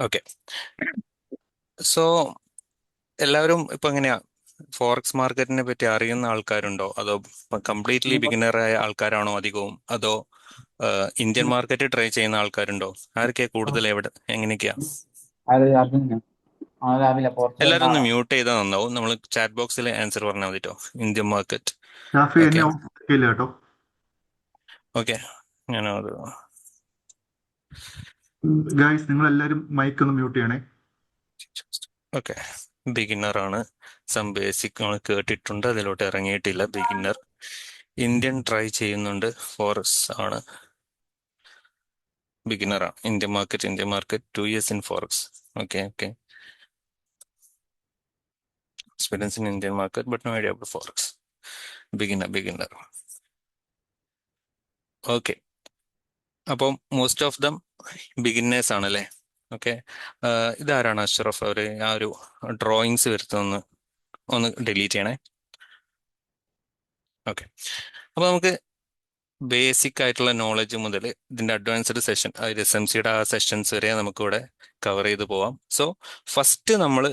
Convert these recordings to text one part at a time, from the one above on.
Okay. So എല്ലാവരും ഇപ്പൊ എങ്ങനെയാ ഫോറക്സ് മാർക്കറ്റിനെ പറ്റി അറിയുന്ന ആൾക്കാരുണ്ടോ, അതോ കംപ്ലീറ്റ്ലി ബിഗിനറായ ആൾക്കാരാണോ അധികവും, അതോ ഇന്ത്യൻ മാർക്കറ്റ് ട്രൈ ചെയ്യുന്ന ആൾക്കാരുണ്ടോ? ആരൊക്കെയാ കൂടുതൽ, എവിടെ, എങ്ങനെയൊക്കെയാ? അത് അറിഞ്ഞു. അത് രാവിലെ പുറത്ത് എല്ലാവരും വന്നാ ഒന്ന് മ്യൂട്ട് ചെയ്താൽ നന്നാവും. നമ്മൾ ചാറ്റ് ബോക്സിൽ ആൻസർ പറഞ്ഞാൽ മതിട്ടോ. Indian market. ഷാഫി ഓക്കെ. എന്നെ ഓഫ് ചെയ്യില്ല കേട്ടോ. ഓക്കെ. ഞാനത് ഗായ്സ് നിങ്ങൾ എല്ലാവരും മൈക്ക് ഒന്ന് മ്യൂട്ട് ചെയ്യണേ. ഓക്കെ. ബിഗിനർ ആണ്. സം ബേസിക് നമ്മൾ കേട്ടിട്ടുണ്ട്, അതിലോട്ട് ഇറങ്ങിയിട്ടില്ല. ബിഗിനർ ഇന്ത്യൻ ട്രൈ ചെയ്യുന്നുണ്ട്. ഫോറക്സ് ആണ്. ബിഗിനർ ആണ്. Indian market 2 years in forex. Okay. Okay. Experience in Indian market but no idea about forex. Beginner. Okay. അപ്പം മോസ്റ്റ് ഓഫ് ദം ബിഗിന്നേഴ്സ് ആണല്ലേ? ഓക്കെ. ഇതാരാണ് അഷ്റഫ്? അവര് ആ ഒരു ഡ്രോയിങ്സ് വരുത്തുന്ന ഒന്ന് ഡിലീറ്റ് ചെയ്യണേ. ഓക്കെ. അപ്പൊ നമുക്ക് ബേസിക് ആയിട്ടുള്ള നോളജ് മുതൽ ഇതിന്റെ അഡ്വാൻസ്ഡ് സെഷൻ, അതായത് SMCയുടെ ആ സെഷൻസ് വരെ നമുക്കിവിടെ കവർ ചെയ്ത് പോവാം. സോ ഫസ്റ്റ് നമ്മൾ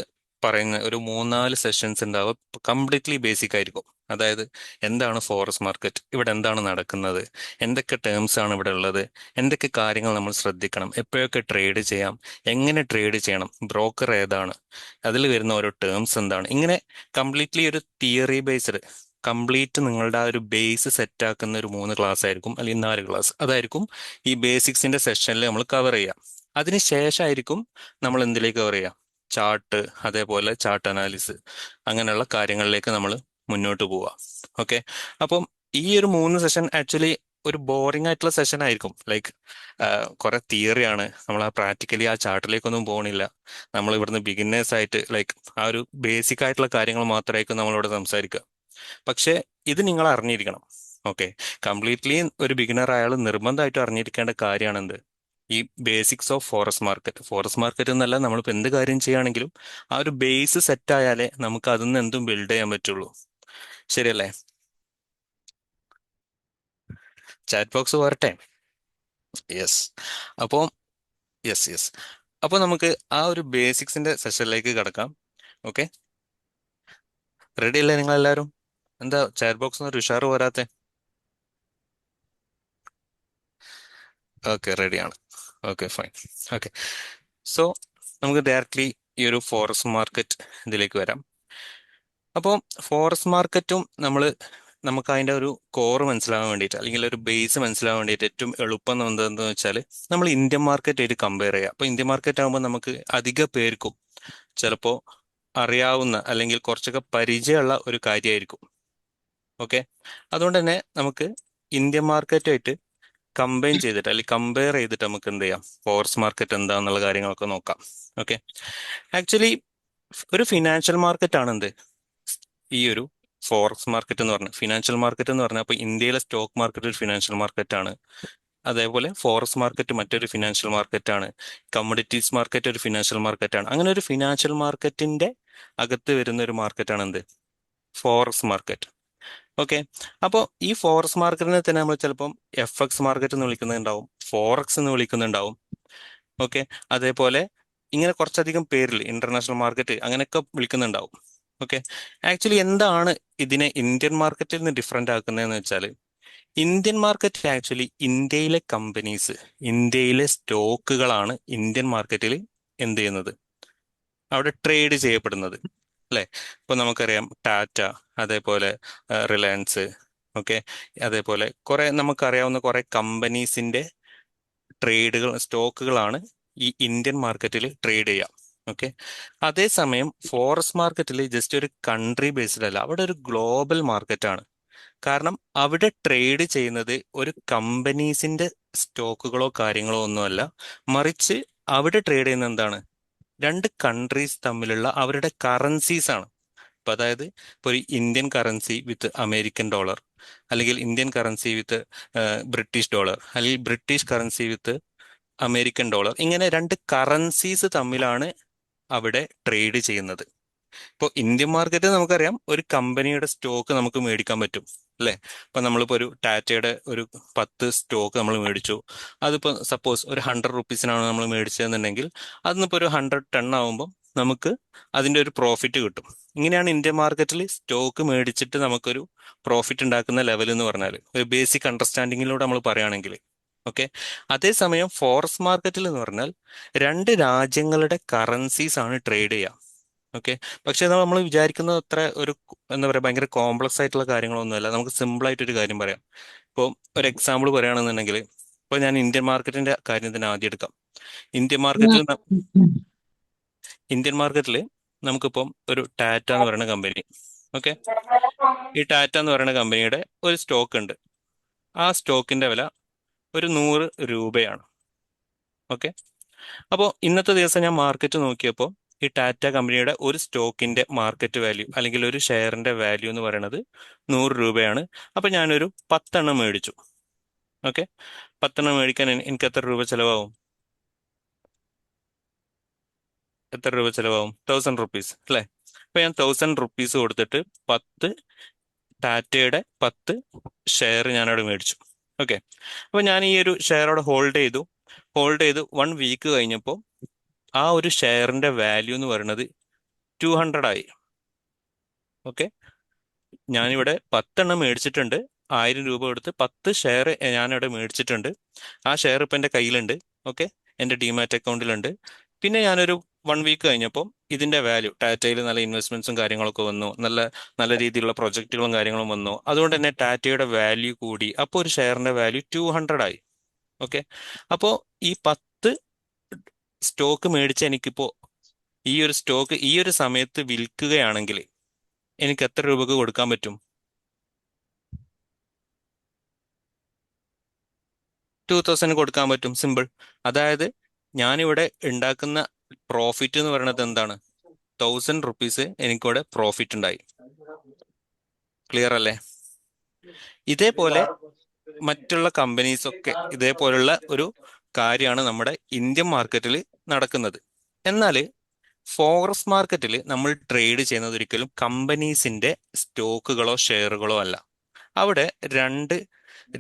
പറയുന്ന ഒരു 3-4 സെഷൻസ് ഉണ്ടാവും, കംപ്ലീറ്റ്ലി ബേസിക് ആയിരിക്കും. അതായത് എന്താണ് ഫോറക്സ് മാർക്കറ്റ്, ഇവിടെ എന്താണ് നടക്കുന്നത്, എന്തൊക്കെ ടേംസ് ആണ് ഇവിടെ ഉള്ളത്, എന്തൊക്കെ കാര്യങ്ങൾ നമ്മൾ ശ്രദ്ധിക്കണം, എപ്പോഴൊക്കെ ട്രേഡ് ചെയ്യാം, എങ്ങനെ ട്രേഡ് ചെയ്യണം, ബ്രോക്കർ ഏതാണ്, അതിൽ വരുന്ന ഓരോ ടേംസ് എന്താണ്, ഇങ്ങനെ കംപ്ലീറ്റ്ലി ഒരു തിയറി ബേസ്ഡ് കംപ്ലീറ്റ് നിങ്ങളുടെ ആ ഒരു ബേസ് സെറ്റ് ആക്കുന്ന ഒരു 3 ക്ലാസ് ആയിരിക്കും, അല്ലെങ്കിൽ 4 ക്ലാസ്. അതായിരിക്കും ഈ ബേസിക്സിന്റെ സെഷനിൽ നമ്മൾ കവർ ചെയ്യാം. അതിനുശേഷമായിരിക്കും നമ്മൾ എന്തിലേക്ക് കവർ ചെയ്യാം? ചാർട്ട്, അതേപോലെ ചാർട്ട് അനാലിസിസ്, അങ്ങനെയുള്ള കാര്യങ്ങളിലേക്ക് നമ്മൾ മുന്നോട്ട് പോവാം. ഓക്കെ. അപ്പം ഈ ഒരു 3 സെഷൻ ആക്ച്വലി ഒരു ബോറിംഗ് ആയിട്ടുള്ള സെഷൻ ആയിരിക്കും. ലൈക്ക് കുറെ തിയറിയാണ്, നമ്മൾ ആ പ്രാക്ടിക്കലി ആ ചാർട്ടിലേക്കൊന്നും പോകണില്ല. നമ്മൾ ഇവിടുന്ന് ബിഗിന്നേഴ്സ് ആയിട്ട് ലൈക്ക് ആ ഒരു ബേസിക് ആയിട്ടുള്ള കാര്യങ്ങൾ മാത്രമായിരിക്കും നമ്മളിവിടെ സംസാരിക്കുക. പക്ഷെ ഇത് നിങ്ങൾ അറിഞ്ഞിരിക്കണം. ഓക്കെ. കംപ്ലീറ്റ്ലി ഒരു ബിഗിനർ അയാൾ നിർബന്ധമായിട്ടും അറിഞ്ഞിരിക്കേണ്ട കാര്യമാണ് എന്ത്? ഈ ബേസിക്സ് ഓഫ് ഫോറസ്റ്റ് മാർക്കറ്റ് എന്നല്ല, നമ്മളിപ്പോൾ എന്ത് കാര്യം ചെയ്യുകയാണെങ്കിലും ആ ഒരു ബേസ് സെറ്റ് ആയാലേ നമുക്ക് അതിൽ നിന്ന് എന്തും ബിൽഡ് ചെയ്യാൻ പറ്റുള്ളൂ. ശരിയല്ലേ? ചാറ്റ് ബോക്സ് വരട്ടെ. യെസ്. അപ്പോൾ യെസ്. അപ്പോൾ നമുക്ക് ആ ഒരു ബേസിക്സിന്റെ സെഷനിലേക്ക് കടക്കാം. ഓക്കെ. റെഡി അല്ലേ നിങ്ങൾ എല്ലാവരും? എന്താ ചാറ്റ് ബോക്സ് ഒരു ഉഷാറ് പോരാത്തെ? ഓക്കെ, റെഡിയാണ്. Okay, fine. ഓക്കെ. സോ നമുക്ക് ഡയറക്ട്ലി ഈ ഒരു ഫോറസ്റ്റ് മാർക്കറ്റ് ഇതിലേക്ക് വരാം. അപ്പോൾ ഫോറസ്റ്റ് മാർക്കറ്റും നമുക്ക് അതിൻ്റെ ഒരു കോർ മനസ്സിലാവാൻ വേണ്ടിയിട്ട്, അല്ലെങ്കിൽ ഒരു ബേസ് മനസ്സിലാവാൻ വേണ്ടിയിട്ട് ഏറ്റവും എളുപ്പം എന്താണെന്ന് വെച്ചാൽ നമ്മൾ ഇന്ത്യൻ മാർക്കറ്റ് ആയിട്ട് കമ്പയർ ചെയ്യാം. അപ്പോൾ ഇന്ത്യൻ മാർക്കറ്റ് ആകുമ്പോൾ നമുക്ക് അധിക പേർക്കും ചിലപ്പോൾ അറിയാവുന്ന അല്ലെങ്കിൽ കുറച്ചൊക്കെ പരിചയമുള്ള ഒരു കാര്യമായിരിക്കും. ഓക്കെ. അതുകൊണ്ട് തന്നെ നമുക്ക് ഇന്ത്യൻ മാർക്കറ്റായിട്ട് കമ്പൈൻ ചെയ്തിട്ട് അല്ലെങ്കിൽ കമ്പയർ ചെയ്തിട്ട് നമുക്ക് എന്ത് ചെയ്യാം, ഫോറക്സ് മാർക്കറ്റ് എന്താന്നുള്ള കാര്യങ്ങളൊക്കെ നോക്കാം. ഓക്കെ. ആക്ച്വലി ഒരു ഫിനാൻഷ്യൽ മാർക്കറ്റ് ആണ് എന്ത്, ഈ ഒരു ഫോറക്സ് മാർക്കറ്റ് എന്ന് പറഞ്ഞാൽ. ഫിനാൻഷ്യൽ മാർക്കറ്റ് എന്ന് പറഞ്ഞാൽ ഇപ്പോൾ ഇന്ത്യയിലെ സ്റ്റോക്ക് മാർക്കറ്റ് ഒരു ഫിനാൻഷ്യൽ മാർക്കറ്റ് ആണ്. അതേപോലെ ഫോറക്സ് മാർക്കറ്റ് മറ്റൊരു ഫിനാൻഷ്യൽ മാർക്കറ്റ് ആണ്. കമ്മോഡിറ്റീസ് മാർക്കറ്റ് ഒരു ഫിനാൻഷ്യൽ മാർക്കറ്റ് ആണ്. അങ്ങനെ ഒരു ഫിനാൻഷ്യൽ മാർക്കറ്റിന്റെ അകത്ത് വരുന്ന ഒരു മാർക്കറ്റാണ് എന്ത്, ഫോറക്സ് മാർക്കറ്റ്. ഓക്കെ. അപ്പോൾ ഈ ഫോറക്സ് മാർക്കറ്റിനെ തന്നെ നമ്മൾ ചിലപ്പം FX മാർക്കറ്റ് എന്ന് വിളിക്കുന്നുണ്ടാവും, ഫോറക്സ് എന്ന് വിളിക്കുന്നുണ്ടാവും. ഓക്കെ. അതേപോലെ ഇങ്ങനെ കുറച്ചധികം പേരിൽ ഇന്റർനാഷണൽ മാർക്കറ്റ് അങ്ങനെയൊക്കെ വിളിക്കുന്നുണ്ടാവും. ഓക്കെ. ആക്ച്വലി എന്താണ് ഇതിനെ ഇന്ത്യൻ മാർക്കറ്റിൽ നിന്ന് ഡിഫറെന്റ് ആക്കുന്നതെന്ന് വെച്ചാൽ, ഇന്ത്യൻ മാർക്കറ്റ് ആക്ച്വലി ഇന്ത്യയിലെ കമ്പനീസ്, ഇന്ത്യയിലെ സ്റ്റോക്കുകളാണ് ഇന്ത്യൻ മാർക്കറ്റിൽ എന്ത് ചെയ്യുന്നത്, അവിടെ ട്രേഡ് ചെയ്യപ്പെടുന്നത്. അല്ലെ? ഇപ്പൊ നമുക്കറിയാം ടാറ്റ, അതേപോലെ റിലയൻസ്, ഓക്കെ, അതേപോലെ കുറെ നമുക്കറിയാവുന്ന കുറെ കമ്പനീസിന്റെ സ്റ്റോക്കുകളാണ് ഈ ഇന്ത്യൻ മാർക്കറ്റിൽ ട്രേഡ് ചെയ്യാം. ഓക്കെ. അതേസമയം ഫോറക്സ് മാർക്കറ്റിൽ ജസ്റ്റ് ഒരു കൺട്രി ബേസ്ഡ് അല്ല, അവിടെ ഒരു ഗ്ലോബൽ മാർക്കറ്റാണ്. കാരണം അവിടെ ട്രേഡ് ചെയ്യുന്നത് ഒരു കമ്പനീസിന്റെ സ്റ്റോക്കുകളോ കാര്യങ്ങളോ ഒന്നുമല്ല, മറിച്ച് അവിടെ ട്രേഡ് ചെയ്യുന്ന എന്താണ്, രണ്ട് കൺട്രീസ് തമ്മിലുള്ള അവരുടെ കറൻസീസ് ആണ്. ഇപ്പൊ അതായത് ഇപ്പൊ ഒരു Indian currency with American dollar, അല്ലെങ്കിൽ Indian currency with British dollar, അല്ലെങ്കിൽ British currency with American dollar, ഇങ്ങനെ രണ്ട് കറൻസീസ് തമ്മിലാണ് അവിടെ ട്രേഡ് ചെയ്യുന്നത്. ഇപ്പോൾ ഇന്ത്യൻ മാർക്കറ്റ് നമുക്കറിയാം, ഒരു കമ്പനിയുടെ സ്റ്റോക്ക് നമുക്ക് മേടിക്കാൻ പറ്റും. അല്ലേ? ഇപ്പൊ നമ്മളിപ്പോ ഒരു ടാറ്റയുടെ ഒരു 10 സ്റ്റോക്ക് നമ്മൾ മേടിച്ചു. അതിപ്പോ സപ്പോസ് ഒരു 100 റുപ്പീസിനാണ് നമ്മൾ മേടിച്ചതെന്നുണ്ടെങ്കിൽ അതിനിപ്പോ ഒരു 110 ആവുമ്പോൾ നമുക്ക് അതിന്റെ ഒരു പ്രോഫിറ്റ് കിട്ടും. ഇങ്ങനെയാണ് ഇന്ത്യൻ മാർക്കറ്റിൽ സ്റ്റോക്ക് മേടിച്ചിട്ട് നമുക്കൊരു പ്രോഫിറ്റ് ഉണ്ടാക്കുന്ന ലെവൽ എന്ന് പറഞ്ഞാൽ ഒരു ബേസിക് അണ്ടർസ്റ്റാൻഡിങ്ങിലൂടെ നമ്മൾ പറയുകയാണെങ്കിൽ. ഓക്കെ. അതേസമയം ഫോറക്സ് മാർക്കറ്റിൽ എന്ന് പറഞ്ഞാൽ രണ്ട് രാജ്യങ്ങളുടെ കറൻസീസ് ആണ് ട്രേഡ് ചെയ്യുക. ഓക്കെ. പക്ഷെ നമ്മൾ വിചാരിക്കുന്നത് അത്ര ഒരു എന്താ പറയുക ഭയങ്കര കോംപ്ലക്സ് ആയിട്ടുള്ള കാര്യങ്ങളൊന്നുമല്ല. നമുക്ക് സിമ്പിൾ ആയിട്ടൊരു കാര്യം പറയാം. ഇപ്പോൾ ഒരു എക്സാമ്പിൾ പറയുകയാണെന്നുണ്ടെങ്കിൽ, ഇപ്പോൾ ഞാൻ ഇന്ത്യൻ മാർക്കറ്റിന്റെ കാര്യം തന്നെ ആദ്യം എടുക്കാം. ഇന്ത്യൻ മാർക്കറ്റിൽ നമുക്കിപ്പം ഒരു ടാറ്റ എന്ന് പറയുന്ന കമ്പനി. ഓക്കെ. ഈ ടാറ്റ എന്ന് പറയുന്ന കമ്പനിയുടെ ഒരു സ്റ്റോക്ക് ഉണ്ട്. ആ സ്റ്റോക്കിന്റെ വില ഒരു 100 രൂപയാണ്. ഓക്കെ. അപ്പോൾ ഇന്നത്തെ ദിവസം ഞാൻ മാർക്കറ്റ് നോക്കിയപ്പോൾ ഈ ടാറ്റ കമ്പനിയുടെ ഒരു സ്റ്റോക്കിന്റെ മാർക്കറ്റ് വാല്യൂ അല്ലെങ്കിൽ ഒരു ഷെയറിന്റെ വാല്യൂ എന്ന് പറയുന്നത് 100 രൂപയാണ്. അപ്പോൾ ഞാനൊരു 10 എണ്ണം മേടിച്ചു. ഓക്കെ. 10 എണ്ണം മേടിക്കാൻ എനിക്ക് എത്ര രൂപ ചിലവാകും? എത്ര രൂപ ചിലവാകും? 1000 റുപ്പീസ് അല്ലേ? അപ്പൊ ഞാൻ 1000 റുപ്പീസ് കൊടുത്തിട്ട് 10 ടാറ്റയുടെ 10 ഷെയർ ഞാനവിടെ മേടിച്ചു. ഓക്കെ. അപ്പൊ ഞാൻ ഈ ഒരു ഷെയർ അവിടെ ഹോൾഡ് ചെയ്ത് 1 വീക്ക് കഴിഞ്ഞപ്പോൾ ആ ഒരു ഷെയറിന്റെ വാല്യൂ എന്ന് പറയുന്നത് 200 ആയി. ഓക്കെ. ഞാനിവിടെ 10 എണ്ണം മേടിച്ചിട്ടുണ്ട്. 1000 രൂപ കൊടുത്ത് 10 ഷെയർ ഞാനിവിടെ മേടിച്ചിട്ടുണ്ട്. ആ ഷെയർ ഇപ്പം എൻ്റെ കയ്യിലുണ്ട്. ഓക്കെ. എൻ്റെ ഡിമാറ്റ് അക്കൗണ്ടിലുണ്ട്. പിന്നെ ഞാനൊരു 1 വീക്ക് കഴിഞ്ഞപ്പോൾ ഇതിന്റെ വാല്യൂ ടാറ്റയിൽ നല്ല ഇൻവെസ്റ്റ്മെന്റ്സും കാര്യങ്ങളൊക്കെ വന്നു. നല്ല നല്ല രീതിയിലുള്ള പ്രൊജക്റ്റുകളും കാര്യങ്ങളും വന്നു. അതുകൊണ്ട് തന്നെ ടാറ്റയുടെ വാല്യൂ കൂടി. അപ്പോൾ ഒരു ഷെയറിന്റെ വാല്യൂ 200 ആയി. ഓക്കെ. അപ്പോൾ ഈ 10 സ്റ്റോക്ക് മേടിച്ച് എനിക്കിപ്പോ ഈ ഒരു സ്റ്റോക്ക് ഈ ഒരു സമയത്ത് വിൽക്കുകയാണെങ്കിൽ എനിക്ക് എത്ര രൂപക്ക് കൊടുക്കാൻ പറ്റും? 2000 കൊടുക്കാൻ പറ്റും. സിമ്പിൾ. അതായത് ഞാനിവിടെ ഉണ്ടാക്കുന്ന പ്രോഫിറ്റ് എന്ന് പറയുന്നത് എന്താണ്? 1000 റുപ്പീസ് എനിക്കിവിടെ പ്രോഫിറ്റ് ഉണ്ടായി. ക്ലിയർ അല്ലേ? ഇതേപോലെ മറ്റുള്ള കമ്പനീസൊക്കെ ഇതേപോലുള്ള ഒരു കാര്യമാണ് നമ്മുടെ ഇന്ത്യൻ മാർക്കറ്റിൽ നടക്കുന്നത്. എന്നാൽ ഫോറക്സ് മാർക്കറ്റിൽ നമ്മൾ ട്രേഡ് ചെയ്യുന്നത് ഒരിക്കലും കമ്പനീസിന്റെ സ്റ്റോക്കുകളോ ഷെയറുകളോ അല്ല. അവിടെ രണ്ട്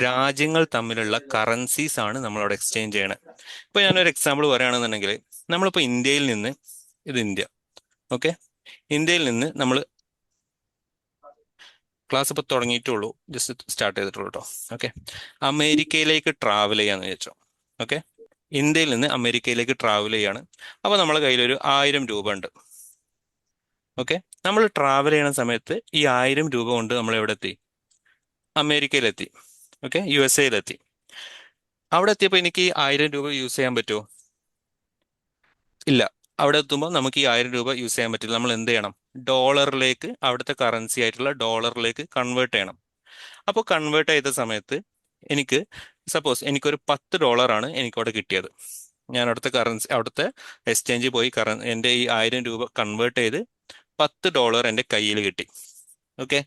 രാജ്യങ്ങൾ തമ്മിലുള്ള കറൻസീസ് ആണ് നമ്മളവിടെ എക്സ്ചേഞ്ച് ചെയ്യണത്. ഇപ്പൊ ഞാനൊരു എക്സാമ്പിൾ പറയുകയാണെന്നുണ്ടെങ്കിൽ, നമ്മളിപ്പോൾ ഇന്ത്യയിൽ നിന്ന്, ഇത് ഇന്ത്യ. ഓക്കെ. ഇന്ത്യയിൽ നിന്ന് നമ്മൾ ക്ലാസ് ഇപ്പോൾ തുടങ്ങിയിട്ടുള്ളൂ, ജസ്റ്റ് സ്റ്റാർട്ട് ചെയ്തിട്ടുള്ളൂ കേട്ടോ. ഓക്കെ. അമേരിക്കയിലേക്ക് ട്രാവൽ ചെയ്യാന്ന് വെച്ചോ. ഓക്കെ. ഇന്ത്യയിൽ നിന്ന് അമേരിക്കയിലേക്ക് ട്രാവൽ ചെയ്യാണ്. അപ്പോൾ നമ്മളെ കയ്യിലൊരു 1000 രൂപ ഉണ്ട്. ഓക്കെ. നമ്മൾ ട്രാവൽ ചെയ്യുന്ന സമയത്ത് ഈ 1000 രൂപ കൊണ്ട് നമ്മൾ എവിടെ എത്തി? അമേരിക്കയിലെത്തി. ഓക്കെ. USA അവിടെ എത്തിയപ്പോൾ എനിക്ക് ഈ 1000 രൂപ യൂസ് ചെയ്യാൻ പറ്റുമോ? ഇല്ല. അവിടെ എത്തുമ്പോൾ നമുക്ക് ഈ 1000 രൂപ യൂസ് ചെയ്യാൻ പറ്റില്ല. നമ്മൾ എന്ത് ചെയ്യണം? ഡോളറിലേക്ക്, അവിടുത്തെ കറൻസി ആയിട്ടുള്ള ഡോളറിലേക്ക് കൺവേർട്ട് ചെയ്യണം. അപ്പോൾ കൺവേർട്ട് ചെയ്ത സമയത്ത് എനിക്ക് സപ്പോസ് എനിക്കൊരു $10 എനിക്കവിടെ കിട്ടിയത്. ഞാൻ അവിടുത്തെ എക്സ്ചേഞ്ചിൽ പോയി എൻ്റെ ഈ 1000 രൂപ കൺവേർട്ട് ചെയ്ത് $10 എൻ്റെ കയ്യിൽ കിട്ടി. ഓക്കെ.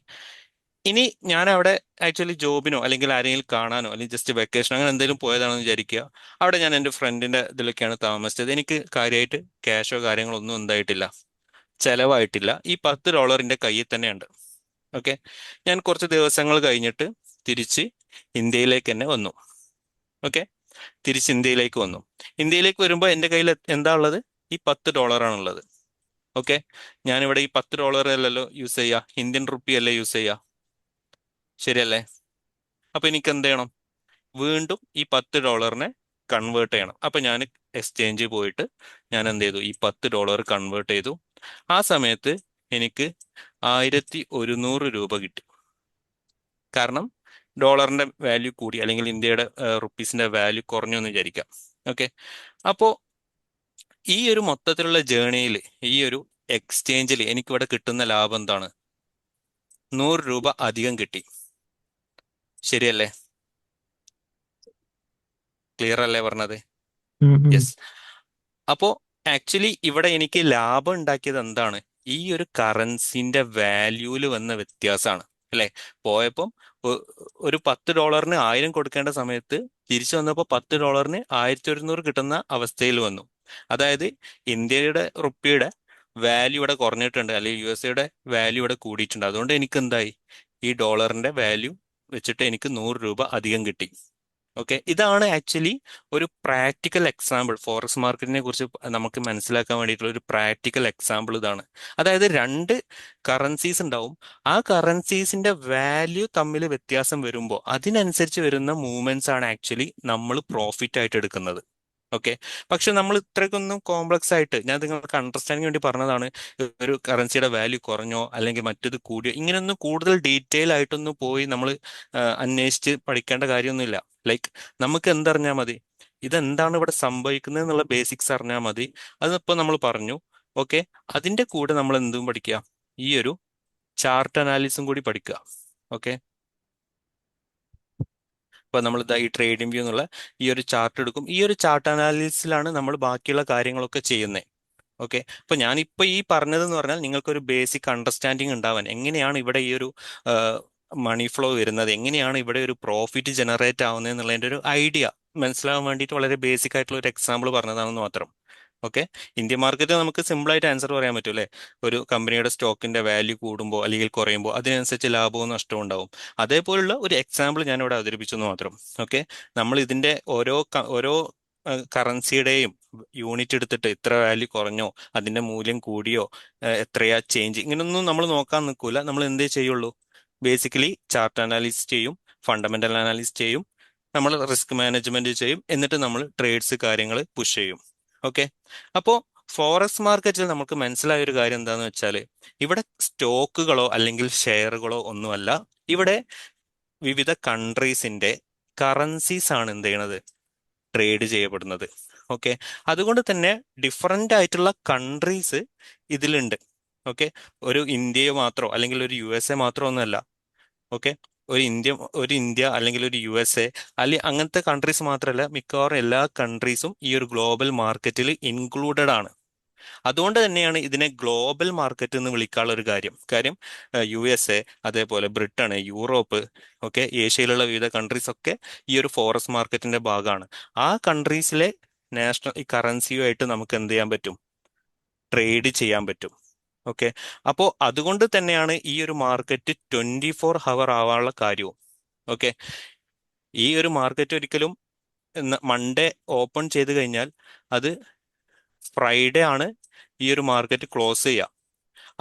ഇനി ഞാൻ അവിടെ ആക്ച്വലി ജോബിനോ അല്ലെങ്കിൽ ആരെങ്കിലും കാണാനോ അല്ലെങ്കിൽ ജസ്റ്റ് വെക്കേഷനോ അങ്ങനെ എന്തെങ്കിലും പോയതാണെന്ന് വിചാരിക്കുക. അവിടെ ഞാൻ എൻ്റെ ഫ്രണ്ടിന്റെ ഇതിലൊക്കെയാണ് താമസിച്ചത്. എനിക്ക് കാര്യമായിട്ട് ക്യാഷോ കാര്യങ്ങളോ ഒന്നും എന്തായിട്ടില്ല, ചെലവായിട്ടില്ല. ഈ $10 കയ്യിൽ തന്നെയുണ്ട്. ഓക്കെ. ഞാൻ കുറച്ച് ദിവസങ്ങൾ കഴിഞ്ഞിട്ട് തിരിച്ച് ഇന്ത്യയിലേക്ക് തന്നെ വന്നു. ഓക്കെ. തിരിച്ച് ഇന്ത്യയിലേക്ക് വന്നു. ഇന്ത്യയിലേക്ക് വരുമ്പോൾ എൻ്റെ കയ്യിൽ എന്താ ഉള്ളത്? ഈ $10 ഓക്കെ. ഞാനിവിടെ ഈ $10 അല്ലല്ലോ യൂസ് ചെയ്യുക, ഇന്ത്യൻ റുപ്പി അല്ലേ യൂസ് ചെയ്യുക. ശരിയല്ലേ? അപ്പൊ എനിക്ക് എന്ത് ചെയ്യണം? വീണ്ടും ഈ $10 കൺവേർട്ട് ചെയ്യണം. അപ്പൊ ഞാൻ എക്സ്ചേഞ്ച് പോയിട്ട് ഞാൻ എന്ത് ചെയ്തു? ഈ $10 കൺവേർട്ട് ചെയ്തു. ആ സമയത്ത് എനിക്ക് 1100 രൂപ കിട്ടി. കാരണം ഡോളറിന്റെ വാല്യൂ കൂടി, അല്ലെങ്കിൽ ഇന്ത്യയുടെ റുപ്പീസിന്റെ വാല്യൂ കുറഞ്ഞു എന്ന് വിചാരിക്കാം. ഓക്കെ. അപ്പോ ഈ ഒരു മൊത്തത്തിലുള്ള ജേണിയിൽ, ഈ ഒരു എക്സ്ചേഞ്ചിൽ എനിക്കിവിടെ കിട്ടുന്ന ലാഭം എന്താണ്? 100 രൂപ അധികം കിട്ടി. ശരിയല്ലേ? ക്ലിയർ അല്ലേ പറഞ്ഞത്? യെസ്. അപ്പോ ആക്ച്വലി ഇവിടെ എനിക്ക് ലാഭം ഉണ്ടാക്കിയത് എന്താണ്? ഈ ഒരു കറൻസിന്റെ വാല്യൂല് വന്ന വ്യത്യാസമാണ് അല്ലെ? പോയപ്പം ഒരു $10 1000 കൊടുക്കേണ്ട സമയത്ത് തിരിച്ചു വന്നപ്പോൾ $10 1100 കിട്ടുന്ന അവസ്ഥയിൽ വന്നു. അതായത് ഇന്ത്യയുടെ റുപ്പിയുടെ വാല്യൂ ഇവിടെ കുറഞ്ഞിട്ടുണ്ട്, അല്ലെങ്കിൽ USA വാല്യൂ ഇവിടെ കൂടിയിട്ടുണ്ട്. അതുകൊണ്ട് എനിക്ക് എന്തായി? ഈ ഡോളറിന്റെ വാല്യൂ വെച്ചിട്ട് എനിക്ക് 100 രൂപ അധികം കിട്ടി. ഓക്കെ, ഇതാണ് ആക്ച്വലി ഒരു പ്രാക്ടിക്കൽ എക്സാമ്പിൾ. ഫോറക്സ് മാർക്കറ്റിനെ കുറിച്ച് നമുക്ക് മനസ്സിലാക്കാൻ വേണ്ടിയിട്ടുള്ള ഒരു പ്രാക്ടിക്കൽ എക്സാമ്പിൾ ഇതാണ്. അതായത് രണ്ട് കറൻസീസ് ഉണ്ടാവും. ആ കറൻസീസിന്റെ വാല്യൂ തമ്മിൽ വ്യത്യാസം വരുമ്പോൾ അതിനനുസരിച്ച് വരുന്ന മൂവ്മെന്റ്സ് ആണ് ആക്ച്വലി നമ്മൾ പ്രോഫിറ്റ് ആയിട്ട് എടുക്കുന്നത്. ഓക്കെ, പക്ഷെ നമ്മൾ ഇത്രയ്ക്കൊന്നും കോംപ്ലക്സ് ആയിട്ട്, ഞാൻ നിങ്ങൾക്ക് അണ്ടർസ്റ്റാൻഡിങ് വേണ്ടി പറഞ്ഞതാണ്, ഒരു കറൻസിയുടെ വാല്യൂ കുറഞ്ഞോ അല്ലെങ്കിൽ മറ്റത് കൂടിയോ ഇങ്ങനെയൊന്നും കൂടുതൽ ഡീറ്റെയിൽ ആയിട്ടൊന്നും പോയി നമ്മൾ അന്വേഷിച്ച് പഠിക്കേണ്ട കാര്യമൊന്നുമില്ല. ലൈക്ക് നമുക്ക് എന്തറിഞ്ഞാൽ മതി, ഇതെന്താണ് ഇവിടെ സംഭവിക്കുന്നത് എന്നുള്ള ബേസിക്സ് അറിഞ്ഞാൽ മതി. അതിപ്പോ നമ്മൾ പറഞ്ഞു. ഓക്കെ, അതിന്റെ കൂടെ നമ്മൾ എന്തും പഠിക്കുക, ഈ ഒരു ചാർട്ട് അനാലിസും കൂടി പഠിക്കുക. ഓക്കെ, ഇപ്പൊ നമ്മൾ ഈ ട്രേഡിംഗ് വ്യൂ എന്നുള്ള ഈ ഒരു ചാർട്ട് എടുക്കും. ഈ ഒരു ചാർട്ട് അനാലിസിലാണ് നമ്മൾ ബാക്കിയുള്ള കാര്യങ്ങളൊക്കെ ചെയ്യുന്നത്. ഓക്കെ, അപ്പൊ ഞാനിപ്പോ ഈ പറഞ്ഞതെന്ന് പറഞ്ഞാൽ നിങ്ങൾക്കൊരു ബേസിക് അണ്ടർസ്റ്റാൻഡിങ് ഉണ്ടാവാൻ, എങ്ങനെയാണ് ഇവിടെ ഈ ഒരു മണി ഫ്ലോ വരുന്നത്, എങ്ങനെയാണ് ഇവിടെ ഒരു പ്രോഫിറ്റ് ജനറേറ്റ് ആവുന്നത് എന്നുള്ളതിന്റെ ഒരു ഐഡിയ മനസ്സിലാവാൻ വേണ്ടിയിട്ട് വളരെ ബേസിക് ആയിട്ടുള്ള ഒരു എക്സാമ്പിൾ പറഞ്ഞതാണെന്ന് മാത്രം. ഓക്കെ, ഇന്ത്യൻ മാർക്കറ്റ് നമുക്ക് സിമ്പിൾ ആയിട്ട് ആൻസർ പറയാൻ പറ്റും അല്ലേ? ഒരു കമ്പനിയുടെ സ്റ്റോക്കിന്റെ വാല്യൂ കൂടുമ്പോൾ അല്ലെങ്കിൽ കുറയുമ്പോൾ അതിനനുസരിച്ച് ലാഭവും നഷ്ടവും ഉണ്ടാവും. അതേപോലുള്ള ഒരു എക്സാമ്പിൾ ഞാൻ ഇവിടെ അവതരിപ്പിച്ചു എന്ന് മാത്രം. ഓക്കെ, നമ്മൾ ഇതിന്റെ ഓരോ കറൻസിയുടെയും യൂണിറ്റ് എടുത്തിട്ട് ഇത്ര വാല്യൂ കുറഞ്ഞോ, അതിന്റെ മൂല്യം കൂടിയോ, എത്രയാ ചേഞ്ച്, ഇങ്ങനൊന്നും നമ്മൾ നോക്കാൻ നിൽക്കൂല. നമ്മൾ എന്തേ ചെയ്യുള്ളൂ, ബേസിക്കലി ചാർട്ട് അനാലിസിസ് ചെയ്യും, ഫണ്ടമെന്റൽ അനാലിസിസ് ചെയ്യും, നമ്മൾ റിസ്ക് മാനേജ്മെന്റ് ചെയ്യും, എന്നിട്ട് നമ്മൾ ട്രേഡ്സ് കാര്യങ്ങൾ പുഷ് ചെയ്യും. ഓക്കെ, അപ്പോൾ ഫോറക്സ് മാർക്കറ്റിൽ നമുക്ക് മനസ്സിലായ ഒരു കാര്യം എന്താണെന്ന് വെച്ചാൽ ഇവിടെ സ്റ്റോക്കുകളോ അല്ലെങ്കിൽ ഷെയറുകളോ ഒന്നുമല്ല, ഇവിടെ വിവിധ കൺട്രീസിന്റെ കറൻസീസ് ആണ് എന്ത് ചെയ്യണത്, ട്രേഡ് ചെയ്യപ്പെടുന്നത്. ഓക്കെ, അതുകൊണ്ട് തന്നെ ഡിഫറൻ്റ് ആയിട്ടുള്ള കൺട്രീസ് ഇതിലുണ്ട്. ഓക്കെ, ഒരു ഇന്ത്യയോ മാത്രമോ അല്ലെങ്കിൽ ഒരു USA മാത്രമോ ഒന്നുമല്ല. ഓക്കെ, ഒരു ഇന്ത്യ അല്ലെങ്കിൽ ഒരു USA അല്ലെങ്കിൽ അങ്ങനത്തെ കൺട്രീസ് മാത്രമല്ല, മിക്കവാറും എല്ലാ കൺട്രീസും ഈ ഒരു ഗ്ലോബൽ മാർക്കറ്റിൽ ഇൻക്ലൂഡഡ് ആണ്. അതുകൊണ്ട് തന്നെയാണ് ഇതിനെ ഗ്ലോബൽ മാർക്കറ്റ് എന്ന് വിളിക്കാനുള്ള ഒരു കാര്യം USA, അതേപോലെ ബ്രിട്ടൻ, യൂറോപ്പ്, ഒക്കെ ഏഷ്യയിലുള്ള വിവിധ കൺട്രീസ് ഒക്കെ ഈ ഒരു ഫോറക്സ് മാർക്കറ്റിന്റെ ഭാഗമാണ്. ആ കൺട്രീസിലെ നാഷണൽ ഈ കറൻസിയുമായിട്ട് നമുക്ക് എന്ത് ചെയ്യാൻ പറ്റും, ട്രേഡ് ചെയ്യാൻ പറ്റും. ഓക്കെ, അപ്പോൾ അതുകൊണ്ട് തന്നെയാണ് ഈ ഒരു മാർക്കറ്റ് 24 ഹവർ ആവാനുള്ള കാര്യവും. ഓക്കെ, ഈ ഒരു മാർക്കറ്റ് ഒരിക്കലും മൺഡേ ഓപ്പൺ ചെയ്ത് കഴിഞ്ഞാൽ അത് ഫ്രൈഡേ ആണ് ഈ ഒരു മാർക്കറ്റ് ക്ലോസ് ചെയ്യുക.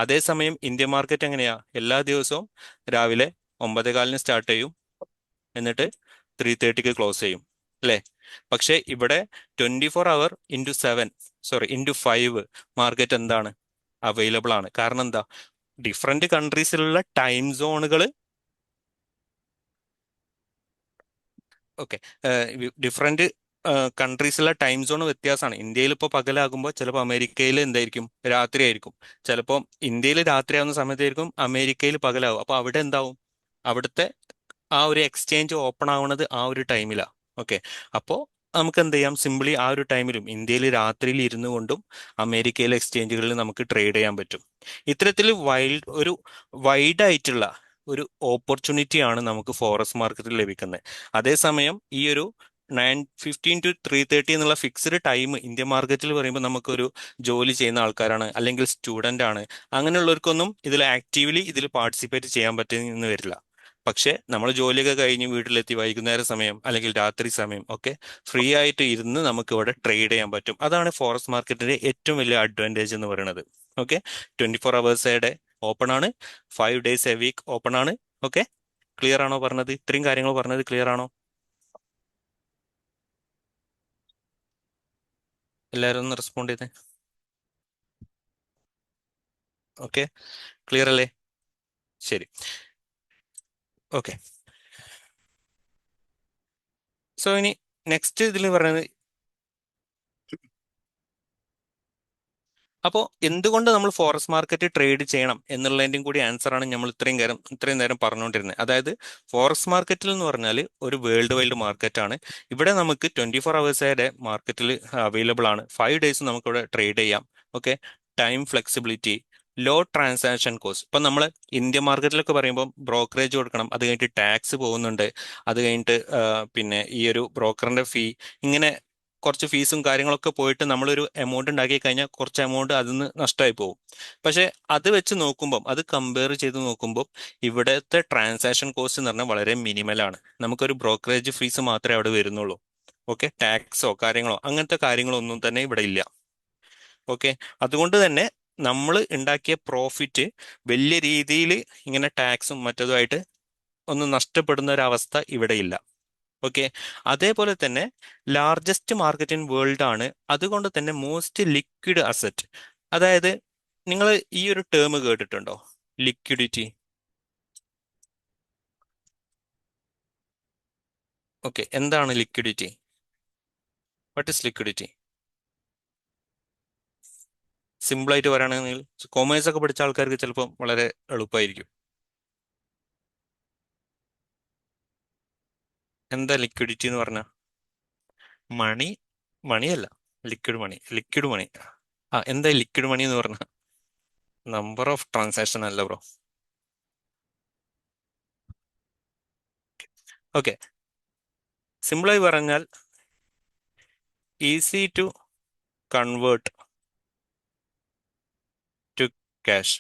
അതേസമയം ഇന്ത്യൻ മാർക്കറ്റ് എങ്ങനെയാ, എല്ലാ ദിവസവും രാവിലെ 9:15 സ്റ്റാർട്ട് ചെയ്യും, എന്നിട്ട് 3:30 ക്ലോസ് ചെയ്യും അല്ലേ? പക്ഷെ ഇവിടെ 24 ഹവർ ഇൻറ്റു 5 മാർക്കറ്റ് എന്താണ്, അവൈലബിൾ ആണ്. കാരണം എന്താ, ഡിഫറെന്റ് കൺട്രീസിലുള്ള ടൈം സോണുകൾ, ഓക്കെ, ഡിഫറെന്റ് കൺട്രീസിലെ ടൈം സോൺ വ്യത്യാസമാണ്. ഇന്ത്യയിൽ ഇപ്പോൾ പകലാകുമ്പോൾ ചിലപ്പോൾ അമേരിക്കയിൽ എന്തായിരിക്കും, രാത്രി ആയിരിക്കും. ചിലപ്പോൾ ഇന്ത്യയിൽ രാത്രിയാവുന്ന സമയത്തായിരിക്കും അമേരിക്കയിൽ പകലാവും. അപ്പോൾ അവിടെ എന്താവും, അവിടുത്തെ ആ ഒരു എക്സ്ചേഞ്ച് ഓപ്പൺ ആവുന്നത് ആ ഒരു ടൈമിലാണ്. ഓക്കെ, അപ്പോൾ നമുക്ക് എന്ത് ചെയ്യാം, സിംപിളി ആ ഒരു ടൈമിലും ഇന്ത്യയിൽ രാത്രിയിൽ ഇരുന്നു കൊണ്ടും അമേരിക്കയിലെ എക്സ്ചേഞ്ചുകളിൽ നമുക്ക് ട്രേഡ് ചെയ്യാൻ പറ്റും. ഇത്തരത്തിൽ ഒരു വൈഡ് ആയിട്ടുള്ള ഒരു ഓപ്പർച്യൂണിറ്റി ആണ് നമുക്ക് ഫോറക്സ് മാർക്കറ്റിൽ ലഭിക്കുന്നത്. അതേസമയം ഈ ഒരു 9:15 to 3:30 എന്നുള്ള ഫിക്സ്ഡ് ടൈം ഇന്ത്യൻ മാർക്കറ്റിൽ പറയുമ്പോൾ നമുക്കൊരു ജോലി ചെയ്യുന്ന ആൾക്കാരാണ് അല്ലെങ്കിൽ സ്റ്റുഡൻ്റ് ആണ്, അങ്ങനെയുള്ളവർക്കൊന്നും ഇതിൽ പാർട്ടിസിപ്പേറ്റ് ചെയ്യാൻ പറ്റുമെന്ന് വരില്ല. പക്ഷെ നമ്മൾ ജോലിയൊക്കെ കഴിഞ്ഞ് വീട്ടിലെത്തി വൈകുന്നേര സമയം അല്ലെങ്കിൽ രാത്രി സമയം ഒക്കെ ഫ്രീ ആയിട്ട് ഇരുന്ന് നമുക്ക് ഇവിടെ ട്രേഡ് ചെയ്യാൻ പറ്റും. അതാണ് ഫോറക്സ് മാർക്കറ്റിന്റെ ഏറ്റവും വലിയ അഡ്വാൻറ്റേജ് എന്ന് പറയുന്നത്. Okay, 24 hours A day open ആണ്, 5 days എ വീക്ക് ഓപ്പൺ ആണ്. ഓക്കെ, ക്ലിയർ ആണോ പറഞ്ഞത്? ഇത്രയും കാര്യങ്ങൾ പറഞ്ഞത് ക്ലിയർ ആണോ? എല്ലാവരും ഒന്ന് റെസ്പോണ്ട് ചെയ്തേ. ഓക്കെ, ക്ലിയർ അല്ലേ? ശരി. ഓക്കെ, സോ ഇനി നെക്സ്റ്റ് ഇതിൽ പറയുന്നത്, അപ്പോൾ എന്തുകൊണ്ട് നമ്മൾ ഫോറക്സ് മാർക്കറ്റ് ട്രേഡ് ചെയ്യണം എന്നുള്ളതിൻ്റെയും കൂടി ആൻസർ ആണ് നമ്മൾ ഇത്രയും നേരം പറഞ്ഞുകൊണ്ടിരുന്നത്. അതായത് ഫോറക്സ് മാർക്കറ്റിൽ എന്ന് പറഞ്ഞാൽ ഒരു വേൾഡ് വൈഡ് മാർക്കറ്റ് ആണ്. ഇവിടെ നമുക്ക് 24 ഹവേഴ്സ് മാർക്കറ്റിൽ അവൈലബിൾ ആണ്. 5 days നമുക്കിവിടെ ട്രേഡ് ചെയ്യാം. Okay, time flexibility, low transaction cost. ഇപ്പം നമ്മൾ ഇന്ത്യൻ മാർക്കറ്റിലൊക്കെ പറയുമ്പോൾ ബ്രോക്കറേജ് കൊടുക്കണം, അത് കഴിഞ്ഞിട്ട് ടാക്സ് പോകുന്നുണ്ട്, അത് കഴിഞ്ഞിട്ട് പിന്നെ ഈ ഒരു ബ്രോക്കറിന്റെ ഫീ, ഇങ്ങനെ കുറച്ച് ഫീസും കാര്യങ്ങളൊക്കെ പോയിട്ട് നമ്മളൊരു എമൗണ്ട് ഉണ്ടാക്കി കഴിഞ്ഞാൽ കുറച്ച് എമൗണ്ട് അതിൽ നിന്ന് നഷ്ടമായി പോകും. പക്ഷെ അത് വെച്ച് നോക്കുമ്പം, അത് കമ്പയർ ചെയ്ത് നോക്കുമ്പോൾ ഇവിടുത്തെ ട്രാൻസാക്ഷൻ കോസ്റ്റ് എന്ന് പറഞ്ഞാൽ വളരെ മിനിമലാണ്. നമുക്കൊരു ബ്രോക്കറേജ് ഫീസ് മാത്രമേ അവിടെ വരുന്നുള്ളൂ. ഓക്കെ, ടാക്സോ കാര്യങ്ങളോ അങ്ങനത്തെ കാര്യങ്ങളൊന്നും തന്നെ ഇവിടെ ഇല്ല. ഓക്കെ, അതുകൊണ്ട് തന്നെ നമ്മൾ ഉണ്ടാക്കിയ പ്രോഫിറ്റ് വലിയ രീതിയിൽ ഇങ്ങനെ ടാക്സും മറ്റതുമായിട്ട് ഒന്ന് നഷ്ടപ്പെടുന്ന ഒരു അവസ്ഥ ഇവിടെ ഇല്ല. ഓക്കെ, അതേപോലെ തന്നെ ലാർജസ്റ്റ് മാർക്കറ്റ് ഇൻ വേൾഡ് ആണ്. അതുകൊണ്ട് തന്നെ മോസ്റ്റ് ലിക്വിഡ് അസറ്റ്. അതായത് നിങ്ങൾ ഈ ഒരു ടേം കേട്ടിട്ടുണ്ടോ, ലിക്വിഡിറ്റി? ഓക്കെ, എന്താണ് liquidity? What is liquidity? Simple ആയിട്ട് പറയുകയാണെങ്കിൽ കൊമേഴ്സ് ഒക്കെ പഠിച്ച ആൾക്കാർക്ക് ചിലപ്പോൾ വളരെ എളുപ്പമായിരിക്കും. എന്താ ലിക്വിഡിറ്റി എന്ന് പറഞ്ഞാൽ? മണി, മണിയല്ല, ലിക്വിഡ് മണി, ലിക്വിഡ് മണി. എന്താ ലിക്വിഡ് മണി എന്ന് പറഞ്ഞാൽ? നമ്പർ ഓഫ് ട്രാൻസാക്ഷൻ അല്ല ബ്രോ. ഓക്കെ, സിമ്പിളായി പറഞ്ഞാൽ easy to convert to cash.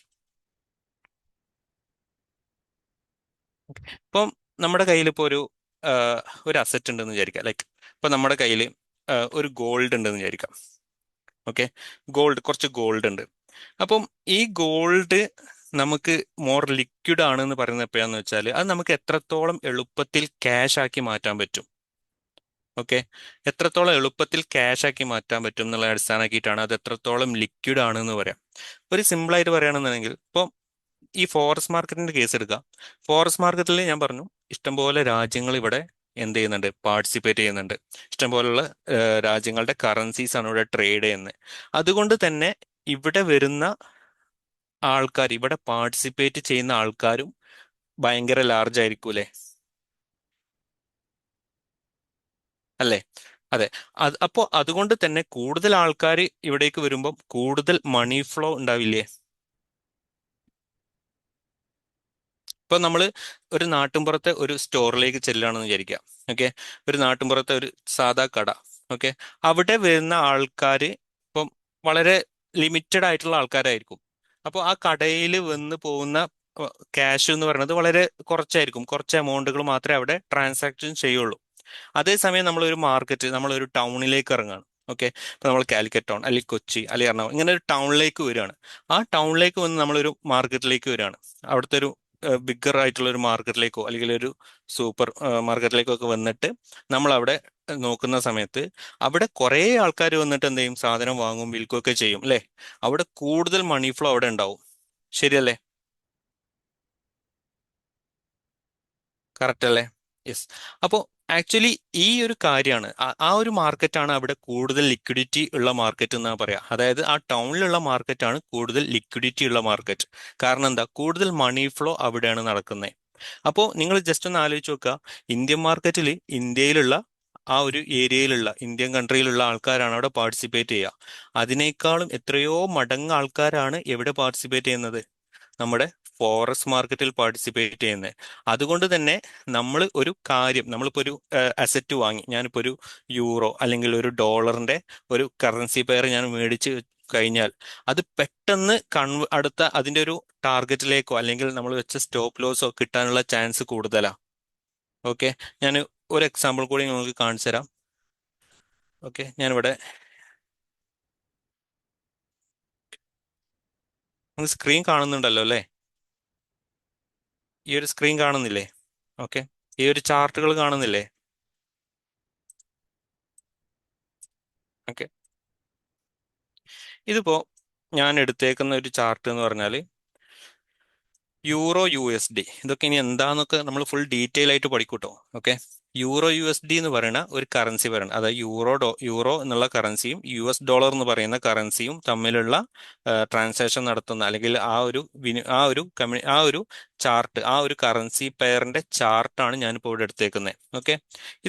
ഇപ്പം നമ്മുടെ കയ്യിൽ ഇപ്പോൾ ആ, ഒരു അസറ്റ് ഉണ്ടെന്ന് വിചാരിക്കാം. ലൈക്ക് ഇപ്പം നമ്മുടെ കയ്യിൽ ഒരു ഗോൾഡ് ഉണ്ടെന്ന് വിചാരിക്കാം. ഓക്കെ, ഗോൾഡ്, കുറച്ച് ഗോൾഡ് ഉണ്ട്. അപ്പം ഈ ഗോൾഡ് നമുക്ക് മോർ ലിക്വിഡ് ആണെന്ന് പറയുന്നത് എപ്പോഴാന്ന് വെച്ചാൽ അത് നമുക്ക് എത്രത്തോളം എളുപ്പത്തിൽ ക്യാഷ് ആക്കി മാറ്റാൻ പറ്റും. ഓക്കെ, എത്രത്തോളം എളുപ്പത്തിൽ ക്യാഷ് ആക്കി മാറ്റാൻ പറ്റും എന്നുള്ള അടിസ്ഥാനമാക്കിയിട്ടാണ് അത് എത്രത്തോളം ലിക്വിഡ് ആണെന്ന് പറയാം. ഒരു സിമ്പിളായിട്ട് പറയുകയാണെന്നുണ്ടെങ്കിൽ ഇപ്പോൾ ഈ ഫോറസ്റ്റ് മാർക്കറ്റിന്റെ കേസ് എടുക്കാം. ഫോറസ്റ്റ് മാർക്കറ്റിൽ ഞാൻ പറഞ്ഞു ഇഷ്ടംപോലെ രാജ്യങ്ങൾ ഇവിടെ എന്ത് ചെയ്യുന്നുണ്ട്, പാർട്ടിസിപ്പേറ്റ് ചെയ്യുന്നുണ്ട്. ഇഷ്ടംപോലുള്ള രാജ്യങ്ങളുടെ കറൻസീസ് ആണ് ഇവിടെ ട്രേഡ് ചെയ്യുന്നത്. അതുകൊണ്ട് തന്നെ ഇവിടെ വരുന്ന ആൾക്കാർ, ഇവിടെ പാർട്ടിസിപ്പേറ്റ് ചെയ്യുന്ന ആൾക്കാരും ഭയങ്കര ലാർജ് ആയിരിക്കൂലേ, അല്ലേ? അതെ. അപ്പോൾ അതുകൊണ്ട് തന്നെ കൂടുതൽ ആൾക്കാർ ഇവിടേക്ക് വരുമ്പം കൂടുതൽ മണി ഫ്ലോ ഉണ്ടാവില്ലേ? ഇപ്പൊ നമ്മൾ ഒരു നാട്ടിൻപുറത്തെ ഒരു സ്റ്റോറിലേക്ക് ചെല്ലുകയാണെന്ന് വിചാരിക്കുക. ഓക്കെ, ഒരു നാട്ടിൻപുറത്തെ ഒരു സാധാ കട. ഓക്കെ, അവിടെ വരുന്ന ആൾക്കാർ ഇപ്പം വളരെ ലിമിറ്റഡ് ആയിട്ടുള്ള ആൾക്കാരായിരിക്കും. അപ്പോൾ ആ കടയിൽ വന്ന് പോകുന്ന ക്യാഷ് എന്ന് പറയുന്നത് വളരെ കുറച്ചായിരിക്കും. കുറച്ച് എമൗണ്ടുകൾ മാത്രമേ അവിടെ ട്രാൻസാക്ഷൻ ചെയ്യുള്ളൂ. അതേസമയം നമ്മളൊരു മാർക്കറ്റ്, നമ്മളൊരു ടൗണിലേക്ക് ഇറങ്ങുകയാണ്. ഓക്കെ, ഇപ്പൊ നമ്മൾ കാലിക്കറ്റ് ടൗൺ അല്ലെങ്കിൽ കൊച്ചി അല്ലെങ്കിൽ എറണാകുളം ഇങ്ങനെ ഒരു ടൗണിലേക്ക് വരികയാണ്. ആ ടൗണിലേക്ക് വന്ന് നമ്മളൊരു മാർക്കറ്റിലേക്ക് വരികയാണ്. അവിടുത്തെ ഒരു ബിഗ്ഗർ ആയിട്ടുള്ള ഒരു മാർക്കറ്റിലേക്കോ അല്ലെങ്കിൽ ഒരു സൂപ്പർ മാർക്കറ്റിലേക്കോ ഒക്കെ വന്നിട്ട് നമ്മൾ അവിടെ നോക്കുന്ന സമയത്ത് അവിടെ കുറേ ആൾക്കാർ വന്നിട്ട് എന്ത് ചെയ്യും, സാധനം വാങ്ങും വിൽക്കുകയൊക്കെ ചെയ്യും, അല്ലേ? അവിടെ കൂടുതൽ മണി ഫ്ലോ അവിടെ ഉണ്ടാവും. ശരിയല്ലേ? കറക്റ്റ് അല്ലേ? യെസ്. അപ്പോൾ ആക്ച്വലി ഈ ഒരു കാര്യമാണ്, ആ ഒരു മാർക്കറ്റാണ് അവിടെ കൂടുതൽ ലിക്വിഡിറ്റി ഉള്ള മാർക്കറ്റ് എന്നാ പറയാ. അതായത് ആ ടൗണിലുള്ള മാർക്കറ്റാണ് കൂടുതൽ ലിക്വിഡിറ്റി ഉള്ള മാർക്കറ്റ്. കാരണം എന്താ, കൂടുതൽ മണി ഫ്ലോ അവിടെയാണ് നടക്കുന്നത്. അപ്പോൾ നിങ്ങൾ ജസ്റ്റ് ഒന്ന് ആലോചിച്ച് നോക്കുക, ഇന്ത്യൻ മാർക്കറ്റിൽ ഇന്ത്യയിലുള്ള ആ ഒരു ഏരിയയിലുള്ള ഇന്ത്യൻ കൺട്രിയിലുള്ള ആൾക്കാരാണ് അവിടെ പാർട്ടിസിപ്പേറ്റ് ചെയ്യുക. അതിനേക്കാളും എത്രയോ മടങ്ങ് ആൾക്കാരാണ് എവിടെ പാർട്ടിസിപ്പേറ്റ് ചെയ്യുന്നത്, നമ്മുടെ ഫോറസ്റ്റ് മാർക്കറ്റിൽ പാർട്ടിസിപ്പേറ്റ് ചെയ്യുന്നത്. അതുകൊണ്ട് തന്നെ നമ്മൾ ഒരു കാര്യം, നമ്മളിപ്പോൾ ഒരു അസറ്റ് വാങ്ങി, ഞാനിപ്പോൾ ഒരു യൂറോ അല്ലെങ്കിൽ ഒരു ഡോളറിന്റെ ഒരു കറൻസി പെയർ ഞാൻ മേടിച്ച് കഴിഞ്ഞാൽ അത് പെട്ടെന്ന് അടുത്ത അതിന്റെ ഒരു ടാർഗറ്റിലേക്കോ അല്ലെങ്കിൽ നമ്മൾ വെച്ച സ്റ്റോപ്പ് ലോസോ കിട്ടാനുള്ള ചാൻസ് കൂടുതലാണ്. ഓക്കെ, ഞാൻ ഒരു എക്സാമ്പിൾ കൂടി നിങ്ങൾക്ക് കാണിച്ചു തരാം. ഓക്കെ, ഞാനിവിടെ നിങ്ങൾക്ക് സ്ക്രീൻ കാണുന്നുണ്ടല്ലോ അല്ലേ? ഈ ഒരു സ്ക്രീൻ കാണുന്നില്ലേ? ഓക്കെ, ഈ ഒരു ചാർട്ടുകൾ കാണുന്നില്ലേ? ഓക്കെ, ഇതിപ്പോ ഞാൻ എടുത്തേക്കുന്ന ഒരു ചാർട്ട് എന്ന് പറഞ്ഞാൽ യൂറോ യു എസ് ഡി. ഇതൊക്കെ ഇനി എന്താന്നൊക്കെ നമ്മൾ ഫുൾ ഡീറ്റെയിൽ ആയിട്ട് പഠിക്കൂട്ടോ. Okay, euro U S D എന്ന് പറയുന്ന ഒരു കറൻസി പറയണം. അതായത് യൂറോ എന്നുള്ള കറൻസിയും യു എസ് ഡോളർ എന്ന് പറയുന്ന കറൻസിയും തമ്മിലുള്ള ട്രാൻസാക്ഷൻ നടത്തുന്ന അല്ലെങ്കിൽ ആ ഒരു ചാർട്ട്, ആ ഒരു കറൻസി പെയറിന്റെ ചാർട്ടാണ് ഞാനിപ്പോൾ ഇവിടെ എടുത്തേക്കുന്നത്. ഓക്കെ,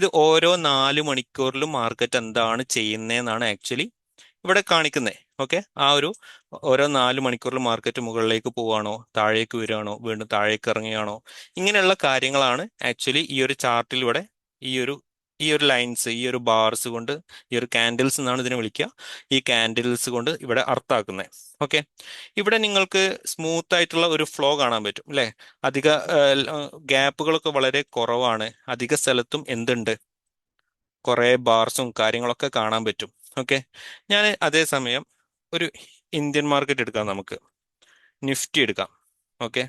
ഇത് ഓരോ 4 മണിക്കൂറിലും മാർക്കറ്റ് എന്താണ് ചെയ്യുന്നതെന്നാണ് ആക്ച്വലി ഇവിടെ കാണിക്കുന്നത്. ഓക്കെ, ഓരോ 4 മണിക്കൂറിൽ മാർക്കറ്റ് മുകളിലേക്ക് പോവാണോ, താഴേക്ക് വരികയാണോ, വീണ്ടും താഴേക്ക് ഇറങ്ങുകയാണോ, ഇങ്ങനെയുള്ള കാര്യങ്ങളാണ് ആക്ച്വലി ഈ ഒരു ചാർട്ടിലൂടെ ഈ ഒരു ഈ ഒരു ലൈൻസ്, ഈ ഒരു ബാർസ് കൊണ്ട്, ഈ ഒരു ക്യാൻഡിൽസ് എന്നാണ് ഇതിനെ വിളിക്കുക, ഈ ക്യാൻഡിൽസ് കൊണ്ട് ഇവിടെ അർത്ഥാക്കുന്നത്. ഓക്കെ, ഇവിടെ നിങ്ങൾക്ക് സ്മൂത്ത് ആയിട്ടുള്ള ഒരു ഫ്ലോ കാണാൻ പറ്റും അല്ലെ. അധിക ഗ്യാപ്പുകളൊക്കെ വളരെ കുറവാണ്. അധിക സ്ഥലത്തും എന്തുണ്ട്, കുറെ ബാർസും കാര്യങ്ങളൊക്കെ കാണാൻ പറ്റും. ഓക്കെ, ഞാൻ അതേസമയം ഒരു ഇന്ത്യൻ മാർക്കറ്റ് എടുക്കാം, നമുക്ക് നിഫ്റ്റി എടുക്കാം. ഓക്കെ,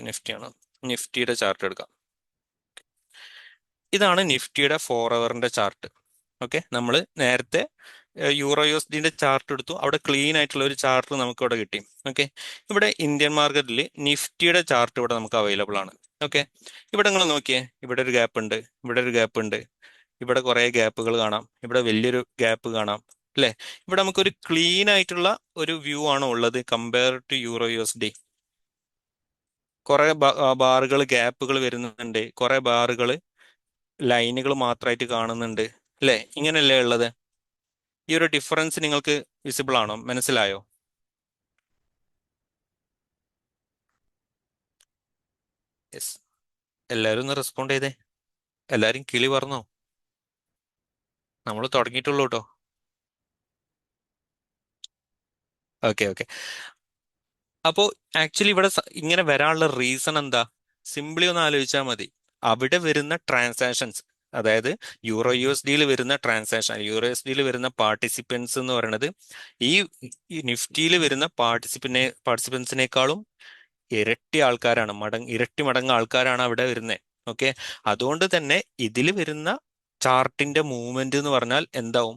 നിഫ്റ്റിയാണ്, നിഫ്റ്റിയുടെ ചാർട്ട് എടുക്കാം. ഇതാണ് നിഫ്റ്റിയുടെ 4 ഹവറിന്റെ ചാർട്ട്. ഓക്കെ, നമ്മൾ നേരത്തെ യൂറോ യുഎസ്ഡിന്റെ ചാർട്ട് എടുത്തു, അവിടെ ക്ലീൻ ആയിട്ടുള്ള ഒരു ചാർട്ട് നമുക്ക് ഇവിടെ കിട്ടി. ഓക്കെ, ഇവിടെ ഇന്ത്യൻ മാർക്കറ്റിൽ നിഫ്റ്റിയുടെ ചാർട്ട് ഇവിടെ നമുക്ക് അവൈലബിൾ ആണ്. ഓക്കെ, ഇവിടെ നിങ്ങൾ നോക്കിയേ, ഇവിടെ ഒരു ഗ്യാപ്പ് ഉണ്ട്, ഇവിടെ ഒരു ഗ്യാപ്പ് ഉണ്ട്, ഇവിടെ കുറെ ഗ്യാപ്പുകൾ കാണാം, ഇവിടെ വലിയൊരു ഗ്യാപ്പ് കാണാം അല്ലെ. ഇവിടെ നമുക്കൊരു ക്ലീൻ ആയിട്ടുള്ള ഒരു വ്യൂ ആണ് ഉള്ളത് കമ്പയർ ടു യൂറോ യുഎസ്ഡി. കുറെ ബാറുകൾ, ഗ്യാപ്പുകൾ വരുന്നുണ്ട്, കുറെ ബാറുകൾ ലൈനുകൾ മാത്രമായിട്ട് കാണുന്നുണ്ട് അല്ലെ. ഇങ്ങനെയല്ലേ ഉള്ളത്. ഈ ഒരു ഡിഫറൻസ് നിങ്ങൾക്ക് വിസിബിൾ ആണോ, മനസ്സിലായോ? യെസ്, എല്ലാവരും ഒന്ന് റെസ്പോണ്ട് ചെയ്തേ. എല്ലാരും കിളി പറഞ്ഞോ? നമ്മൾ തുടങ്ങിയിട്ടുള്ളൂ കേട്ടോ. ഓക്കെ ഓക്കെ, അപ്പോൾ ആക്ച്വലി ഇവിടെ ഇങ്ങനെ വരാനുള്ള റീസൺ എന്താ? സിംപ്ലി ഒന്ന് ആലോചിച്ചാൽ മതി. അവിടെ വരുന്ന ട്രാൻസാക്ഷൻസ്, അതായത് യൂറോ യു എസ് ഡിയിൽ വരുന്ന ട്രാൻസാക്ഷൻ, യൂറോ എസ് ഡിയിൽ വരുന്ന പാർട്ടിസിപ്പൻസ് എന്ന് പറയുന്നത് ഈ നിഫ്റ്റിയിൽ വരുന്ന പാർട്ടിസിപ്പൻസിനേക്കാളും ഇരട്ടി ആൾക്കാരാണ്, ഇരട്ടി മടങ്ങ് ആൾക്കാരാണ് അവിടെ വരുന്നത്. ഓക്കെ, അതുകൊണ്ട് തന്നെ ഇതിൽ വരുന്ന ചാർട്ടിന്റെ മൂവ്മെന്റ് എന്ന് പറഞ്ഞാൽ എന്താവും,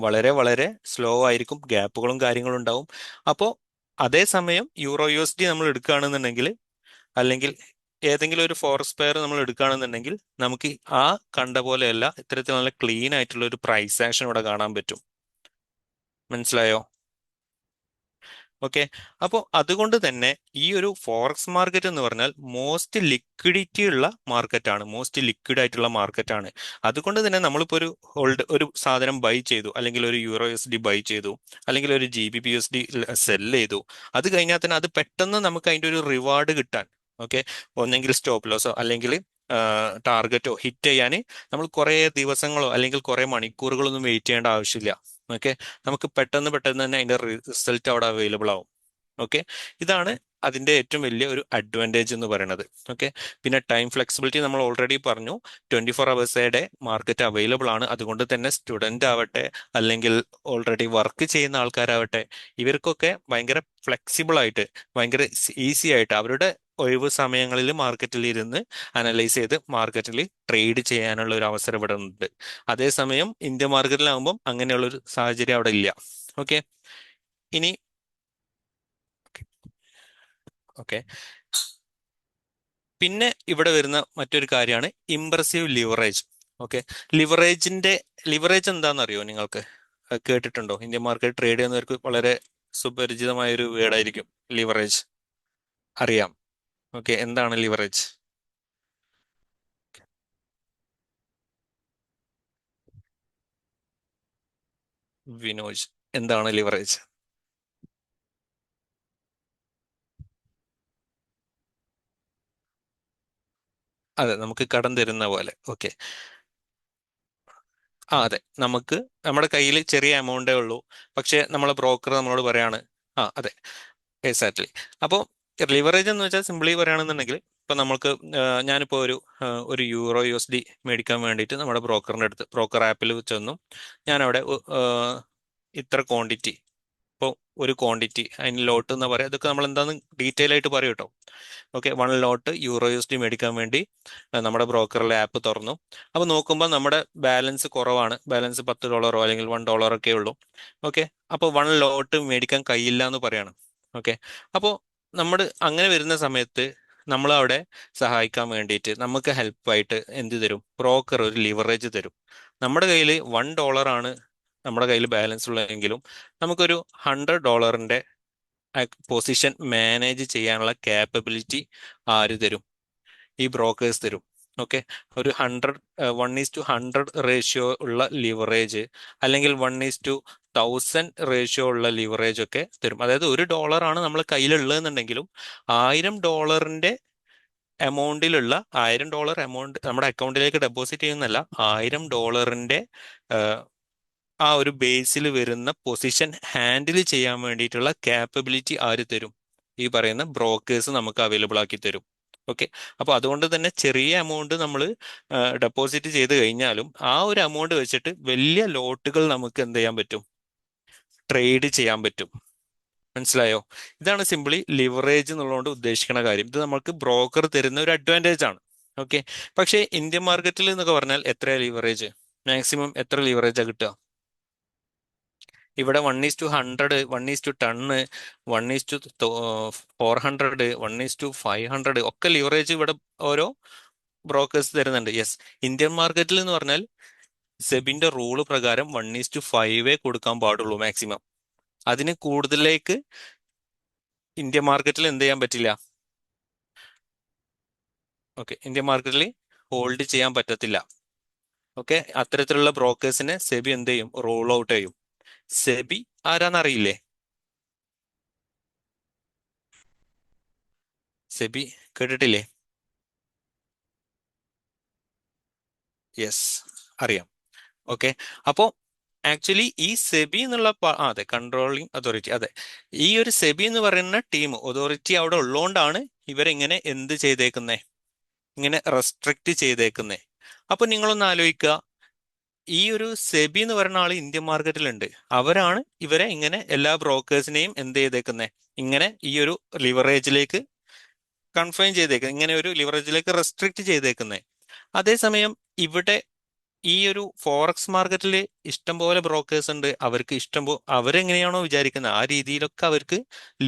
വളരെ വളരെ സ്ലോ ആയിരിക്കും, ഗ്യാപ്പുകളും കാര്യങ്ങളും ഉണ്ടാവും. അപ്പോൾ അതേസമയം യൂറോ യു എസ് ഡി നമ്മൾ എടുക്കുകയാണെന്നുണ്ടെങ്കിൽ, അല്ലെങ്കിൽ ഏതെങ്കിലും ഒരു ഫോറക്സ് പെയർ നമ്മൾ എടുക്കുകയാണെന്നുണ്ടെങ്കിൽ, നമുക്ക് ആ കണ്ട പോലെയല്ല, ഇത്തരത്തിൽ നല്ല ക്ലീൻ ആയിട്ടുള്ള ഒരു പ്രൈസ് ആക്ഷൻ ഇവിടെ കാണാൻ പറ്റും. മനസ്സിലായോ? ഓക്കെ, അപ്പോൾ അതുകൊണ്ട് തന്നെ ഈ ഒരു ഫോറക്സ് മാർക്കറ്റ് എന്ന് പറഞ്ഞാൽ മോസ്റ്റ് ലിക്വിഡിറ്റി ഉള്ള മാർക്കറ്റാണ്, മോസ്റ്റ് ലിക്വിഡ് ആയിട്ടുള്ള മാർക്കറ്റാണ്. അതുകൊണ്ട് തന്നെ നമ്മളിപ്പോൾ ഒരു സാധനം ബൈ ചെയ്തു, അല്ലെങ്കിൽ ഒരു യൂറോ എസ് ഡി ബൈ ചെയ്തു, അല്ലെങ്കിൽ ഒരു GBP USD സെൽ ചെയ്തു, അത് കഴിഞ്ഞാൽ തന്നെ അത് പെട്ടെന്ന് നമുക്ക് അതിൻ്റെ ഒരു റിവാർഡ് കിട്ടാൻ, ഓക്കെ, ഒന്നെങ്കിൽ സ്റ്റോപ്പ് ലോസോ അല്ലെങ്കിൽ ടാർഗറ്റോ ഹിറ്റ് ചെയ്യാൻ നമ്മൾ കുറേ ദിവസങ്ങളോ അല്ലെങ്കിൽ കുറേ മണിക്കൂറുകളോ ഒന്നും വെയിറ്റ് ചെയ്യേണ്ട ആവശ്യമില്ല. ഓക്കെ, നമുക്ക് പെട്ടെന്ന് പെട്ടെന്ന് തന്നെ അതിന്റെ റിസൾട്ട് അവിടെ അവൈലബിൾ ആവും. ഓക്കെ, ഇതാണ് അതിന്റെ ഏറ്റവും വലിയ ഒരു അഡ്വാൻറ്റേജ് എന്ന് പറയുന്നത്. ഓക്കെ, പിന്നെ ടൈം ഫ്ലെക്സിബിലിറ്റി നമ്മൾ ഓൾറെഡി പറഞ്ഞു. 24 ഹവേഴ്സേടെ മാർക്കറ്റ് അവൈലബിൾ ആണ്. അതുകൊണ്ട് തന്നെ സ്റ്റുഡന്റ് ആവട്ടെ, അല്ലെങ്കിൽ ഓൾറെഡി വർക്ക് ചെയ്യുന്ന ആൾക്കാരാവട്ടെ, ഇവർക്കൊക്കെ ഭയങ്കര ഫ്ലെക്സിബിൾ ആയിട്ട്, ഭയങ്കര ഈസി ആയിട്ട് അവരുടെ ഒഴിവ് സമയങ്ങളിൽ മാർക്കറ്റിൽ ഇരുന്ന് അനലൈസ് ചെയ്ത് മാർക്കറ്റിൽ ട്രേഡ് ചെയ്യാനുള്ള ഒരു അവസരം ഇവിടെ ഉണ്ട്. അതേസമയം ഇന്ത്യ മാർക്കറ്റിലാകുമ്പം അങ്ങനെയുള്ള ഒരു സാഹചര്യം അവിടെ ഇല്ല. ഓക്കെ, ഇനി ഓക്കെ, പിന്നെ ഇവിടെ വരുന്ന മറ്റൊരു കാര്യമാണ് ഇംപ്രസീവ് ലിവറേജ്. ഓക്കെ, ലിവറേജ് എന്താണെന്നറിയോ നിങ്ങൾക്ക്? കേട്ടിട്ടുണ്ടോ? ഇന്ത്യൻ മാർക്കറ്റ് ട്രേഡ് ചെയ്യുന്നവർക്ക് വളരെ സുപരിചിതമായ ഒരു വേർഡായിരിക്കും ലിവറേജ്. അറിയാം. ഓക്കെ, എന്താണ് ലിവറേജ്? വിനോജ്, എന്താണ് ലിവറേജ്? അതെ, നമുക്ക് കടം തരുന്ന പോലെ. ഓക്കെ, അതെ, നമുക്ക് നമ്മുടെ കയ്യിൽ ചെറിയ എമൗണ്ടേ ഉള്ളൂ, പക്ഷെ നമ്മളെ ബ്രോക്കർ നമ്മളോട് പറയാണ്. അതെ, എക്സാക്ട്ലി. അപ്പോൾ ലിവറേജ് എന്ന് വെച്ചാൽ സിംപിളി പറയുകയാണെന്നുണ്ടെങ്കിൽ, ഇപ്പൊ നമ്മൾക്ക് ഞാനിപ്പോ ഒരു യൂറോ USD മേടിക്കാൻ വേണ്ടിയിട്ട് നമ്മുടെ ബ്രോക്കർ ആപ്പിൽ ചെന്നു. ഞാനവിടെ ഇത്ര ക്വാണ്ടിറ്റി, ഇപ്പോൾ ഒരു ക്വാണ്ടിറ്റി, അതിന് ലോട്ട് എന്ന് പറയാം, ഇതൊക്കെ നമ്മൾ എന്താന്ന് ഡീറ്റെയിൽ ആയിട്ട് പറയും കേട്ടോ. ഓക്കെ, 1 ലോട്ട് യൂറോ USD മേടിക്കാൻ വേണ്ടി നമ്മുടെ ബ്രോക്കറിലെ ആപ്പ് തുറന്നു. അപ്പോൾ നോക്കുമ്പോൾ നമ്മുടെ ബാലൻസ് കുറവാണ്, ബാലൻസ് $10 അല്ലെങ്കിൽ $1 ഒക്കെ ഉള്ളൂ. ഓക്കെ, അപ്പോൾ 1 ലോട്ട് മേടിക്കാൻ കഴിയില്ല എന്ന് പറയാണ്. ഓക്കെ, അപ്പോൾ നമ്മൾ അങ്ങനെ വരുന്ന സമയത്ത് നമ്മൾ അവിടെ സഹായിക്കാൻ വേണ്ടിയിട്ട് നമുക്ക് ഹെൽപ്പായിട്ട് എന്ത് തരും? ബ്രോക്കർ ഒരു ലിവറേജ് തരും. നമ്മുടെ കയ്യിൽ $1 ആണ് നമ്മുടെ കയ്യിൽ ബാലൻസ് ഉള്ളതെങ്കിലും, നമുക്കൊരു $100 പൊസിഷൻ മാനേജ് ചെയ്യാനുള്ള കാപ്പബിലിറ്റി ആര് തരും? ഈ ബ്രോക്കേഴ്സ് തരും. ഓക്കെ, ഒരു 1:100 റേഷ്യോ ഉള്ള ലിവറേജ്, അല്ലെങ്കിൽ 1:1000 റേഷ്യോ ഉള്ള ലിവറേജ് ഒക്കെ തരും. അതായത് $1 ആണ് നമ്മൾ കയ്യിലുള്ളതെന്നുണ്ടെങ്കിലും $1000 എമൗണ്ടിലുള്ള $1000 എമൗണ്ട് നമ്മുടെ അക്കൗണ്ടിലേക്ക് ഡെപ്പോസിറ്റ് ചെയ്യുന്നല്ല, $1000 ആ ഒരു ബേസിൽ വരുന്ന പൊസിഷൻ ഹാൻഡിൽ ചെയ്യാൻ വേണ്ടിയിട്ടുള്ള ക്യാപ്പബിലിറ്റി ആര് തരും? ഈ പറയുന്ന ബ്രോക്കേഴ്സ് നമുക്ക് അവൈലബിൾ ആക്കി തരും. ഓക്കെ. അപ്പോൾ അതുകൊണ്ട് തന്നെ ചെറിയ എമൗണ്ട് നമ്മൾ ഡെപ്പോസിറ്റ് ചെയ്ത് കഴിഞ്ഞാലും ആ ഒരു എമൗണ്ട് വെച്ചിട്ട് വലിയ ലോട്ടുകൾ നമുക്ക് എന്ത് ചെയ്യാൻ പറ്റും? ട്രേഡ് ചെയ്യാൻ പറ്റും. മനസ്സിലായോ? ഇതാണ് സിംപിളി ലിവറേജ് എന്നുള്ളതുകൊണ്ട് ഉദ്ദേശിക്കുന്ന കാര്യം. ഇത് നമുക്ക് ബ്രോക്കർ തരുന്ന ഒരു അഡ്വാൻറ്റേജ് ആണ്. ഓക്കെ. പക്ഷേ ഇന്ത്യൻ മാർക്കറ്റിൽ എന്നൊക്കെ പറഞ്ഞാൽ എത്ര ലിവറേജ്, മാക്സിമം എത്ര ലിവറേജാണ് കിട്ടുക? ഇവിടെ 1:100, 1:10, 1:400, 1:500 ഒക്കെ ലിവറേജ് ഇവിടെ ഓരോ ബ്രോക്കേഴ്സ് തരുന്നുണ്ട്. യെസ്, ഇന്ത്യൻ മാർക്കറ്റിൽ എന്ന് പറഞ്ഞാൽ സെബിന്റെ റൂള് പ്രകാരം 1:5 കൊടുക്കാൻ പാടുള്ളൂ മാക്സിമം. അതിന് കൂടുതലേക്ക് ഇന്ത്യൻ മാർക്കറ്റിൽ എന്ത് ചെയ്യാൻ പറ്റില്ല. ഓക്കെ, ഇന്ത്യൻ മാർക്കറ്റിൽ ഹോൾഡ് ചെയ്യാൻ പറ്റത്തില്ല. ഓക്കെ, അത്തരത്തിലുള്ള ബ്രോക്കേഴ്സിനെ സെബി എന്ത് ചെയ്യും? റൂൾ ഔട്ട് ചെയ്യും. സെബി ആരാന്നറിയില്ലേ? സെബി കേട്ടിട്ടില്ലേ? യെസ്, അറിയാം. ഓക്കെ. അപ്പോൾ ആക്ച്വലി ഈ സെബി എന്നുള്ള അതെ, കൺട്രോളിങ് അതോറിറ്റി, അതെ, ഈ ഒരു സെബി എന്ന് പറയുന്ന ടീം അതോറിറ്റി അവിടെ ഉള്ളതുകൊണ്ടാണ് ഇവരെങ്ങനെ എന്ത് ചെയ്തേക്കുന്നേ, ഇങ്ങനെ റെസ്ട്രിക്റ്റ് ചെയ്തേക്കുന്നേ. അപ്പൊ നിങ്ങളൊന്ന് ആലോചിക്കുക, ഈ ഒരു സെബി എന്ന് പറയുന്ന ആൾ ഇന്ത്യൻ മാർക്കറ്റിലുണ്ട്. അവരാണ് ഇവരെ ഇങ്ങനെ എല്ലാ ബ്രോക്കേഴ്സിനെയും എന്ത് ചെയ്തേക്കുന്നേ, ഇങ്ങനെ ഈ ഒരു ലിവറേജിലേക്ക് കൺഫൈൻ ചെയ്തേക്കുന്നത്, ഇങ്ങനെ ഒരു ലിവറേജിലേക്ക് റെസ്ട്രിക്റ്റ് ചെയ്തേക്കുന്നേ. അതേസമയം ഇവിടെ ഈ ഒരു ഫോറക്സ് മാർക്കറ്റിൽ ഇഷ്ടംപോലെ ബ്രോക്കേഴ്സ് ഉണ്ട്. അവർക്ക് അവരെങ്ങനെയാണോ വിചാരിക്കുന്നത് ആ രീതിയിലൊക്കെ അവർക്ക്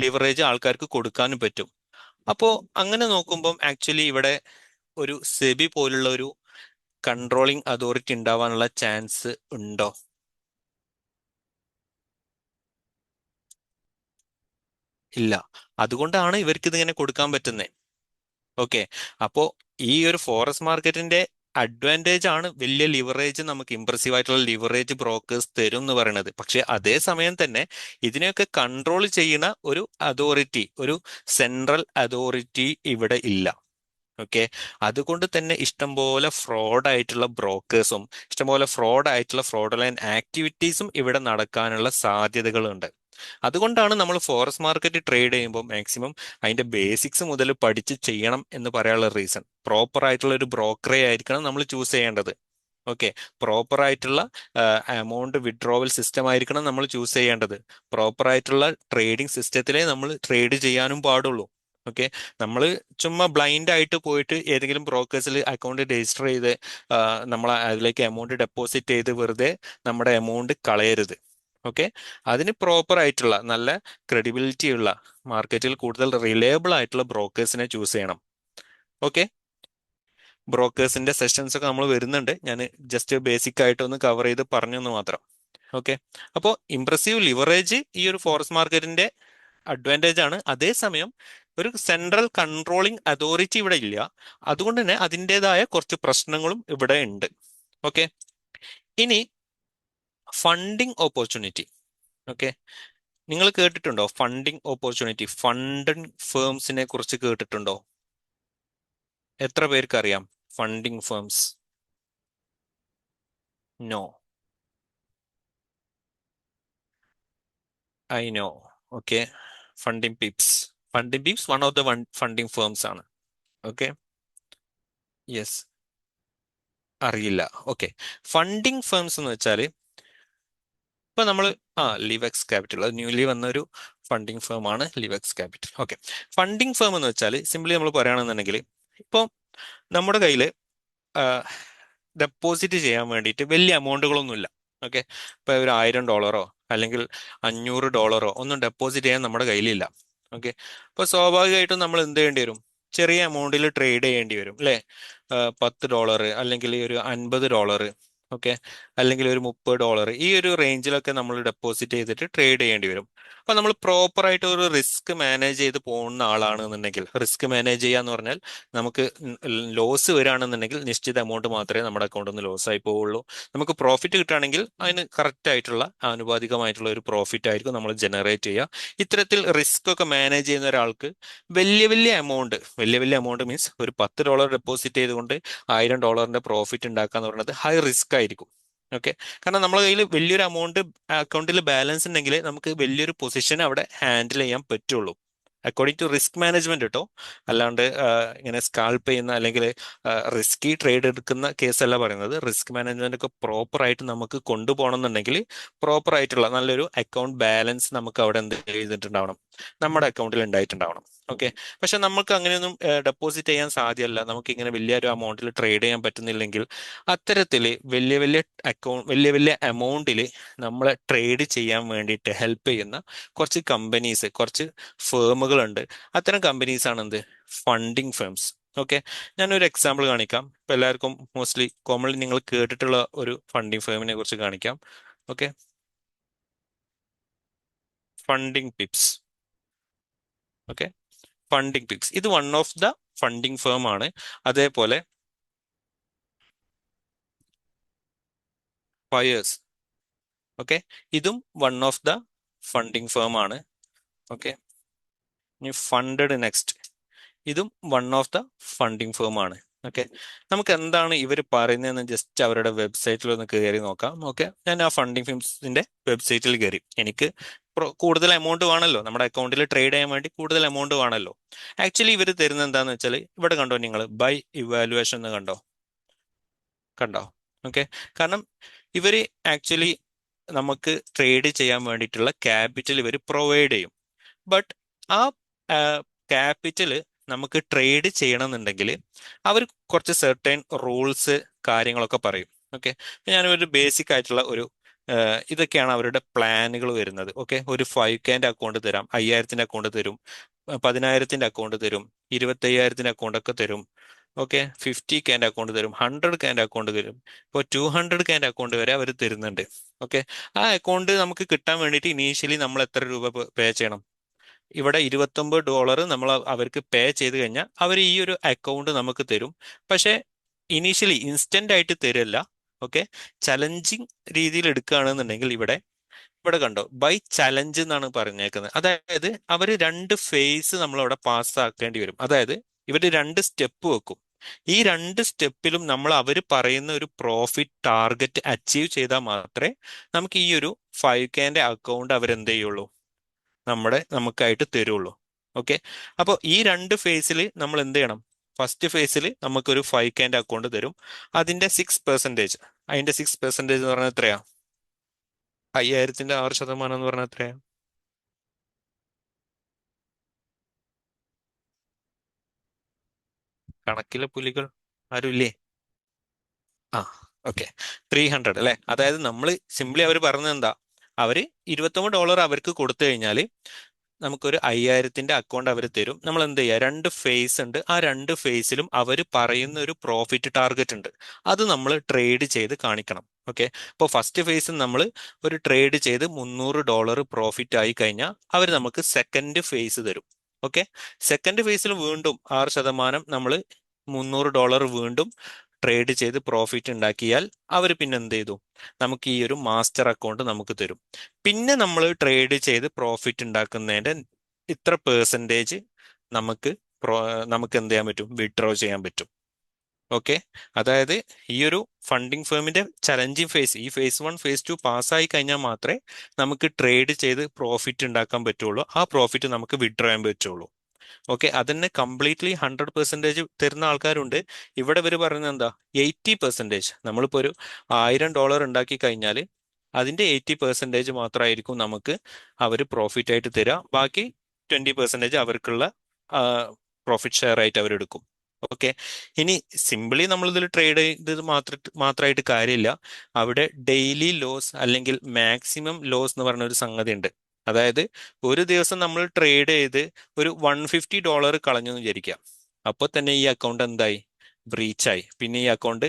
ലിവറേജ് ആൾക്കാർക്ക് കൊടുക്കാനും പറ്റും. അപ്പോൾ അങ്ങനെ നോക്കുമ്പം ആക്ച്വലി ഇവിടെ ഒരു സെബി പോലുള്ള ഒരു കൺട്രോളിങ് അതോറിറ്റി ഉണ്ടാവാനുള്ള ചാൻസ് ഉണ്ടോ? ഇല്ല. അതുകൊണ്ടാണ് ഇവർക്ക് ഇതിങ്ങനെ കൊടുക്കാൻ പറ്റുന്നത്. ഓക്കെ. അപ്പോൾ ഈ ഒരു ഫോറസ്റ്റ് മാർക്കറ്റിന്റെ അഡ്വാൻറ്റേജ് ആണ് വലിയ ലിവറേജ്, നമുക്ക് ഇംപ്രസീവ് ആയിട്ടുള്ള ലിവറേജ് ബ്രോക്കേഴ്സ് തരും എന്ന് പറയുന്നത്. പക്ഷെ അതേ സമയം തന്നെ ഇതിനെയൊക്കെ കൺട്രോൾ ചെയ്യുന്ന ഒരു അതോറിറ്റി, ഒരു സെൻട്രൽ അതോറിറ്റി ഇവിടെ ഇല്ല. ഓക്കെ. അതുകൊണ്ട് തന്നെ ഇഷ്ടംപോലെ ഫ്രോഡ് ആയിട്ടുള്ള ബ്രോക്കേഴ്സും ഇഷ്ടംപോലെ ഫ്രോഡ് ആയിട്ടുള്ള ഫ്രോഡുലൈൻ ആക്ടിവിറ്റീസും ഇവിടെ നടക്കാനുള്ള സാധ്യതകളുണ്ട്. അതുകൊണ്ടാണ് നമ്മൾ ഫോറസ്റ്റ് മാർക്കറ്റ് ട്രേഡ് ചെയ്യുമ്പോൾ മാക്സിമം അതിന്റെ ബേസിക്സ് മുതൽ പഠിച്ച് ചെയ്യണം എന്ന് പറയാനുള്ള റീസൺ. പ്രോപ്പർ ആയിട്ടുള്ള ഒരു ബ്രോക്കറെ ആയിരിക്കണം നമ്മൾ ചൂസ് ചെയ്യേണ്ടത്. ഓക്കെ. പ്രോപ്പർ ആയിട്ടുള്ള എമൗണ്ട് വിഡ്രോവൽ സിസ്റ്റം ആയിരിക്കണം നമ്മൾ ചൂസ് ചെയ്യേണ്ടത്. പ്രോപ്പർ ആയിട്ടുള്ള ട്രേഡിംഗ് സിസ്റ്റത്തിലേ നമ്മൾ ട്രേഡ് ചെയ്യാനും പാടുള്ളൂ. ഓക്കെ. നമ്മൾ ചുമ്മാ ബ്ലൈൻഡ് ആയിട്ട് പോയിട്ട് ഏതെങ്കിലും ബ്രോക്കേഴ്സിൽ അക്കൗണ്ട് രജിസ്റ്റർ ചെയ്ത് നമ്മൾ അതിലേക്ക് എമൗണ്ട് ഡെപ്പോസിറ്റ് ചെയ്ത് വെറുതെ നമ്മുടെ എമൗണ്ട് കളയരുത്. ഓക്കെ. അതിന് പ്രോപ്പർ ആയിട്ടുള്ള നല്ല ക്രെഡിബിലിറ്റി ഉള്ള മാർക്കറ്റിൽ കൂടുതൽ റിലയബിൾ ആയിട്ടുള്ള ബ്രോക്കേഴ്സിനെ ചൂസ് ചെയ്യണം. ഓക്കെ. ബ്രോക്കേഴ്സിന്റെ സെഷൻസ് ഒക്കെ നമ്മൾ വരുന്നുണ്ട്. ഞാൻ ജസ്റ്റ് ബേസിക് ആയിട്ട് ഒന്ന് കവർ ചെയ്ത് പറഞ്ഞെന്ന് മാത്രം. ഓക്കെ. അപ്പോൾ ഇംപ്രസീവ് ലിവറേജ് ഈ ഒരു ഫോറസ്റ്റ് മാർക്കറ്റിന്റെ അഡ്വാൻറ്റേജ് ആണ്. അതേസമയം ഒരു സെൻട്രൽ കൺട്രോളിംഗ് അതോറിറ്റി ഇവിടെ ഇല്ല. അതുകൊണ്ട് തന്നെ അതിൻ്റെതായ കുറച്ച് പ്രശ്നങ്ങളും ഇവിടെ ഉണ്ട്. ഓക്കെ. ഇനി ഫണ്ടിങ് ഓപ്പർച്യൂണിറ്റി. ഓക്കെ. നിങ്ങൾ കേട്ടിട്ടുണ്ടോ ഫണ്ടിങ് ഓപ്പർച്യൂണിറ്റി? ഫണ്ടിങ് ഫേംസിനെ കുറിച്ച് കേട്ടിട്ടുണ്ടോ? എത്ര പേർക്ക് അറിയാം funding firms? No, I know. Okay. Funding pips, one of the funding firms ആണ്. ഓക്കെ. യെസ്, അറിയില്ല. ഓക്കെ. ഫണ്ടിങ് ഫേംസ് എന്ന് വെച്ചാൽ ഇപ്പൊ നമ്മൾ ലിവെക്സ് ക്യാപിറ്റൽ, അത് ന്യൂലി വന്ന ഒരു ഫണ്ടിങ് ഫേം ആണ് ലിവെക്സ് ക്യാപിറ്റൽ. ഓക്കെ. ഫണ്ടിങ് ഫേം എന്ന് വെച്ചാൽ സിംപ്ലി നമ്മൾ പറയുകയാണെന്നുണ്ടെങ്കിൽ ഇപ്പോൾ നമ്മുടെ കയ്യിൽ ഡെപ്പോസിറ്റ് ചെയ്യാൻ വേണ്ടിയിട്ട് വലിയ എമൗണ്ടുകളൊന്നുമില്ല. ഓക്കെ. ഇപ്പൊ ഒരു $1000 അല്ലെങ്കിൽ $500 ഒന്നും ഡെപ്പോസിറ്റ് ചെയ്യാൻ നമ്മുടെ കയ്യിലില്ല. ഓക്കെ. അപ്പൊ സ്വാഭാവികമായിട്ടും നമ്മൾ എന്ത് ചെയ്യേണ്ടി വരും? ചെറിയ എമൗണ്ടിൽ ട്രേഡ് ചെയ്യേണ്ടി വരും അല്ലേ? $10 അല്ലെങ്കിൽ ഒരു $50 ഓക്കെ, അല്ലെങ്കിൽ ഒരു $30 ഈ ഒരു റേഞ്ചിലൊക്കെ നമ്മൾ ഡെപ്പോസിറ്റ് ചെയ്തിട്ട് ട്രേഡ് ചെയ്യേണ്ടി വരും. അപ്പൊ നമ്മൾ പ്രോപ്പർ ആയിട്ട് ഒരു റിസ്ക് മാനേജ് ചെയ്ത് പോകുന്ന ആളാണെന്നുണ്ടെങ്കിൽ, റിസ്ക് മാനേജ് ചെയ്യാന്ന് പറഞ്ഞാൽ നമുക്ക് ലോസ് വരികയാണെന്നുണ്ടെങ്കിൽ നിശ്ചിത എമൗണ്ട് മാത്രമേ നമ്മുടെ അക്കൗണ്ടിൽ നിന്ന് ലോസ് ആയി പോവുള്ളൂ. നമുക്ക് പ്രോഫിറ്റ് കിട്ടുകയാണെങ്കിൽ അതിന് കറക്റ്റ് ആയിട്ടുള്ള ആനുപാതികമായിട്ടുള്ള ഒരു പ്രോഫിറ്റ് ആയിരിക്കും നമ്മൾ ജനറേറ്റ് ചെയ്യുക. ഇത്തരത്തിൽ റിസ്ക് ഒക്കെ മാനേജ് ചെയ്യുന്ന ഒരാൾക്ക് വലിയ വലിയ എമൗണ്ട്, വലിയ വലിയ എമൗണ്ട് മീൻസ് ഒരു $10 ഡെപ്പോസിറ്റ് ചെയ്തുകൊണ്ട് $1000 പ്രോഫിറ്റ് ഉണ്ടാക്കുക എന്ന് പറയുന്നത് ഹൈ റിസ്ക് ആയിരിക്കും. ഓക്കെ, കാരണം നമ്മുടെ കയ്യിൽ വലിയൊരു എമൗണ്ട് അക്കൗണ്ടിൽ ബാലൻസ് ഉണ്ടെങ്കിൽ നമുക്ക് വലിയൊരു പൊസിഷൻ അവിടെ ഹാൻഡിൽ ചെയ്യാൻ പറ്റുള്ളൂ, അക്കോർഡിംഗ് ടു റിസ്ക് മാനേജ്മെന്റ് കേട്ടോ. അല്ലാണ്ട് ഇങ്ങനെ സ്കാൾപ്പ് ചെയ്യുന്ന അല്ലെങ്കിൽ റിസ്കി ട്രേഡ് എടുക്കുന്ന കേസല്ല പറയുന്നത്. റിസ്ക് മാനേജ്മെന്റ് ഒക്കെ പ്രോപ്പർ ആയിട്ട് നമുക്ക് കൊണ്ടുപോകണം എന്നുണ്ടെങ്കിൽ പ്രോപ്പർ ആയിട്ടുള്ള നല്ലൊരു അക്കൗണ്ട് ബാലൻസ് നമുക്ക് അവിടെ എന്ത് ചെയ്തിട്ടുണ്ടാവണം, നമ്മുടെ അക്കൗണ്ടിൽ ഉണ്ടായിട്ടുണ്ടാവണം. ഓക്കെ, പക്ഷെ നമുക്ക് അങ്ങനെയൊന്നും ഡെപ്പോസിറ്റ് ചെയ്യാൻ സാധ്യമല്ല. നമുക്ക് ഇങ്ങനെ വലിയൊരു എമൗണ്ടിൽ ട്രേഡ് ചെയ്യാൻ പറ്റുന്നില്ലെങ്കിൽ അത്തരത്തിൽ വലിയ വലിയ വലിയ വലിയ എമൗണ്ടിൽ നമ്മളെ ട്രേഡ് ചെയ്യാൻ വേണ്ടിയിട്ട് ഹെൽപ്പ് ചെയ്യുന്ന കുറച്ച് കമ്പനീസ്, കുറച്ച് ഫേമുകളുണ്ട്. അത്തരം കമ്പനീസ് ആണ് എന്ത്, ഫണ്ടിങ് ഫേംസ്. ഓക്കെ, ഞാനൊരു എക്സാമ്പിൾ കാണിക്കാം. ഇപ്പൊ എല്ലാവർക്കും മോസ്റ്റ്ലി കോമൺലി നിങ്ങൾ കേട്ടിട്ടുള്ള ഒരു ഫണ്ടിങ് ഫേമിനെ കുറിച്ച് കാണിക്കാം. Okay, funding pips. Okay, funding pips ഇത് one of the funding firm ആണ്. അതേപോലെ ഫയേഴ്സ്. ഓക്കെ, ഇതും one of the funding firm ആണ്. ഓക്കെ, ഇനി ഫണ്ടഡ് നെക്സ്റ്റ്, ഇതും one of the funding firm ആണ്. ഓക്കെ, നമുക്ക് എന്താണ് ഇവർ പറയുന്നതെന്ന് ജസ്റ്റ് അവരുടെ വെബ്സൈറ്റിൽ ഒന്ന് കയറി നോക്കാം. ഓക്കെ, ഞാൻ ആ ഫണ്ടിങ് ഫേംസിന്റെ വെബ്സൈറ്റിൽ കയറി. എനിക്ക് കൂടുതൽ എമൗണ്ട് വേണമല്ലോ, നമ്മുടെ അക്കൗണ്ടിൽ ട്രേഡ് ചെയ്യാൻ വേണ്ടി കൂടുതൽ എമൗണ്ട് വേണമല്ലോ. ആക്ച്വലി ഇവർ തരുന്നത് എന്താണെന്ന് വെച്ചാൽ ഇവിടെ കണ്ടോ, നിങ്ങൾ ബൈ ഇവാലുവേഷൻ എന്ന് കണ്ടോ, കണ്ടോ? ഓക്കെ, കാരണം ഇവർ ആക്ച്വലി നമുക്ക് ട്രേഡ് ചെയ്യാൻ വേണ്ടിയിട്ടുള്ള ക്യാപിറ്റൽ ഇവർ പ്രൊവൈഡ് ചെയ്യും. ബട്ട് ആ ക്യാപിറ്റൽ നമുക്ക് ട്രേഡ് ചെയ്യണമെന്നുണ്ടെങ്കിൽ അവർ കുറച്ച് സെർട്ടൈൻ റൂൾസ് കാര്യങ്ങളൊക്കെ പറയും. ഓക്കെ, ഞാനൊരു ബേസിക് ആയിട്ടുള്ള ഒരു ഇതൊക്കെയാണ് അവരുടെ പ്ലാനുകൾ വരുന്നത്. ഓക്കെ, ഒരു 5K അക്കൗണ്ട് തരാം, 5000 അക്കൗണ്ട് തരും, 10,000 അക്കൗണ്ട് തരും, 25,000 അക്കൗണ്ട് ഒക്കെ തരും. ഓക്കെ, 50K അക്കൗണ്ട് തരും, 100K അക്കൗണ്ട് തരും, ഇപ്പോൾ 200K അക്കൗണ്ട് വരെ അവർ തരുന്നുണ്ട്. ഓക്കെ, ആ അക്കൗണ്ട് നമുക്ക് കിട്ടാൻ വേണ്ടിയിട്ട് ഇനീഷ്യലി നമ്മൾ എത്ര രൂപ പേ ചെയ്യണം? ഇവിടെ $29 നമ്മൾ അവർക്ക് പേ ചെയ്ത് കഴിഞ്ഞാൽ അവർ ഈ ഒരു അക്കൗണ്ട് നമുക്ക് തരും. പക്ഷേ ഇനീഷ്യലി ഇൻസ്റ്റന്റ് ആയിട്ട് തരില്ല. ഓക്കെ, ചലഞ്ചിങ് രീതിയിൽ എടുക്കുകയാണെന്നുണ്ടെങ്കിൽ ഇവിടെ ഇവിടെ കണ്ടോ, ബൈ ചലഞ്ച് എന്നാണ് പറഞ്ഞേക്കുന്നത്. അതായത് അവർ 2 ഫേസ് നമ്മളവിടെ പാസ്സാക്കേണ്ടി വരും. അതായത് ഇവർ 2 സ്റ്റെപ്പ് വെക്കും. ഈ 2 സ്റ്റെപ്പിലും നമ്മൾ അവർ പറയുന്ന ഒരു പ്രോഫിറ്റ് ടാർഗറ്റ് അച്ചീവ് ചെയ്താൽ മാത്രമേ നമുക്ക് ഈ ഒരു 5K അക്കൗണ്ട് അവരെന്ത് ചെയ്യുള്ളൂ, നമുക്കായിട്ട് തരുള്ളൂ. ഓക്കെ, അപ്പോൾ ഈ 2 ഫേസിൽ നമ്മൾ എന്ത് ചെയ്യണം? ഫസ്റ്റ് ഫേസിൽ നമുക്കൊരു 5K അക്കൗണ്ട് തരും. അതിന്റെ 6%, അതിന്റെ 6% എന്ന് പറഞ്ഞാൽ എത്രയാ? 5000ന്റെ 6% എന്ന് പറഞ്ഞാൽ എത്രയാ? കണക്കിലെ പുലികൾ ആരുമില്ലേ? ആ, ഓക്കെ, 300 അല്ലെ. അതായത് നമ്മൾ സിംപ്ലി അവർ പറഞ്ഞത് എന്താ, അവര് $29 അവർക്ക് കൊടുത്തു കഴിഞ്ഞാൽ നമുക്കൊരു 5000ന്റെ അക്കൗണ്ട് അവർ തരും. നമ്മൾ എന്ത് ചെയ്യുക, 2 ഫേസ് ഉണ്ട്. ആ 2 ഫേസിലും അവർ പറയുന്ന ഒരു പ്രോഫിറ്റ് ടാർഗറ്റ് ഉണ്ട്. അത് നമ്മൾ ട്രേഡ് ചെയ്ത് കാണിക്കണം. ഓക്കെ, അപ്പോൾ ഫസ്റ്റ് ഫേസിൽ നമ്മൾ ഒരു ട്രേഡ് ചെയ്ത് $300 പ്രോഫിറ്റ് ആയി കഴിഞ്ഞാൽ അവർ നമുക്ക് സെക്കൻഡ് ഫേസ് തരും. ഓക്കെ, സെക്കൻഡ് ഫേസിൽ വീണ്ടും 6% നമ്മൾ $300 വീണ്ടും ട്രേഡ് ചെയ്ത് പ്രോഫിറ്റ് ഉണ്ടാക്കിയാൽ അവർ പിന്നെ എന്ത് ചെയ്തു, നമുക്ക് ഈ ഒരു മാസ്റ്റർ അക്കൗണ്ട് നമുക്ക് തരും. പിന്നെ നമ്മൾ ട്രേഡ് ചെയ്ത് പ്രോഫിറ്റ് ഉണ്ടാക്കുന്നതിന്റെ ഇത്ര പെർസെൻറ്റേജ് നമുക്ക് നമുക്ക് എന്ത് ചെയ്യാൻ പറ്റും, വിഡ്രോ ചെയ്യാൻ പറ്റും. ഓക്കെ, അതായത് ഈ ഒരു ഫണ്ടിങ് ഫേമിന്റെ ചലഞ്ചിങ് ഫേസ്, ഈ ഫേസ് 1 ഫേസ് 2 പാസ്സായി കഴിഞ്ഞാൽ മാത്രമേ നമുക്ക് ട്രേഡ് ചെയ്ത് പ്രോഫിറ്റ് ഉണ്ടാക്കാൻ പറ്റുള്ളൂ. ആ പ്രോഫിറ്റ് നമുക്ക് വിഡ്രോ ചെയ്യാൻ പറ്റുള്ളൂ. ഓക്കെ, അതിന് കംപ്ലീറ്റ്ലി 100% തരുന്ന ആൾക്കാരുണ്ട്. ഇവിടെ ഇവർ പറയുന്നത് എന്താ, 80%. നമ്മളിപ്പോൾ ഒരു $1000 ഉണ്ടാക്കി കഴിഞ്ഞാൽ അതിന്റെ 80% മാത്രമായിരിക്കും നമുക്ക് അവർ പ്രോഫിറ്റ് ആയിട്ട് തരിക. ബാക്കി 20% അവർക്കുള്ള പ്രോഫിറ്റ് ഷെയർ ആയിട്ട് അവരെടുക്കും. ഓക്കെ, ഇനി സിംപിളി നമ്മൾ ഇതിൽ ട്രേഡ് ചെയ്ത് മാത്രമായിട്ട് കാര്യമില്ല. അവിടെ ഡെയിലി ലോസ് അല്ലെങ്കിൽ മാക്സിമം ലോസ് എന്ന് പറഞ്ഞ ഒരു സംഗതി ഉണ്ട്. അതായത് ഒരു ദിവസം നമ്മൾ ട്രേഡ് ചെയ്ത് ഒരു $150 കളഞ്ഞു എന്ന് വിചാരിക്കുക. അപ്പോൾ തന്നെ ഈ അക്കൗണ്ട് എന്തായി, ബ്രീച്ചായി. പിന്നെ ഈ അക്കൗണ്ട്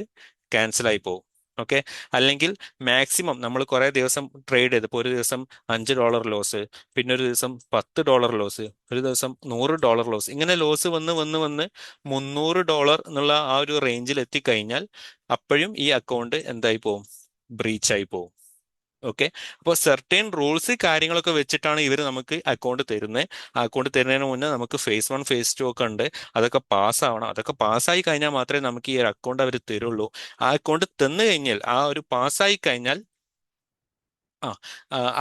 ക്യാൻസൽ ആയി പോകും. ഓക്കെ. അല്ലെങ്കിൽ മാക്സിമം നമ്മൾ കുറേ ദിവസം ട്രേഡ് ചെയ്ത്, ഇപ്പോൾ ഒരു ദിവസം $5 ലോസ്, പിന്നെ ഒരു ദിവസം $10 ലോസ്, ഒരു ദിവസം $100 ലോസ്, ഇങ്ങനെ ലോസ് വന്ന് വന്ന് വന്ന് $300 എന്നുള്ള ആ ഒരു റേഞ്ചിൽ എത്തിക്കഴിഞ്ഞാൽ അപ്പോഴും ഈ അക്കൗണ്ട് എന്തായി പോവും? ബ്രീച്ച് ആയി പോവും. ഓക്കെ. അപ്പോൾ സെർട്ടൈൻ റൂൾസ് കാര്യങ്ങളൊക്കെ വെച്ചിട്ടാണ് ഇവർ നമുക്ക് അക്കൗണ്ട് തരുന്നത്. ആ അക്കൗണ്ട് തരുന്നതിന് മുന്നേ നമുക്ക് ഫേസ് 1 ഫേസ് 2 ഒക്കെ ഉണ്ട്. അതൊക്കെ പാസ്സാവണം. അതൊക്കെ പാസ്സായി കഴിഞ്ഞാൽ മാത്രമേ നമുക്ക് ഈ ഒരു അക്കൗണ്ട് അവർ തരുള്ളൂ. ആ അക്കൗണ്ട് തന്നു കഴിഞ്ഞാൽ, ആ ഒരു പാസ്സായി കഴിഞ്ഞാൽ, ആ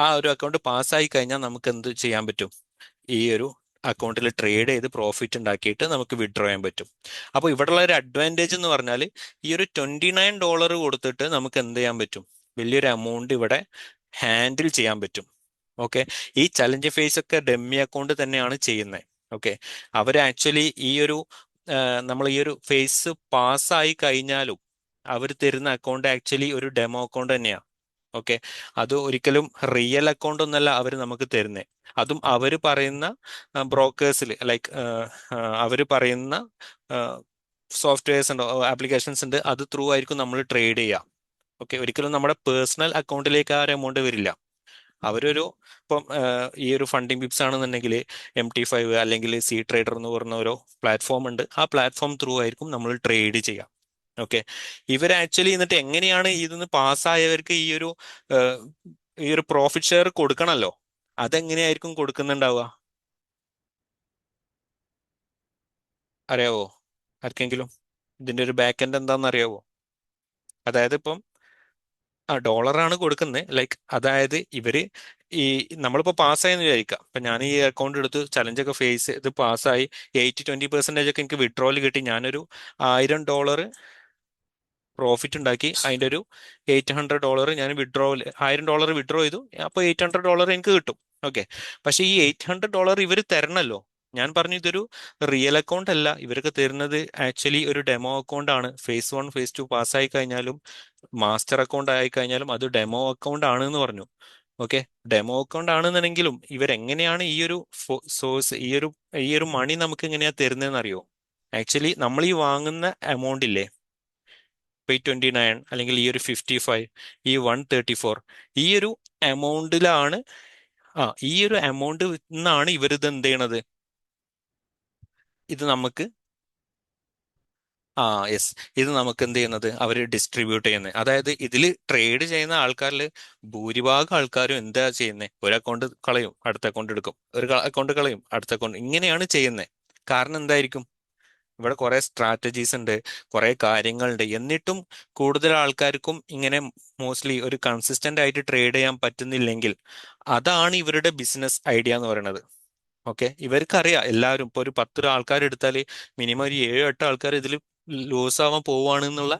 ആ ഒരു അക്കൗണ്ട് പാസ്സായി കഴിഞ്ഞാൽ നമുക്ക് എന്ത് ചെയ്യാൻ പറ്റും? ഈ ഒരു അക്കൗണ്ടിൽ ട്രേഡ് ചെയ്ത് പ്രോഫിറ്റ് ഉണ്ടാക്കിയിട്ട് നമുക്ക് വിഡ്രോ ചെയ്യാൻ പറ്റും. അപ്പോൾ ഇവിടെയുള്ള ഒരു അഡ്വാൻറ്റേജ് എന്ന് പറഞ്ഞാൽ ഈ ഒരു $29 കൊടുത്തിട്ട് നമുക്ക് എന്ത് ചെയ്യാൻ പറ്റും? വലിയൊരു എമൗണ്ട് ഇവിടെ ഹാൻഡിൽ ചെയ്യാൻ പറ്റും. ഓക്കെ. ഈ ചലഞ്ച് ഫേസ് ഒക്കെ ഡെമ്മി അക്കൗണ്ട് തന്നെയാണ് ചെയ്യുന്നത്. ഓക്കെ. അവർ ആക്ച്വലി ഈ ഒരു നമ്മൾ ഈ ഒരു ഫേസ് പാസ്സായി കഴിഞ്ഞാലും അവർ തരുന്ന അക്കൗണ്ട് ആക്ച്വലി ഒരു ഡെമോ അക്കൗണ്ട് തന്നെയാണ്. ഓക്കെ. അത് ഒരിക്കലും റിയൽ അക്കൗണ്ട് ഒന്നല്ല അവർ നമുക്ക് തരുന്നത്. അതും അവർ പറയുന്ന ബ്രോക്കേഴ്സിൽ, ലൈക്ക് അവർ പറയുന്ന സോഫ്റ്റ്വെയർസ് ഉണ്ട്, ആപ്ലിക്കേഷൻസ് ഉണ്ട്, അത് ത്രൂ ആയിരിക്കും നമ്മൾ ട്രേഡ് ചെയ്യുക. ഓക്കെ. ഒരിക്കലും നമ്മുടെ പേഴ്സണൽ അക്കൗണ്ടിലേക്ക് ആ ഒരു എമൗണ്ട് വരില്ല. അവരൊരു ഇപ്പം ഈ ഒരു ഫണ്ടിങ് പിപ്സ് ആണെന്നുണ്ടെങ്കിൽ MT5 അല്ലെങ്കിൽ സി ട്രേഡർ എന്ന് പറഞ്ഞ ഓരോ പ്ലാറ്റ്ഫോം ഉണ്ട്. ആ പ്ലാറ്റ്ഫോം ത്രൂ ആയിരിക്കും നമ്മൾ ട്രേഡ് ചെയ്യാം. ഓക്കെ. ഇവർ ആക്ച്വലി എന്നിട്ട് എങ്ങനെയാണ് ഇതിന്ന് പാസ്സായവർക്ക് ഏഹ്, ഈ ഒരു പ്രോഫിറ്റ് ഷെയർ കൊടുക്കണമല്ലോ, അതെങ്ങനെയായിരിക്കും കൊടുക്കുന്നുണ്ടാവുക? അറിയാവോ ആർക്കെങ്കിലും? ഇതിന്റെ ഒരു ബാക്ക് എൻഡ് എന്താണെന്ന് അറിയാവോ? അതായത് ഇപ്പം ഡോളറാണ് കൊടുക്കുന്നത്. ലൈക്ക് അതായത് ഇവര് ഈ നമ്മളിപ്പോ പാസ്സായെന്ന് വിചാരിക്കാം. ഇപ്പൊ ഞാൻ ഈ അക്കൗണ്ട് എടുത്ത് ചലഞ്ച് ഒക്കെ ഫേസ് ചെയ്ത് പാസ്സായി 80-20% ഒക്കെ എനിക്ക് വിഡ്രോവൽ കിട്ടി. ഞാനൊരു $1000 പ്രോഫിറ്റ് ഉണ്ടാക്കി. അതിന്റെ ഒരു $800 ഞാൻ $1000 വിഡ്രോ ചെയ്തു. അപ്പോൾ $800 എനിക്ക് കിട്ടും. ഓക്കെ. പക്ഷേ ഈ $800 ഇവർ തരണല്ലോ. ഞാൻ പറഞ്ഞു ഇതൊരു റിയൽ അക്കൗണ്ട് അല്ല. ഇവർക്ക് തരുന്നത് ആക്ച്വലി ഒരു ഡെമോ അക്കൗണ്ട് ആണ്. ഫേസ് 1 ഫേസ് 2 പാസ്സായി കഴിഞ്ഞാലും മാസ്റ്റർ അക്കൗണ്ട് ആയി കഴിഞ്ഞാലും അത് ഡെമോ അക്കൗണ്ട് ആണ് എന്ന് പറഞ്ഞു. ഓക്കെ. ഡെമോ അക്കൗണ്ട് ആണെന്നുണ്ടെങ്കിലും ഇവരെങ്ങനെയാണ് ഈ ഒരു സോഴ്സ്, ഈ ഒരു മണി നമുക്ക് എങ്ങനെയാ തരുന്നതെന്ന് അറിയോ? ആക്ച്വലി നമ്മൾ ഈ വാങ്ങുന്ന എമൗണ്ട് ഇല്ലേ, ഇപ്പൊ ഈ 29 അല്ലെങ്കിൽ ഈ ഒരു 55, ഈ 134, ഈ ഒരു എമൗണ്ടിലാണ്, ഈ ഒരു എമൗണ്ട് നിന്നാണ് ഇവരിത് എന്ത് ചെയ്യണത്? ഇത് നമുക്ക് ആ യെസ്, ഇത് നമുക്ക് എന്ത് ചെയ്യുന്നത്? അവർ ഡിസ്ട്രിബ്യൂട്ട് ചെയ്യുന്നത്. അതായത് ഇതിൽ ട്രേഡ് ചെയ്യുന്ന ആൾക്കാരിൽ ഭൂരിഭാഗം ആൾക്കാരും എന്താ ചെയ്യുന്നത്? ഒരു അക്കൗണ്ട് കളയും, അടുത്ത അക്കൗണ്ട് എടുക്കും, ഒരു അക്കൗണ്ട് കളയും, അടുത്ത അക്കൗണ്ട്, ഇങ്ങനെയാണ് ചെയ്യുന്നത്. കാരണം എന്തായിരിക്കും? ഇവിടെ കുറെ സ്ട്രാറ്റജീസ് ഉണ്ട്, കുറെ കാര്യങ്ങളുണ്ട്. എന്നിട്ടും കൂടുതൽ ആൾക്കാർക്കും ഇങ്ങനെ മോസ്റ്റ്ലി ഒരു കൺസിസ്റ്റന്റ് ആയിട്ട് ട്രേഡ് ചെയ്യാൻ പറ്റുന്നില്ലെങ്കിൽ അതാണ് ഇവരുടെ ബിസിനസ് ഐഡിയ എന്ന് പറയുന്നത്. ഓക്കെ. ഇവർക്കറിയാം, എല്ലാവരും ഇപ്പൊ ഒരു 10 ആൾക്കാർ എടുത്താൽ മിനിമം ഒരു 7-8 ആൾക്കാർ ഇതിൽ ലോസ് ആവാൻ പോവാണ് എന്നുള്ള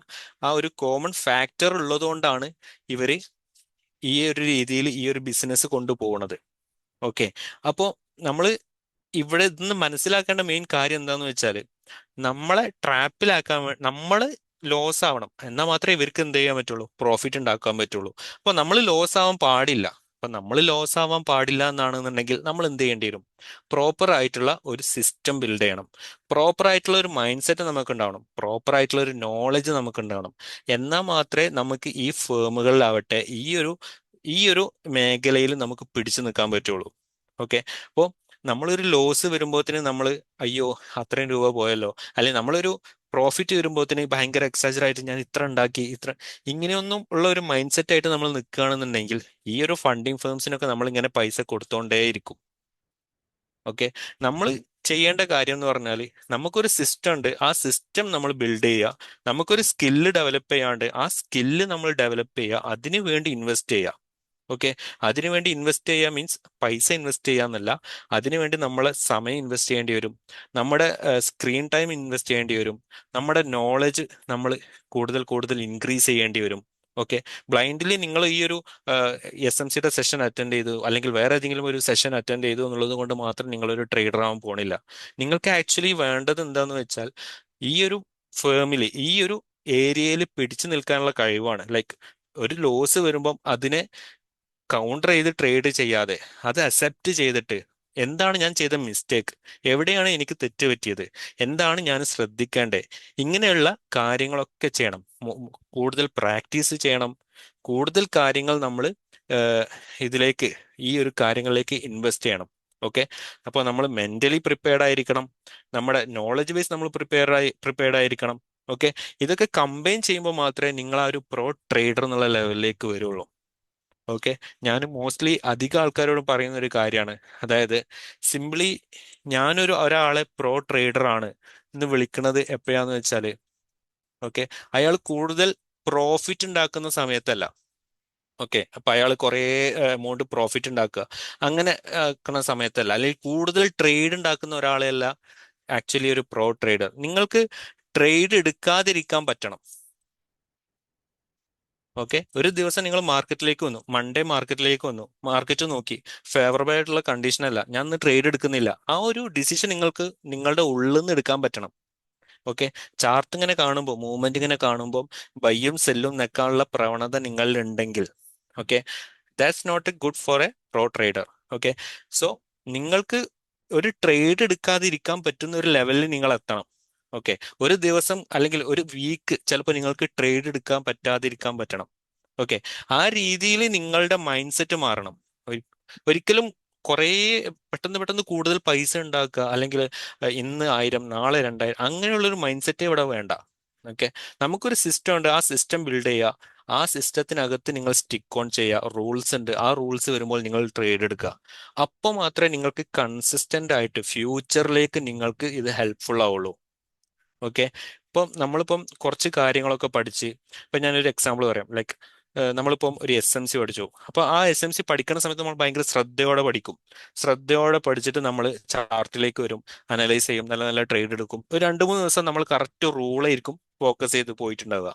ആ ഒരു കോമൺ ഫാക്ടർ ഉള്ളത് കൊണ്ടാണ് ഇവര് ഈ ഒരു രീതിയിൽ ഈ ഒരു ബിസിനസ് കൊണ്ടുപോകുന്നത്. ഓക്കെ. അപ്പോൾ നമ്മൾ ഇവിടെ നിന്ന് മനസ്സിലാക്കേണ്ട മെയിൻ കാര്യം എന്താന്ന് വെച്ചാല് നമ്മളെ ട്രാപ്പിലാക്കാൻ നമ്മള് ലോസ് ആവണം, എന്നാൽ മാത്രമേ ഇവർക്ക് എന്ത് ചെയ്യാൻ പറ്റുള്ളൂ? പ്രോഫിറ്റ് ഉണ്ടാക്കാൻ പറ്റുള്ളൂ. അപ്പൊ നമ്മൾ ലോസ് ആവാൻ പാടില്ല. അപ്പൊ നമ്മൾ ലോസ് ആവാൻ പാടില്ല എന്നാണെന്നുണ്ടെങ്കിൽ നമ്മൾ എന്ത് ചെയ്യേണ്ടി വരും? പ്രോപ്പർ ആയിട്ടുള്ള ഒരു സിസ്റ്റം ബിൽഡ് ചെയ്യണം. പ്രോപ്പർ ആയിട്ടുള്ള ഒരു മൈൻഡ് സെറ്റ് നമുക്ക് ഉണ്ടാവണം. പ്രോപ്പർ ആയിട്ടുള്ള ഒരു നോളജ് നമുക്ക് ഉണ്ടാവണം. എന്നാൽ മാത്രമേ നമുക്ക് ഈ ഫേമുകളിലാവട്ടെ, ഈ ഒരു മേഖലയിൽ നമുക്ക് പിടിച്ചു നിൽക്കാൻ പറ്റുള്ളൂ. ഓക്കെ. അപ്പോൾ നമ്മളൊരു ലോസ് വരുമ്പോഴത്തേന് നമ്മൾ അയ്യോ അത്രയും രൂപ പോയല്ലോ, അല്ലെങ്കിൽ നമ്മളൊരു പ്രോഫിറ്റ് വരുമ്പോഴത്തേന് ഭയങ്കര എക്സാജറായിട്ട് ഞാൻ ഇത്ര ഉണ്ടാക്കി, ഇങ്ങനെയൊന്നും ഉള്ള ഒരു മൈൻഡ് സെറ്റ് ആയിട്ട് നമ്മൾ നിൽക്കുകയാണെന്നുണ്ടെങ്കിൽ ഈ ഒരു ഫണ്ടിങ് ഫേംസിനൊക്കെ നമ്മൾ ഇങ്ങനെ പൈസ കൊടുത്തോണ്ടേയിരിക്കും. ഓക്കെ. നമ്മൾ ചെയ്യേണ്ട കാര്യം എന്ന് പറഞ്ഞാൽ നമുക്കൊരു സിസ്റ്റം ഉണ്ട്. ആ സിസ്റ്റം നമ്മൾ ബിൽഡ് ചെയ്യുക. നമുക്കൊരു സ്കില്ല് ഡെവലപ്പ് ചെയ്യാണ്ട് ആ സ്കില്ല് നമ്മൾ ഡെവലപ്പ് ചെയ്യുക. അതിനു വേണ്ടി ഇൻവെസ്റ്റ് ചെയ്യുക. ഓക്കെ. അതിനുവേണ്ടി ഇൻവെസ്റ്റ് ചെയ്യുക മീൻസ് പൈസ ഇൻവെസ്റ്റ് ചെയ്യാന്നല്ല. അതിനുവേണ്ടി നമ്മൾ സമയം ഇൻവെസ്റ്റ് ചെയ്യേണ്ടി വരും, നമ്മുടെ സ്ക്രീൻ ടൈം ഇൻവെസ്റ്റ് ചെയ്യേണ്ടി വരും, നമ്മുടെ നോളജ് നമ്മൾ കൂടുതൽ കൂടുതൽ ഇൻക്രീസ് ചെയ്യേണ്ടി വരും. ഓക്കെ. ബ്ലൈൻഡ്ലി നിങ്ങൾ ഈ ഒരു SMCയുടെ സെഷൻ അറ്റൻഡ് ചെയ്തു അല്ലെങ്കിൽ വേറെ ഏതെങ്കിലും ഒരു സെഷൻ അറ്റൻഡ് ചെയ്തു എന്നുള്ളത് കൊണ്ട് മാത്രം നിങ്ങളൊരു ട്രേഡർ ആവാൻ പോണില്ല. നിങ്ങൾക്ക് ആക്ച്വലി വേണ്ടത് എന്താന്ന് വെച്ചാൽ ഈ ഒരു ഫേമിൽ, ഈ ഒരു ഏരിയയിൽ പിടിച്ചു നിൽക്കാനുള്ള കഴിവാണ്. ലൈക്ക് ഒരു ലോസ് വരുമ്പം അതിനെ കൗണ്ടർ ചെയ്ത് ട്രേഡ് ചെയ്യാതെ അത് അക്സെപ്റ്റ് ചെയ്തിട്ട് എന്താണ് ഞാൻ ചെയ്ത മിസ്റ്റേക്ക്, എവിടെയാണ് എനിക്ക് തെറ്റ് പറ്റിയത്, എന്താണ് ഞാൻ ശ്രദ്ധിക്കേണ്ടത്, ഇങ്ങനെയുള്ള കാര്യങ്ങളൊക്കെ ചെയ്യണം. കൂടുതൽ പ്രാക്ടീസ് ചെയ്യണം. കൂടുതൽ കാര്യങ്ങൾ നമ്മൾ ഇതിലേക്ക്, ഈ ഒരു കാര്യങ്ങളിലേക്ക് ഇൻവെസ്റ്റ് ചെയ്യണം. ഓക്കെ. അപ്പോൾ നമ്മൾ മെന്റലി പ്രിപ്പയർഡ് ആയിരിക്കണം. നമ്മുടെ നോളജ് ബേസ് നമ്മൾ പ്രിപ്പയർഡ് ആയിരിക്കണം. ഓക്കെ. ഇതൊക്കെ കമ്പൈൻ ചെയ്യുമ്പോൾ മാത്രമേ നിങ്ങൾ ആ ഒരു പ്രോ ട്രേഡർ എന്നുള്ള ലെവലിലേക്ക് വരുള്ളൂ. ഓക്കെ. ഞാൻ മോസ്റ്റ്ലി അധികം ആൾക്കാരോട് പറയുന്ന ഒരു കാര്യമാണ്, അതായത് സിംപ്ലി ഒരാളെ പ്രോ ട്രേഡർ ആണ് എന്ന് വിളിക്കുന്നത് എപ്പോഴാന്ന് വെച്ചാല്, ഓക്കെ, അയാൾ കൂടുതൽ പ്രോഫിറ്റ് ഉണ്ടാക്കുന്ന സമയത്തല്ല. ഓക്കെ. അപ്പൊ അയാൾ കുറേ എമൗണ്ട് പ്രോഫിറ്റ് ഉണ്ടാക്കുക, അങ്ങനെ ആക്കുന്ന സമയത്തല്ല, അല്ലെങ്കിൽ കൂടുതൽ ട്രേഡ് ഉണ്ടാക്കുന്ന ഒരാളെയല്ല ആക്ച്വലി ഒരു പ്രോ ട്രേഡർ. നിങ്ങൾക്ക് ട്രേഡ് എടുക്കാതിരിക്കാൻ പറ്റണം. ഓക്കെ. ഒരു ദിവസം നിങ്ങൾ മാർക്കറ്റിലേക്ക് വന്നു, മൺഡേ മാർക്കറ്റിലേക്ക് വന്നു, മാർക്കറ്റ് നോക്കി ഫേവറബിൾ ആയിട്ടുള്ള കണ്ടീഷൻ അല്ല, ഞാൻ ഇന്ന് ട്രേഡ് എടുക്കുന്നില്ല. ആ ഒരു ഡിസിഷൻ നിങ്ങൾക്ക് നിങ്ങളുടെ ഉള്ളിൽ നിന്ന് എടുക്കാൻ പറ്റണം. ഓക്കെ. ചാർട്ട് ഇങ്ങനെ കാണുമ്പോൾ, മൂവ്മെന്റ് ഇങ്ങനെ കാണുമ്പോൾ ബൈയും സെല്ലും നിൽക്കാനുള്ള പ്രവണത നിങ്ങളിൽ ഉണ്ടെങ്കിൽ, okay, that's not a good for a pro trader. Okay. So നിങ്ങൾക്ക് ഒരു ട്രേഡ് എടുക്കാതെ ഇരിക്കാൻ പറ്റുന്ന ഒരു ലെവലിൽ നിങ്ങൾ എത്തണം. ഓക്കെ. ഒരു ദിവസം അല്ലെങ്കിൽ ഒരു വീക്ക് ചിലപ്പോൾ നിങ്ങൾക്ക് ട്രേഡ് എടുക്കാൻ പറ്റാതിരിക്കാൻ പറ്റണം. ഓക്കെ. ആ രീതിയിൽ നിങ്ങളുടെ മൈൻഡ് സെറ്റ് മാറണം. ഒരിക്കലും കുറേ പെട്ടെന്ന് പെട്ടെന്ന് കൂടുതൽ പൈസ ഉണ്ടാക്കുക, അല്ലെങ്കിൽ ഇന്ന് 1000 നാളെ 2000, അങ്ങനെയുള്ളൊരു മൈൻഡ് സെറ്റേ ഇവിടെ വേണ്ട. ഓക്കെ. നമുക്കൊരു സിസ്റ്റം ഉണ്ട്, ആ സിസ്റ്റം ബിൽഡ് ചെയ്യുക. ആ സിസ്റ്റത്തിനകത്ത് നിങ്ങൾ സ്റ്റിക്ക് ഓൺ ചെയ്യുക. റൂൾസ് ഉണ്ട്, ആ റൂൾസ് വരുമ്പോൾ നിങ്ങൾ ട്രേഡ് എടുക്കുക. അപ്പോൾ മാത്രമേ നിങ്ങൾക്ക് കൺസിസ്റ്റന്റ് ആയിട്ട് ഫ്യൂച്ചറിലേക്ക് നിങ്ങൾക്ക് ഇത് ഹെൽപ്ഫുൾ ആവുള്ളൂ. ഓക്കെ. ഇപ്പം നമ്മളിപ്പം കുറച്ച് കാര്യങ്ങളൊക്കെ പഠിച്ച്, ഇപ്പം ഞാനൊരു എക്സാമ്പിൾ പറയാം. ലൈക്ക് നമ്മളിപ്പം ഒരു SMC പഠിച്ചു. അപ്പോൾ ആ SMC പഠിക്കുന്ന സമയത്ത് നമ്മൾ ഭയങ്കര ശ്രദ്ധയോടെ പഠിക്കും. ശ്രദ്ധയോടെ പഠിച്ചിട്ട് നമ്മൾ ചാർട്ടിലേക്ക് വരും, അനലൈസ് ചെയ്യും, നല്ല നല്ല ട്രേഡ് എടുക്കും. ഒരു 2-3 ദിവസം നമ്മൾ കറക്റ്റ് റൂളായിരിക്കും ഫോക്കസ് ചെയ്ത് പോയിട്ടുണ്ടാവുക.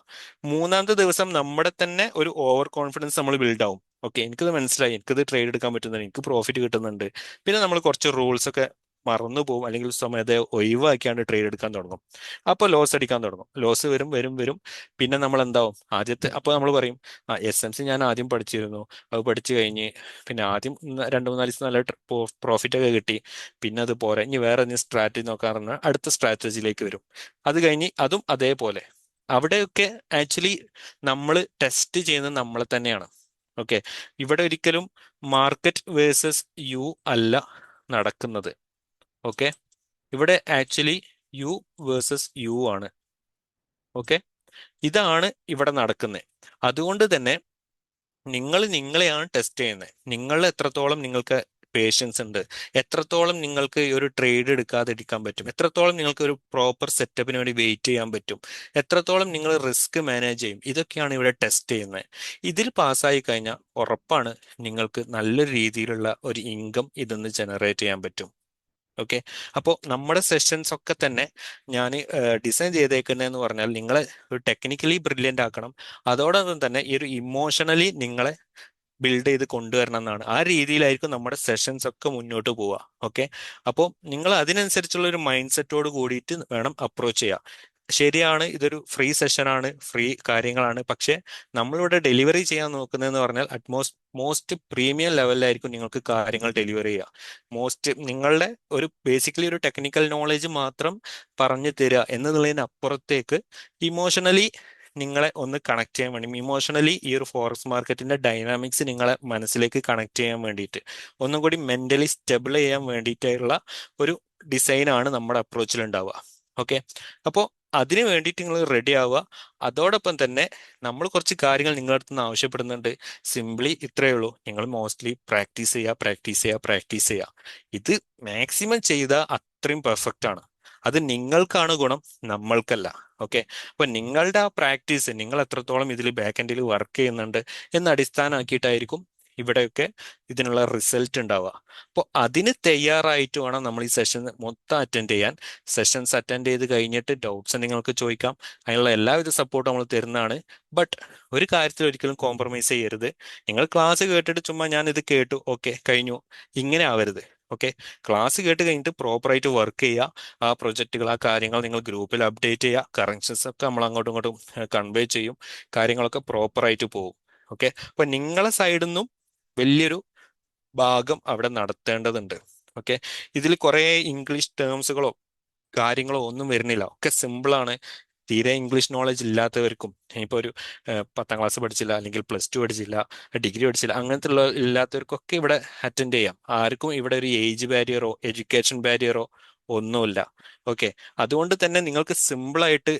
മൂന്നാമത്തെ ദിവസം നമ്മുടെ തന്നെ ഒരു ഓവർ കോൺഫിഡൻസ് നമ്മൾ ബിൽഡ് ആവും. ഓക്കെ, എനിക്കിത് മനസ്സിലായി, എനിക്കിത് ട്രേഡ് എടുക്കാൻ പറ്റുന്നുണ്ട്, എനിക്ക് പ്രോഫിറ്റ് കിട്ടുന്നുണ്ട്. പിന്നെ നമ്മൾ കുറച്ച് റൂൾസ് ഒക്കെ മറന്നു പോകും, അല്ലെങ്കിൽ സമയത്തെ ഒഴിവാക്കിയാണ്ട് ട്രേഡ് എടുക്കാൻ തുടങ്ങും. അപ്പോൾ ലോസ് അടിക്കാൻ തുടങ്ങും. ലോസ് വരും വരും വരും. പിന്നെ നമ്മൾ എന്താവും, അപ്പോൾ നമ്മൾ പറയും, SMC ഞാൻ ആദ്യം പഠിച്ചിരുന്നു, അത് പഠിച്ചു കഴിഞ്ഞ് പിന്നെ ആദ്യം 2-3 ദിവസം നല്ല പ്രോഫിറ്റ് ഒക്കെ കിട്ടി. പിന്നെ അത് പോരാ, ഇനി വേറെ എന്തെങ്കിലും സ്ട്രാറ്റജി നോക്കാൻ പറഞ്ഞാൽ അടുത്ത സ്ട്രാറ്റജിയിലേക്ക് വരും. അത് കഴിഞ്ഞ് അതും അതേപോലെ. അവിടെയൊക്കെ ആക്ച്വലി നമ്മൾ ടെസ്റ്റ് ചെയ്യുന്നത് നമ്മളെ തന്നെയാണ്. ഓക്കെ. ഇവിടെ ഒരിക്കലും മാർക്കറ്റ് വേഴ്സസ് യു അല്ല നടക്കുന്നത്. ഓക്കെ. ഇവിടെ ആക്ച്വലി യു വേഴ്സസ് യു ആണ്. ഓക്കെ. ഇതാണ് ഇവിടെ നടക്കുന്നത്. അതുകൊണ്ട് തന്നെ നിങ്ങൾ നിങ്ങളെയാണ് ടെസ്റ്റ് ചെയ്യുന്നത്. നിങ്ങൾ എത്രത്തോളം നിങ്ങൾക്ക് പേഷ്യൻസ് ഉണ്ട്, എത്രത്തോളം നിങ്ങൾക്ക് ഈ ഒരു ട്രേഡ് എടുക്കാതെ ഇരിക്കാൻ പറ്റും, എത്രത്തോളം നിങ്ങൾക്ക് ഒരു പ്രോപ്പർ സെറ്റപ്പിന് വേണ്ടി വെയിറ്റ് ചെയ്യാൻ പറ്റും, എത്രത്തോളം നിങ്ങൾ റിസ്ക് മാനേജ് ചെയ്യും, ഇതൊക്കെയാണ് ഇവിടെ ടെസ്റ്റ് ചെയ്യുന്നത്. ഇതിൽ പാസ്സായി കഴിഞ്ഞാൽ ഉറപ്പാണ് നിങ്ങൾക്ക് നല്ല രീതിയിലുള്ള ഒരു ഇൻകം ഇതൊന്ന് ജനറേറ്റ് ചെയ്യാൻ പറ്റും. ഓക്കെ. അപ്പോൾ നമ്മുടെ സെഷൻസ് ഒക്കെ തന്നെ ഞാൻ ഡിസൈൻ ചെയ്തേക്കുന്നതെന്ന് പറഞ്ഞാൽ നിങ്ങളെ ഒരു ടെക്നിക്കലി ബ്രില്യൻ്റ് ആക്കണം, അതോടൊപ്പം തന്നെ ഈ ഒരു ഇമോഷണലി നിങ്ങളെ ബിൽഡ് ചെയ്ത് കൊണ്ടുവരണം എന്നാണ്. ആ രീതിയിലായിരിക്കും നമ്മുടെ സെഷൻസ് ഒക്കെ മുന്നോട്ട് പോവുക. ഓക്കെ. അപ്പോൾ നിങ്ങൾ അതിനനുസരിച്ചുള്ള ഒരു മൈൻഡ് സെറ്റോട് കൂടിയിട്ട് വേണം അപ്രോച്ച് ചെയ്യാം. ശരിയാണ്, ഇതൊരു ഫ്രീ സെഷനാണ്, ഫ്രീ കാര്യങ്ങളാണ്. പക്ഷേ നമ്മളിവിടെ ഡെലിവറി ചെയ്യാൻ നോക്കുന്നതെന്ന് പറഞ്ഞാൽ മോസ്റ്റ് പ്രീമിയം ലെവലിലായിരിക്കും നിങ്ങൾക്ക് കാര്യങ്ങൾ ഡെലിവറി ചെയ്യുക. നിങ്ങളുടെ ഒരു ബേസിക്കലി ഒരു ടെക്നിക്കൽ നോളേജ് മാത്രം പറഞ്ഞു തരിക എന്നതിനപ്പുറത്തേക്ക് ഇമോഷണലി നിങ്ങളെ ഒന്ന് കണക്ട് ചെയ്യാൻ വേണ്ടി, ഇമോഷണലി ഈ ഒരു ഫോറക്സ് മാർക്കറ്റിന്റെ ഡൈനാമിക്സ് നിങ്ങളെ മനസ്സിലേക്ക് കണക്ട് ചെയ്യാൻ വേണ്ടിയിട്ട്, ഒന്നും കൂടി മെന്റലി സ്റ്റെബിൾ ചെയ്യാൻ വേണ്ടിയിട്ടുള്ള ഒരു ഡിസൈനാണ് നമ്മുടെ അപ്രോച്ചിൽ ഉണ്ടാവുക. ഓക്കെ. അപ്പോൾ അതിന് വേണ്ടിയിട്ട് നിങ്ങൾ റെഡി ആവുക. അതോടൊപ്പം തന്നെ നമ്മൾ കുറച്ച് കാര്യങ്ങൾ നിങ്ങളുടെ അടുത്ത് നിന്ന് ആവശ്യപ്പെടുന്നുണ്ട്. സിംപ്ലി ഇത്രയേ ഉള്ളൂ, നിങ്ങൾ മോസ്റ്റ്ലി പ്രാക്ടീസ് ചെയ്യുക, പ്രാക്ടീസ് ചെയ്യുക, പ്രാക്ടീസ് ചെയ്യുക. ഇത് മാക്സിമം ചെയ്താൽ അത്രയും പെർഫെക്റ്റ് ആണ്. അത് നിങ്ങൾക്കാണ് ഗുണം, നമ്മൾക്കല്ല. ഓക്കെ. അപ്പൊ നിങ്ങളുടെ ആ പ്രാക്ടീസ്, നിങ്ങൾ എത്രത്തോളം ഇതിൽ ബാക്ക് എൻഡിൽ വർക്ക് ചെയ്യുന്നുണ്ട് എന്ന് അടിസ്ഥാനമാക്കിയിട്ടായിരിക്കും ഇവിടെയൊക്കെ ഇതിനുള്ള റിസൾട്ട് ഉണ്ടാവുക. അപ്പോൾ അതിന് തയ്യാറായിട്ട് വേണം നമ്മൾ ഈ സെഷൻ മൊത്തം അറ്റൻഡ് ചെയ്യാൻ. സെഷൻസ് അറ്റൻഡ് ചെയ്ത് കഴിഞ്ഞിട്ട് ഡൗട്ട്സ് നിങ്ങൾക്ക് ചോദിക്കാം, അതിനുള്ള എല്ലാവിധ സപ്പോർട്ടും നമ്മൾ തരുന്നതാണ്. ബട്ട് ഒരു കാര്യത്തിൽ ഒരിക്കലും കോംപ്രമൈസ് ചെയ്യരുത്. നിങ്ങൾ ക്ലാസ് കേട്ടിട്ട് ചുമ്മാ ഞാൻ ഇത് കേട്ടു, ഓക്കെ കഴിഞ്ഞു, ഇങ്ങനെ ആവരുത്. ഓക്കെ. ക്ലാസ് കേട്ട് കഴിഞ്ഞിട്ട് പ്രോപ്പറായിട്ട് വർക്ക് ചെയ്യുക. ആ പ്രൊജക്റ്റുകൾ, ആ കാര്യങ്ങൾ നിങ്ങൾ ഗ്രൂപ്പിൽ അപ്ഡേറ്റ് ചെയ്യുക. കറക്ഷൻസ് ഒക്കെ നമ്മൾ അങ്ങോട്ടും ഇങ്ങോട്ടും കൺവേ ചെയ്യും. കാര്യങ്ങളൊക്കെ പ്രോപ്പറായിട്ട് പോകും. ഓക്കെ. അപ്പൊ നിങ്ങളെ സൈഡിൽ നിന്നും വലിയൊരു ഭാഗം അവിടെ നടത്തേണ്ടതുണ്ട്. ഓക്കെ, ഇതിൽ കുറേ ഇംഗ്ലീഷ് ടേംസുകളോ കാര്യങ്ങളോ ഒന്നും വരുന്നില്ല, ഒക്കെ സിമ്പിളാണ്. തീരെ ഇംഗ്ലീഷ് നോളജ് ഇല്ലാത്തവർക്കും, ഇനിയിപ്പോൾ ഒരു 10ാം ക്ലാസ് പഠിച്ചില്ല, അല്ലെങ്കിൽ +2 പഠിച്ചില്ല, ഡിഗ്രി പഠിച്ചില്ല, അങ്ങനത്തെ ഉള്ള ഇല്ലാത്തവർക്കൊക്കെ ഇവിടെ അറ്റൻഡ് ചെയ്യാം. ആർക്കും ഇവിടെ ഒരു ഏജ് ബാരിയറോ എഡ്യൂക്കേഷൻ ബാരിയറോ ഒന്നുമില്ല. ഓക്കെ, അതുകൊണ്ട് തന്നെ നിങ്ങൾക്ക് സിമ്പിളായിട്ട്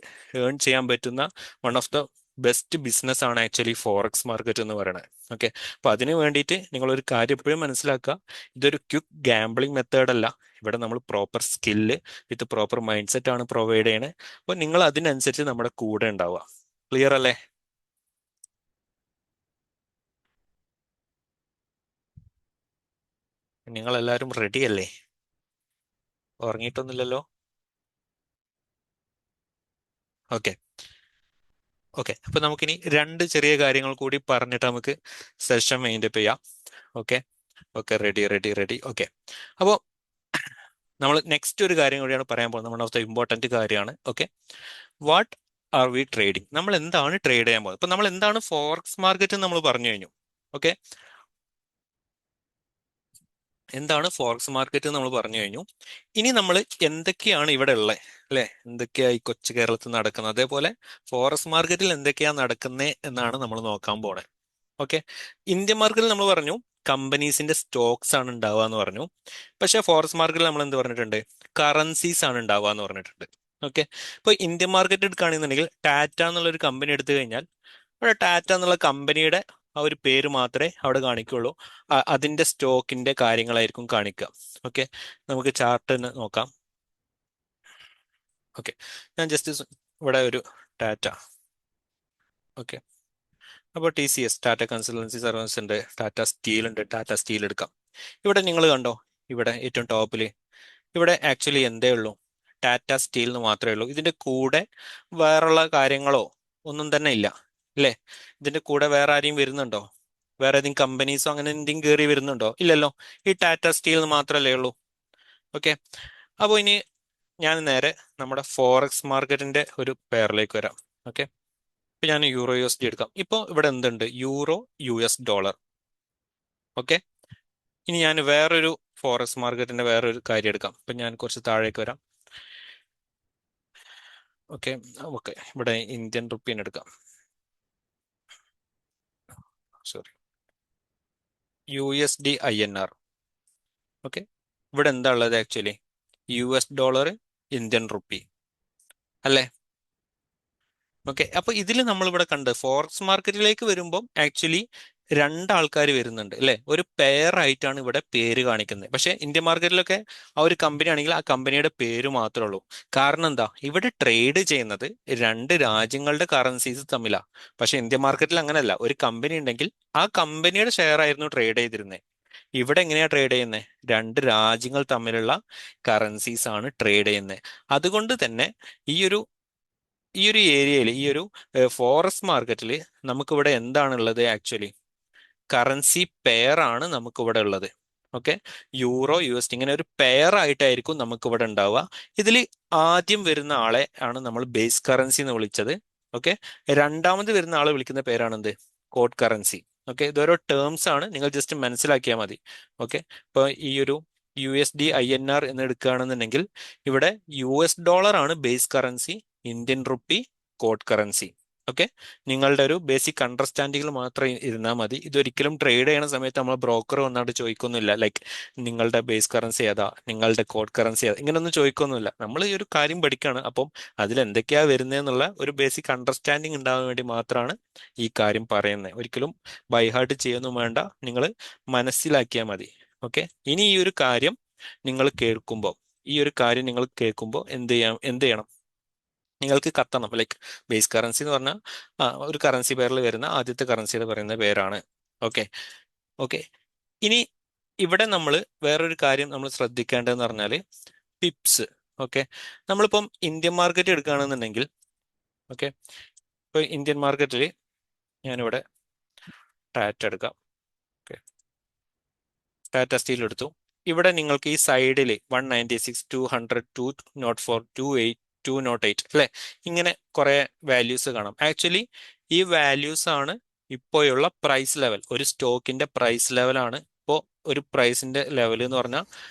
ഏൺ ചെയ്യാൻ പറ്റുന്ന one of the best business ആണ് ആക്ച്വലി ഫോറക്സ് മാർക്കറ്റ് എന്ന് പറയുന്നത്. ഓക്കെ, അപ്പൊ അതിന് വേണ്ടിയിട്ട് നിങ്ങളൊരു കാര്യം എപ്പോഴും മനസ്സിലാക്കുക, ഇതൊരു ക്വിക്ക് ഗാംബ്ലിംഗ് മെത്തേഡ് അല്ല. ഇവിടെ നമ്മൾ proper skill with proper mind set ആണ് പ്രൊവൈഡ് ചെയ്യണത്. അപ്പൊ നിങ്ങൾ അതിനനുസരിച്ച് നമ്മുടെ കൂടെ ഉണ്ടാവുക. ക്ലിയർ അല്ലേ? നിങ്ങൾ എല്ലാവരും റെഡി അല്ലേ? ഉറങ്ങിയിട്ടൊന്നുമില്ലല്ലോ? ഓക്കെ. ഓക്കെ, അപ്പൊ നമുക്കിനി 2 ചെറിയ കാര്യങ്ങൾ കൂടി പറഞ്ഞിട്ട് നമുക്ക് സെഷൻ മൈൻഡപ്പ് ചെയ്യാം. Okay. Okay, ready ready ready. Okay, അപ്പോൾ നമ്മൾ നെക്സ്റ്റ് ഒരു കാര്യം കൂടിയാണ് പറയാൻ പോകുന്നത്. വൺ ഓഫ് ദ ഇമ്പോർട്ടൻറ്റ് കാര്യമാണ്. Okay, what are we trading? നമ്മൾ എന്താണ് ട്രേഡ് ചെയ്യാൻ പോകുന്നത്? ഇപ്പൊ നമ്മൾ എന്താണ് ഫോറക്സ് മാർക്കറ്റ് നമ്മൾ പറഞ്ഞു കഴിഞ്ഞു. ഓക്കെ, എന്താണ് ഫോറക്സ് മാർക്കറ്റ് നമ്മൾ പറഞ്ഞു കഴിഞ്ഞു. ഇനി നമ്മൾ എന്തൊക്കെയാണ് ഇവിടെ ഉള്ളത്, അല്ലെ? എന്തൊക്കെയാ ഈ കൊച്ചു കേരളത്തിൽ നടക്കുന്നത്, അതേപോലെ ഫോറക്സ് മാർക്കറ്റിൽ എന്തൊക്കെയാ നടക്കുന്നത് എന്നാണ് നമ്മൾ നോക്കാൻ പോണേ. ഓക്കെ, ഇന്ത്യൻ മാർക്കറ്റിൽ നമ്മൾ പറഞ്ഞു കമ്പനീസിന്റെ സ്റ്റോക്സ് ആണ് ഉണ്ടാവുക എന്ന് പറഞ്ഞു. പക്ഷേ ഫോറക്സ് മാർക്കറ്റിൽ നമ്മൾ എന്ത് പറഞ്ഞിട്ടുണ്ട്? കറൻസീസ് ആണ് ഉണ്ടാവുക എന്ന് പറഞ്ഞിട്ടുണ്ട്. ഓക്കെ, ഇപ്പോൾ ഇന്ത്യൻ മാർക്കറ്റ് എടുക്കുകയാണെന്നുണ്ടെങ്കിൽ ടാറ്റ എന്നുള്ള ഒരു കമ്പനി എടുത്തു കഴിഞ്ഞാൽ ഇവിടെ ടാറ്റ എന്നുള്ള കമ്പനിയുടെ ആ ഒരു പേര് മാത്രമേ അവിടെ കാണിക്കുള്ളൂ. അതിന്റെ സ്റ്റോക്കിന്റെ കാര്യങ്ങളായിരിക്കും കാണിക്കുക. ഓക്കെ, നമുക്ക് ചാർട്ട് നോക്കാം. ഓക്കെ, ഞാൻ ജസ്റ്റ് ഇവിടെ ഒരു ടാറ്റ. ഓക്കെ, അപ്പോൾ TCS, ടാറ്റ കൺസൾട്ടൻസി സർവീസ് ഉണ്ട്, ടാറ്റ സ്റ്റീൽ ഉണ്ട്. ടാറ്റ സ്റ്റീൽ എടുക്കാം. ഇവിടെ നിങ്ങൾ കണ്ടോ, ഇവിടെ ഏറ്റവും ടോപ്പിൽ ഇവിടെ ആക്ച്വലി എന്തേ ഉള്ളൂ? ടാറ്റ സ്റ്റീൽ എന്ന് മാത്രമേ ഉള്ളൂ. ഇതിന്റെ കൂടെ വേറുള്ള കാര്യങ്ങളോ ഒന്നും തന്നെ ഇല്ല, അല്ലേ? ഇതിന്റെ കൂടെ വേറെ ആരെയും വരുന്നുണ്ടോ? വേറെ ഏതെങ്കിലും കമ്പനീസോ അങ്ങനെ എന്തെങ്കിലും കയറി വരുന്നുണ്ടോ? ഇല്ലല്ലോ. ഈ ടാറ്റ സ്റ്റീൽ മാത്രമല്ലേ ഉള്ളൂ. ഓക്കെ, അപ്പോൾ ഇനി ഞാൻ നേരെ നമ്മുടെ ഫോറക്സ് മാർക്കറ്റിന്റെ ഒരു പെയറിലേക്ക് വരാം. ഓക്കെ, ഇപ്പൊ ഞാൻ യൂറോ USD എടുക്കാം. ഇപ്പോൾ ഇവിടെ എന്തുണ്ട്? Euro US dollar. ഓക്കെ, ഇനി ഞാൻ വേറൊരു ഫോറക്സ് മാർക്കറ്റിന്റെ വേറൊരു കാര്യം എടുക്കാം. ഇപ്പൊ ഞാൻ കുറച്ച് താഴേക്ക് വരാം. ഓക്കെ. ഓക്കെ, ഇവിടെ ഇന്ത്യൻ റുപ്പീനെ എടുക്കാം. Sorry, USD INR. ഓക്കെ, ഇവിടെ എന്താ ഉള്ളത്? Actually US dollar, Indian rupee, അല്ലേ? ഓക്കെ, അപ്പൊ ഇതിൽ നമ്മളിവിടെ കണ്ട് ഫോറക്സ് മാർക്കറ്റിലേക്ക് വരുമ്പോൾ ആക്ച്വലി 2 ആൾക്കാർ വരുന്നുണ്ട്, അല്ലെ? ഒരു പെയർ ആയിട്ടാണ് ഇവിടെ പേര് കാണിക്കുന്നത്. പക്ഷെ ഇന്ത്യൻ മാർക്കറ്റിലൊക്കെ ആ ഒരു കമ്പനി ആണെങ്കിൽ ആ കമ്പനിയുടെ പേര് മാത്രമേ ഉള്ളൂ. കാരണം എന്താ? ഇവിടെ ട്രേഡ് ചെയ്യുന്നത് 2 രാജ്യങ്ങളുടെ കറൻസീസ് തമ്മിലാണ്. പക്ഷെ ഇന്ത്യൻ മാർക്കറ്റിൽ അങ്ങനെയല്ല. ഒരു കമ്പനി ഉണ്ടെങ്കിൽ ആ കമ്പനിയുടെ ഷെയർ ആയിരുന്നു ട്രേഡ് ചെയ്തിരുന്നത്. ഇവിടെ എങ്ങനെയാ ട്രേഡ് ചെയ്യുന്നത്? 2 രാജ്യങ്ങൾ തമ്മിലുള്ള കറൻസീസ് ആണ് ട്രേഡ് ചെയ്യുന്നത്. അതുകൊണ്ട് തന്നെ ഈ ഒരു ഈ ഒരു ഏരിയയിൽ, ഈ ഒരു ഫോറസ്റ്റ് മാർക്കറ്റിൽ നമുക്കിവിടെ എന്താണുള്ളത്? ആക്ച്വലി കറൻസി പെയർ ആണ് നമുക്കിവിടെ ഉള്ളത്. ഓക്കെ, യൂറോ USD ഇങ്ങനെ ഒരു പെയർ ആയിട്ടായിരിക്കും നമുക്കിവിടെ ഉണ്ടാവുക. ഇതിൽ ആദ്യം വരുന്ന ആളെ ആണ് നമ്മൾ ബേസ് കറൻസി എന്ന് വിളിച്ചത്. ഓക്കെ, രണ്ടാമത് വരുന്ന ആളെ വിളിക്കുന്ന പേരാണെന്ത്? Code currency. ഓക്കെ, ഇതോരോ ടേംസ് ആണ്, നിങ്ങൾ ജസ്റ്റ് മനസ്സിലാക്കിയാൽ മതി. ഓക്കെ, ഇപ്പോൾ ഈ ഒരു USD INR എന്ന് എടുക്കുകയാണെന്നുണ്ടെങ്കിൽ ഇവിടെ US ഡോളർ ആണ് base currency, Indian rupee code currency. Okay, നിങ്ങളുടെ ഒരു ബേസിക് അണ്ടർസ്റ്റാൻഡിങ്ങിൽ മാത്രം ഇരുന്നാൽ മതി. ഇതൊരിക്കലും ട്രേഡ് ചെയ്യണ സമയത്ത് നമ്മൾ ബ്രോക്കർ വന്നാണ്ട് ചോദിക്കൊന്നുമില്ല, ലൈക്ക് നിങ്ങളുടെ ബേസ് കറൻസി ഏതാ, നിങ്ങളുടെ കോഡ് കറൻസി ഏതാ, ഇങ്ങനെയൊന്നും ചോദിക്കൊന്നുമില്ല. നമ്മൾ ഈ ഒരു കാര്യം പഠിക്കുകയാണ്. അപ്പം അതിൽ എന്തൊക്കെയാ വരുന്നതെന്നുള്ള ഒരു ബേസിക് അണ്ടർസ്റ്റാൻഡിങ് ഉണ്ടാകാൻ വേണ്ടി മാത്രമാണ് ഈ കാര്യം പറയുന്നത്. ഒരിക്കലും ബൈഹാർട്ട് ചെയ്യൊന്നും വേണ്ട, നിങ്ങൾ മനസ്സിലാക്കിയാൽ മതി. ഓക്കെ, ഇനി ഈ ഒരു കാര്യം നിങ്ങൾ കേൾക്കുമ്പോൾ എന്ത് ചെയ്യണം? നിങ്ങൾക്ക് കത്തണം. ലൈക്ക് ബേസ് കറൻസി എന്ന് പറഞ്ഞാൽ ഒരു കറൻസി പെയറിൽ വരുന്ന ആദ്യത്തെ കറൻസിയുടെ പറയുന്ന പേരാണ്. ഓക്കെ. ഓക്കെ, ഇനി ഇവിടെ നമ്മൾ വേറൊരു കാര്യം നമ്മൾ ശ്രദ്ധിക്കേണ്ടതെന്ന് പറഞ്ഞാൽ പിപ്സ്. ഓക്കെ, നമ്മളിപ്പം ഇന്ത്യൻ മാർക്കറ്റ് എടുക്കുകയാണെന്നുണ്ടെങ്കിൽ, ഓക്കെ, ഇപ്പോൾ ഇന്ത്യൻ മാർക്കറ്റിൽ ഞാനിവിടെ ടാറ്റ എടുക്കാം. ഓക്കെ, ടാറ്റ സ്റ്റീൽ എടുത്തു. ഇവിടെ നിങ്ങൾക്ക് ഈ സൈഡിൽ 196, 200, 204, 28, 208, അല്ലെ? ഇങ്ങനെ കുറെ വാല്യൂസ് കാണാം. ആക്ച്വലി ഈ വാല്യൂസ് ആണ് ഇപ്പോഴുള്ള പ്രൈസ് ലെവൽ. ഒരു സ്റ്റോക്കിന്റെ പ്രൈസ് ലെവലാണ് ഇപ്പോൾ ഒരു പ്രൈസിന്റെ ലെവൽ എന്ന് പറഞ്ഞാൽ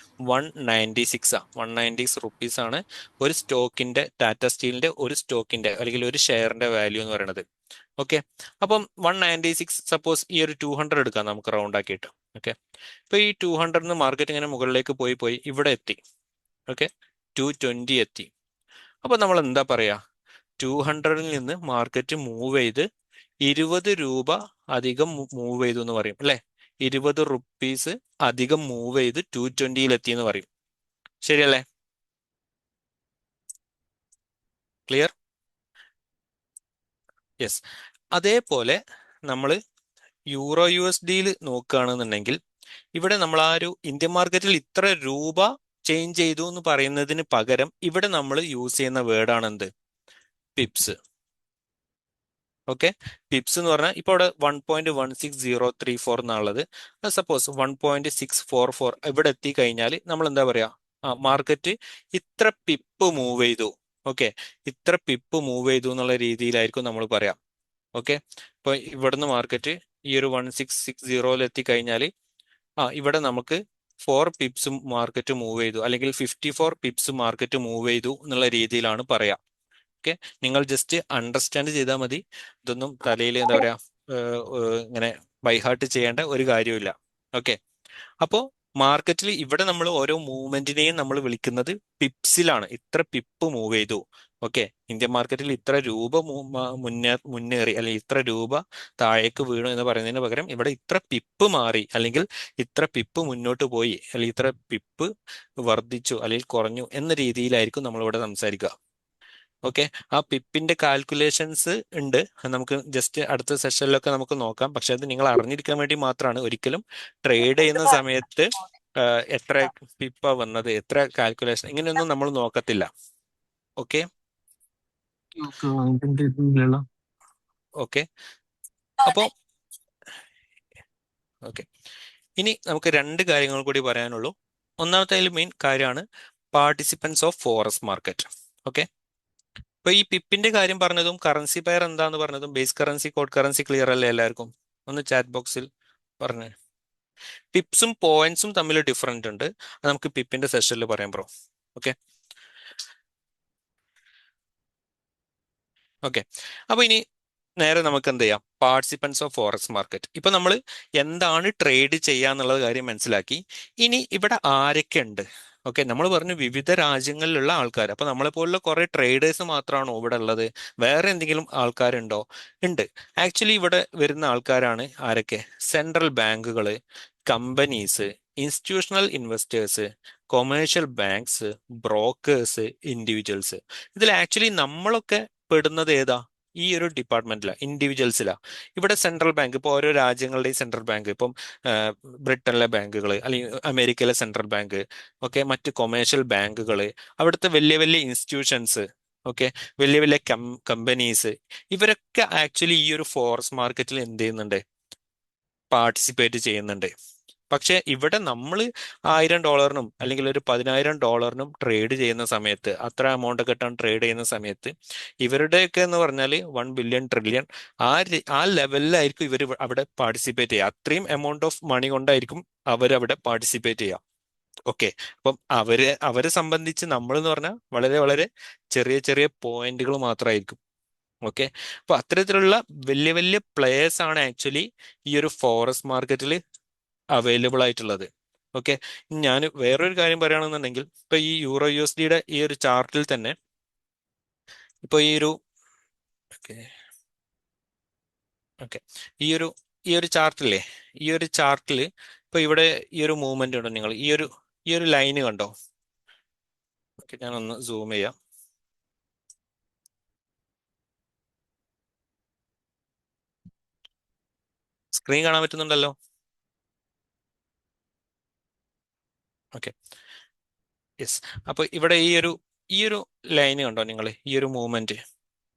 196 196 ആണ് ഒരു സ്റ്റോക്കിന്റെ, ടാറ്റ സ്റ്റീലിന്റെ ഒരു സ്റ്റോക്കിന്റെ അല്ലെങ്കിൽ ഒരു ഷെയറിന്റെ വാല്യൂ എന്ന് പറയുന്നത്. ഓക്കെ, അപ്പം 196, സപ്പോസ് ഈ ഒരു 200 എടുക്കാം നമുക്ക് റൗണ്ട് ആക്കിയിട്ട്. ഓക്കെ, ഇപ്പൊ ഈ 200 മാർക്കറ്റ് ഇങ്ങനെ മുകളിലേക്ക് പോയി പോയി ഇവിടെ എത്തി. ഓക്കെ, 220 എത്തി. അപ്പൊ നമ്മൾ എന്താ പറയാ, 200-ൽ നിന്ന് മാർക്കറ്റ് മൂവ് ചെയ്ത് 20 രൂപ അധികം മൂവ് ചെയ്തു എന്ന് പറയും അല്ലെ. 20 റുപ്പീസ് അധികം മൂവ് ചെയ്ത് 220-ൽ എത്തി എന്ന് പറയും. ശരിയല്ലേ? ക്ലിയർ? യെസ്. അതേപോലെ നമ്മൾ യൂറോ USD-യിൽ നോക്കുകയാണെന്നുണ്ടെങ്കിൽ ഇവിടെ നമ്മൾ ആ ഒരു ഇന്ത്യൻ മാർക്കറ്റിൽ ഇത്ര രൂപ ചേഞ്ച് ചെയ്തു എന്ന് പറയുന്നതിന് പകരം ഇവിടെ നമ്മൾ യൂസ് ചെയ്യുന്ന വേർഡാണ് എന്ത്? പിപ്സ്. ഓക്കെ, പിപ്സ് എന്ന് പറഞ്ഞാൽ ഇപ്പോൾ ഇവിടെ 1.16034 എന്നുള്ളത് സപ്പോസ് 1.644 ഇവിടെ എത്തിക്കഴിഞ്ഞാൽ നമ്മൾ എന്താ പറയാ, മാർക്കറ്റ് ഇത്ര പിപ്പ് മൂവ് ചെയ്തു. ഓക്കെ, ഇത്ര പിപ്പ് മൂവ് ചെയ്തു എന്നുള്ള രീതിയിലായിരിക്കും നമ്മൾ പറയാം. ഓക്കെ, ഇപ്പൊ ഇവിടുന്ന് മാർക്കറ്റ് ഈ ഒരു 1660 എത്തിക്കഴിഞ്ഞാൽ ഇവിടെ നമുക്ക് 4 പിപ്സ് മാർക്കറ്റ് മൂവ് ചെയ്തു അല്ലെങ്കിൽ 54 പിപ്സ് മാർക്കറ്റ് മൂവ് ചെയ്തു എന്നുള്ള രീതിയിലാണ് പറയാം. ഓക്കെ, നിങ്ങൾ ജസ്റ്റ് അണ്ടർസ്റ്റാൻഡ് ചെയ്താൽ മതി. ഇതൊന്നും തലയിൽ എന്താ പറയാ ഇങ്ങനെ ബൈഹാർട്ട് ചെയ്യേണ്ട ഒരു കാര്യമില്ല. ഓക്കെ, അപ്പോൾ മാർക്കറ്റിൽ ഇവിടെ നമ്മൾ ഓരോ മൂവ്മെന്റിനെയും നമ്മൾ വിളിക്കുന്നത് പിപ്സിലാണ്. ഇത്ര പിപ്പ് മൂവ് ചെയ്തു. ഓക്കെ, ഇന്ത്യൻ മാർക്കറ്റിൽ ഇത്ര രൂപ മുന്നേറി അല്ലെങ്കിൽ ഇത്ര രൂപ താഴേക്ക് വീണു എന്ന് പറയുന്നതിന് പകരം ഇവിടെ ഇത്ര പിപ്പ് മാറി അല്ലെങ്കിൽ ഇത്ര പിപ്പ് മുന്നോട്ട് പോയി അല്ലെങ്കിൽ ഇത്ര പിപ്പ് വർദ്ധിച്ചു അല്ലെങ്കിൽ കുറഞ്ഞു എന്ന രീതിയിലായിരിക്കും നമ്മളിവിടെ സംസാരിക്കുക. ഓക്കെ, ആ പിപ്പിന്റെ കാൽക്കുലേഷൻസ് ഉണ്ട്, നമുക്ക് ജസ്റ്റ് അടുത്ത സെഷനിലൊക്കെ നമുക്ക് നോക്കാം. പക്ഷെ അത് നിങ്ങൾ അറിഞ്ഞിരിക്കാൻ വേണ്ടി മാത്രമാണ്. ഒരിക്കലും ട്രേഡ് ചെയ്യുന്ന സമയത്ത് എത്ര പിപ്പാ വന്നത്, എത്ര കാൽക്കുലേഷൻ, ഇങ്ങനെയൊന്നും നമ്മൾ നോക്കത്തില്ല. ഓക്കെ ഓക്കെ അപ്പോ ഓക്കെ, ഇനി നമുക്ക് രണ്ട് കാര്യങ്ങൾ കൂടി പറയാനുള്ളൂ. ഒന്നാമത്തെ മെയിൻ കാര്യമാണ് participants of forex market. Okay, ഇപ്പൊ ഈ പിപ്പിന്റെ കാര്യം പറഞ്ഞതും കറൻസി പെയർ എന്താന്ന് പറഞ്ഞതും base currency, code currency clear അല്ലേ എല്ലാവർക്കും? ഒന്ന് ചാറ്റ് ബോക്സിൽ പറഞ്ഞു. പിപ്സും പോയിന്റ്സും തമ്മിൽ ഡിഫറൻറ്റ് ഉണ്ട്. അത് നമുക്ക് പിപ്പിന്റെ സെഷനിൽ പറയാം ബ്രോ. ഓക്കെ ഓക്കെ അപ്പൊ ഇനി നേരെ നമുക്ക് എന്ത് ചെയ്യാം, പാർട്ടിസിപ്പൻസ് ഓഫ് ഫോറക്സ് മാർക്കറ്റ്. ഇപ്പൊ നമ്മൾ എന്താണ് ട്രേഡ് ചെയ്യാന്നുള്ള കാര്യം മനസ്സിലാക്കി. ഇനി ഇവിടെ ആരൊക്കെ ഉണ്ട്? ഓക്കെ, നമ്മൾ പറഞ്ഞു വിവിധ രാജ്യങ്ങളിലുള്ള ആൾക്കാർ. അപ്പൊ നമ്മളെ പോലുള്ള കുറെ ട്രേഡേഴ്സ് മാത്രമാണോ ഇവിടെ ഉള്ളത്? വേറെ എന്തെങ്കിലും ആൾക്കാരുണ്ടോ? ഉണ്ട്. ആക്ച്വലി ഇവിടെ വരുന്ന ആൾക്കാരാണ് ആരൊക്കെ? സെൻട്രൽ ബാങ്കുകള്, companies, institutional investors, commercial banks, brokers, individuals. ഇതിൽ ആക്ച്വലി നമ്മളൊക്കെ പെടുന്നത് ഏതാ? ഈ ഒരു ഡിപ്പാർട്ട്മെന്റിലാ, ഇൻഡിവിജ്വൽസിലാ. ഇവിടെ സെൻട്രൽ ബാങ്ക്, ഇപ്പോൾ ഓരോ രാജ്യങ്ങളുടെയും സെൻട്രൽ ബാങ്ക്, ഇപ്പം ബ്രിട്ടനിലെ ബാങ്കുകൾ അല്ലെങ്കിൽ അമേരിക്കയിലെ സെൻട്രൽ ബാങ്ക്, ഓക്കെ, മറ്റ് കൊമേഴ്ഷ്യൽ ബാങ്കുകൾ, അവിടുത്തെ വലിയ വലിയ ഇൻസ്റ്റിറ്റ്യൂഷൻസ്, ഓക്കെ, വലിയ വലിയ കമ്പനീസ്, ഇവരൊക്കെ ആക്ച്വലി ഈ ഒരു ഫോറക്സ് മാർക്കറ്റിൽ എന്ത് ചെയ്യുന്നുണ്ട്? പാർട്ടിസിപ്പേറ്റ് ചെയ്യുന്നുണ്ട്. പക്ഷെ ഇവിടെ നമ്മൾ $1000 അല്ലെങ്കിൽ ഒരു $10,000 ട്രേഡ് ചെയ്യുന്ന സമയത്ത്, അത്ര എമൗണ്ട് ഒക്കെ ഇട്ടാണ് ട്രേഡ് ചെയ്യുന്ന സമയത്ത്, ഇവരുടെയൊക്കെ എന്ന് പറഞ്ഞാൽ 1 ബില്യൺ ട്രില്യൺ ആ ലെവലിലായിരിക്കും ഇവർ അവിടെ പാർട്ടിസിപ്പേറ്റ് ചെയ്യുക. അത്രയും എമൗണ്ട് ഓഫ് മണി കൊണ്ടായിരിക്കും അവരവിടെ പാർട്ടിസിപ്പേറ്റ് ചെയ്യുക. ഓക്കെ, അപ്പം അവരെ സംബന്ധിച്ച് നമ്മൾ എന്ന് പറഞ്ഞാൽ വളരെ വളരെ ചെറിയ ചെറിയ പോയിന്റുകൾ മാത്രമായിരിക്കും. ഓക്കെ, അപ്പൊ അത്തരത്തിലുള്ള വലിയ വലിയ പ്ലേയേഴ്സ് ആണ് ആക്ച്വലി ഈ ഒരു ഫോറക്സ് മാർക്കറ്റിൽ അവൈലബിൾ ആയിട്ടുള്ളത്. ഓക്കെ, ഞാൻ വേറൊരു കാര്യം പറയുകയാണെന്നുണ്ടെങ്കിൽ ഇപ്പൊ ഈ യൂറോ USD-യുടെ ഈ ഒരു ചാർട്ടിൽ തന്നെ ഇപ്പൊ ഈ ഒരു ഓക്കെ ഓക്കെ ഈ ഒരു ചാർട്ടില്ലേ, ഈ ഒരു ചാർട്ടിൽ ഇപ്പൊ ഇവിടെ ഈ ഒരു മൂവ്മെന്റ് ഉണ്ടോ? നിങ്ങൾ ഈ ഒരു ലൈന് കണ്ടോ? ഓക്കെ, ഞാനൊന്ന് സൂം ചെയ്യാം. സ്ക്രീൻ കാണാൻ പറ്റുന്നുണ്ടല്ലോ? Okay, yes. അപ്പൊ ഇവിടെ ഈ ഒരു ലൈന് കണ്ടോ നിങ്ങൾ? ഈ ഒരു മൂവ്മെന്റ്.